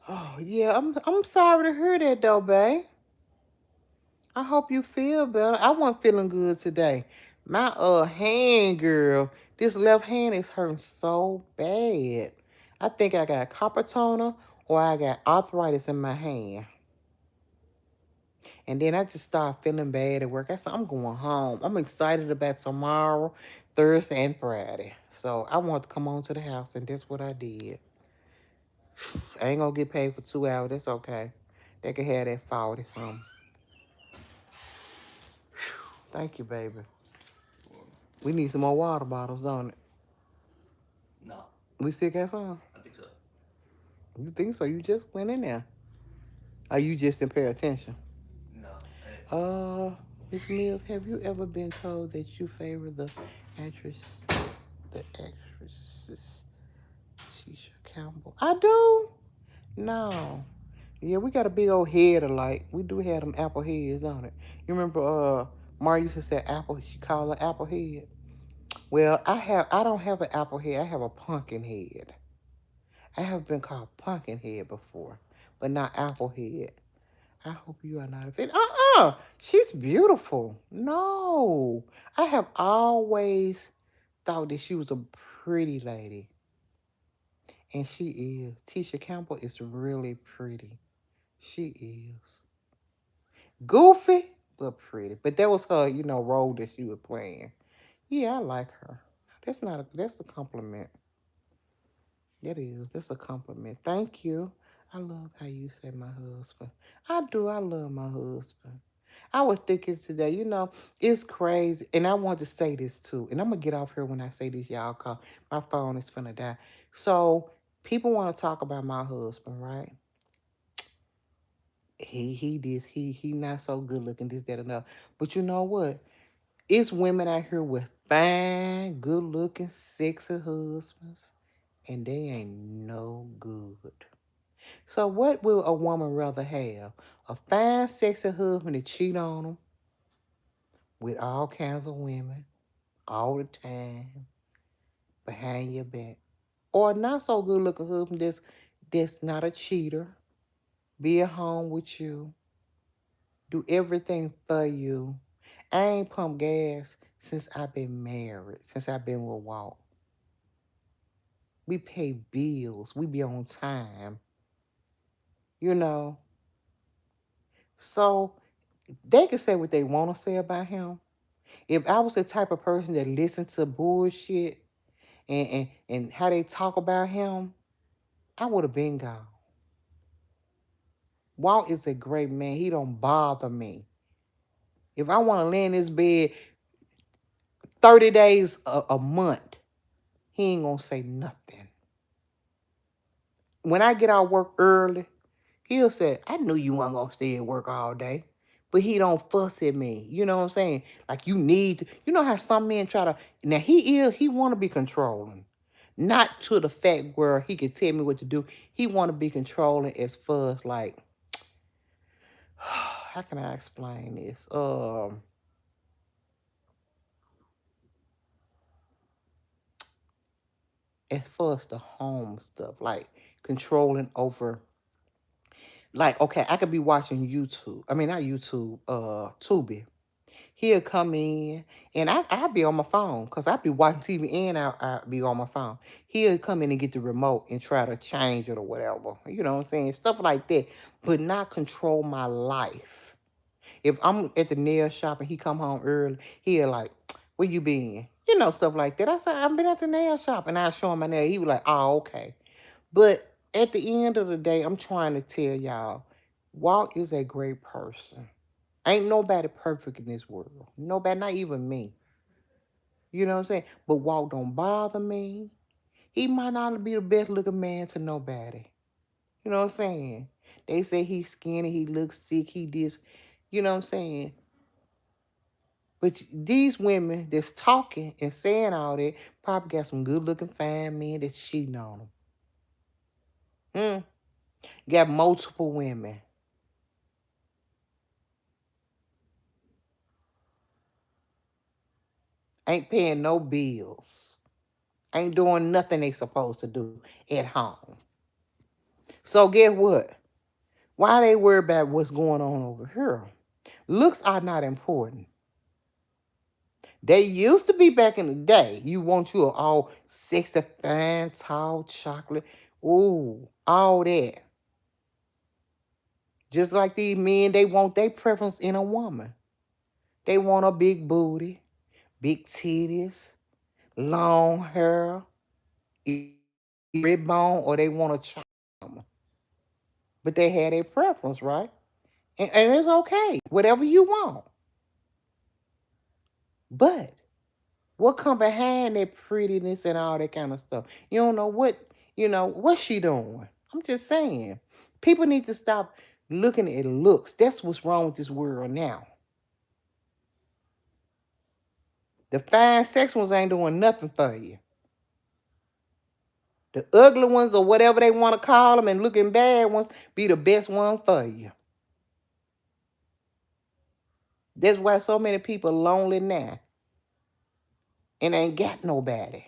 A: Oh yeah, I'm sorry to hear that though, babe. I hope you feel better. I wasn't feeling good today. My hand, girl, this left hand is hurting so bad. I think I got copper toner or I got arthritis in my hand. And then I just started feeling bad at work. I said, I'm going home. I'm excited about tomorrow, Thursday, and Friday. So I want to come on to the house, and that's what I did. I ain't going to get paid for 2 hours. That's okay. They can have that 40 something. Thank you, baby. We need some more water bottles, don't it?
B: No.
A: We still got some?
B: I think so.
A: You think so? You just went in there. Or you just didn't pay attention?
B: No.
A: Miss Mills, have you ever been told that you favor actress, the actress, Tisha Campbell? I do? No. Yeah, we got a big old head alike. We do have them apple heads, don't it? You remember Mara used to say apple, she called her apple head. Well, I don't have an apple head, I have a pumpkin head. I have been called pumpkin head before, but not apple head. I hope you are not offended. She's beautiful. No, I have always thought that she was a pretty lady. And she is. Tisha Campbell is really pretty. She is. Goofy, but pretty. But that was her, role that she was playing. Yeah, I like her. That's a compliment. That is. That's a compliment. Thank you. I love how you say my husband. I do. I love my husband. I was thinking today, it's crazy. And I want to say this too. And I'm going to get off here when I say this, y'all, because my phone is finna die. So people want to talk about my husband, right? He not so good looking, this, that, and that. But you know what? It's women out here with fine, good looking, sexy husbands. And they ain't no good. So what will a woman rather have? A fine, sexy husband to cheat on them with all kinds of women all the time behind your back. Or a not so good looking husband that's not a cheater, be at home with you, do everything for you. I ain't pumped gas since I've been married, since I've been with Walt. We pay bills, we be on time, you know. So they can say what they want to say about him. If I was the type of person that listened to bullshit and how they talk about him, I would have been gone. Walt is a great man. He don't bother me. If I want to lay in this bed 30 days a month, he ain't going to say nothing. When I get out of work early, he'll say, I knew you weren't going to stay at work all day. But he don't fuss at me. You know what I'm saying? Like you need to, you know how some men try to, now he want to be controlling. Not to the fact where he can tell me what to do. He want to be controlling as far as like, how can I explain this? As far as the home stuff, like controlling over, like, okay, I could be watching YouTube. I mean, not YouTube, Tubi. He'll come in and I'll be on my phone because I'll be watching TV and I'll be on my phone. He'll come in and get the remote and try to change it or whatever. You know what I'm saying? Stuff like that, but not control my life. If I'm at the nail shop and he come home early, he'll like, where you been? You know, stuff like that. I said, I've been at the nail shop and I show him my nail. He was like, oh, okay. But at the end of the day, I'm trying to tell y'all, Walt is a great person. Ain't nobody perfect in this world. Nobody, not even me. You know what I'm saying? But Walt don't bother me. He might not be the best looking man to nobody. You know what I'm saying? They say he's skinny, he looks sick, he this. You know what I'm saying? But these women that's talking and saying all that probably got some good looking fine men that's cheating on them. Got multiple women. Ain't paying no bills. Ain't doing nothing they supposed to do at home. So guess what? Why they worry about what's going on over here? Looks are not important. They used to be back in the day. You want you all sexy, fine, tall, chocolate. Ooh, all that. Just like these men, they want their preference in a woman. They want a big booty, big titties, long hair, red bone, or they want a charm. But they had a preference, right? And it's okay, whatever you want. But what come behind that prettiness and all that kind of stuff? You don't know what's she doing? I'm just saying. People need to stop looking at looks. That's what's wrong with this world now. The fine sex ones ain't doing nothing for you. The ugly ones or whatever they want to call them and looking bad ones be the best one for you. That's why so many people lonely now and ain't got nobody.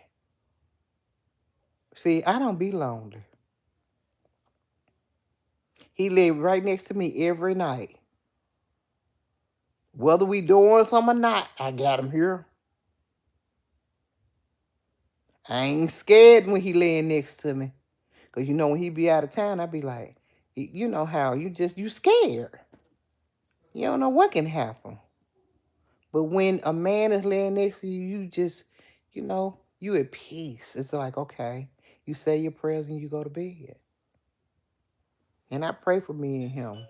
A: See, I don't be lonely. He live right next to me every night. Whether we doing something or not, I got him here. I ain't scared when he laying next to me. Because when he be out of town, I be like, you know how you scared. You don't know what can happen. But when a man is laying next to you, you just, you at peace. It's like, okay, you say your prayers and you go to bed. And I pray for me and him.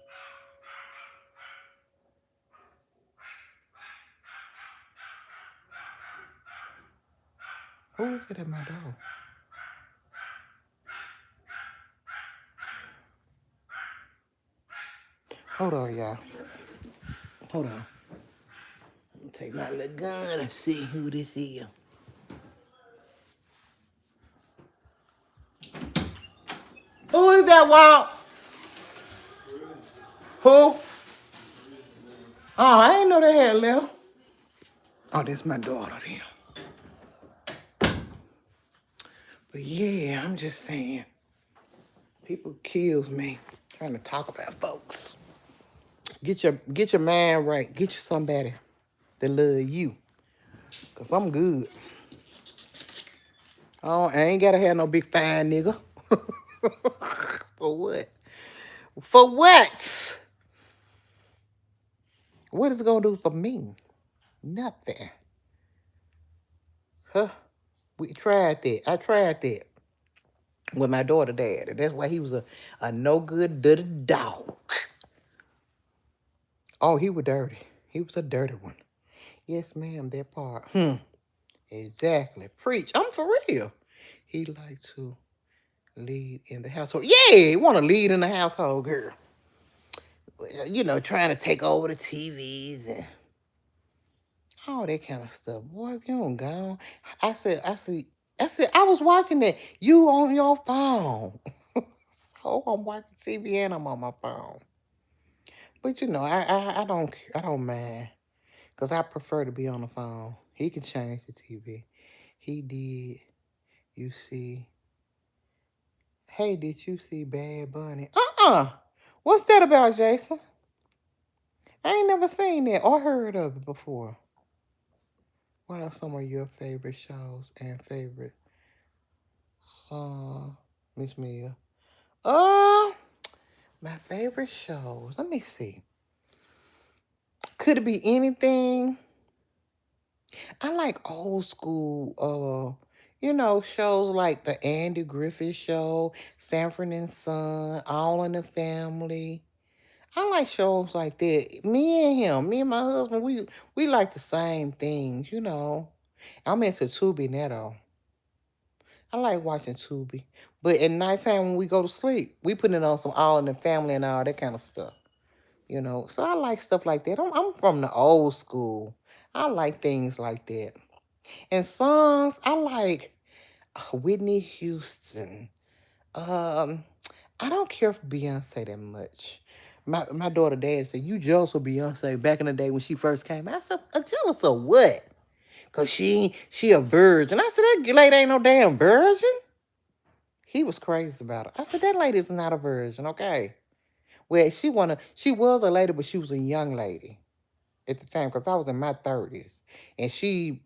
A: Who is it at my door? Hold on, y'all. Hold on. I'm gonna take my little gun and see who this is. Who is that, Walt? Who? Oh, I ain't know they had left. Oh, that's my daughter then. But yeah, I'm just saying. People kills me trying to talk about folks. Get your mind right. Get you somebody that love you. Cause I'm good. Oh, I ain't gotta have no big fine nigga. For what? For what? What is it gonna do for me? Nothing. Huh? We tried that. I tried that with my daughter dad. And that's why he was a no good dirty dog. Oh, he was dirty. He was a dirty one. Yes, ma'am, that part. Exactly. Preach. I'm for real. He like to lead in the household. Yeah, he want to lead in the household, girl. Trying to take over the TVs and all that kind of stuff. Boy, if you don't go. I said, I was watching that. You on your phone. So I'm watching TV and I'm on my phone. But I don't mind. Because I prefer to be on the phone. He can change the TV. He did. You see. Hey, did you see Bad Bunny? What's that about, Jason? I ain't never seen that or heard of it before. What are some of your favorite shows and favorite song, Miss Mia? Uh, my favorite shows. Let me see. Could it be anything? I like old school, shows like the Andy Griffith Show, Sanford and Son, All in the Family. I like shows like that. Me and my husband, we like the same things. I'm into Tubi now. I like watching Tubi. But at nighttime when we go to sleep, we put it on some All in the Family and all that kind of stuff. So I like stuff like that. I'm from the old school. I like things like that. And songs, I like Whitney Houston. Um, I don't care for Beyonce that much. My daughter dad said, you jealous of Beyonce back in the day when she first came out. I said, jealous of what? Cause she a virgin. I said, that lady ain't no damn virgin. He was crazy about it. I said, that lady is not a virgin, okay? Well, she was a lady, but she was a young lady at the time, because I was in my 30s. And she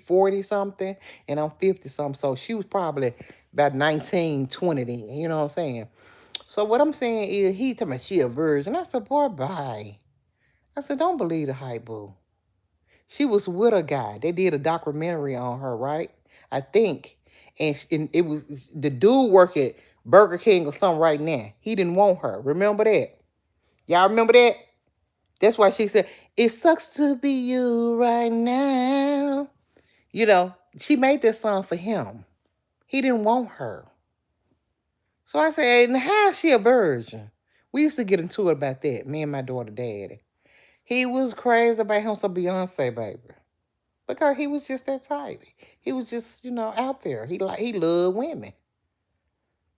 A: 40 something and I'm 50 something. So she was probably about 19, 20 then. You know what I'm saying? So what I'm saying is he told me she a virgin. I said, boy, bye. I said, don't believe the hype, boo. She was with a guy. They did a documentary on her, right? I think. And it was the dude work at Burger King or something right now. He didn't want her. Remember that? Y'all remember that? That's why she said, it sucks to be you right now. You know, she made this song for him. He didn't want her. So I said, and how is she a virgin? We used to get into it about that, me and my daughter daddy. He was crazy about him some Beyonce, baby. Because he was just that type. He was just, out there. He loved women.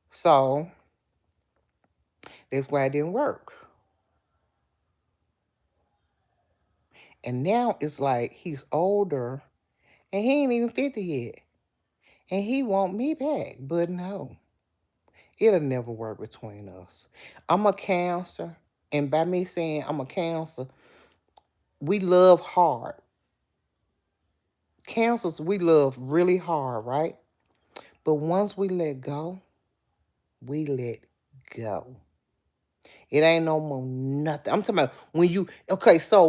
A: So that's why it didn't work. And now it's like he's older and he ain't even 50 yet. And he want me back. But no, it'll never work between us. I'm a Cancer. And by me saying I'm a Cancer, we love hard. Cancers, we love really hard, right? But once we let go, we let go. It ain't no more nothing. I'm talking about when you, okay, so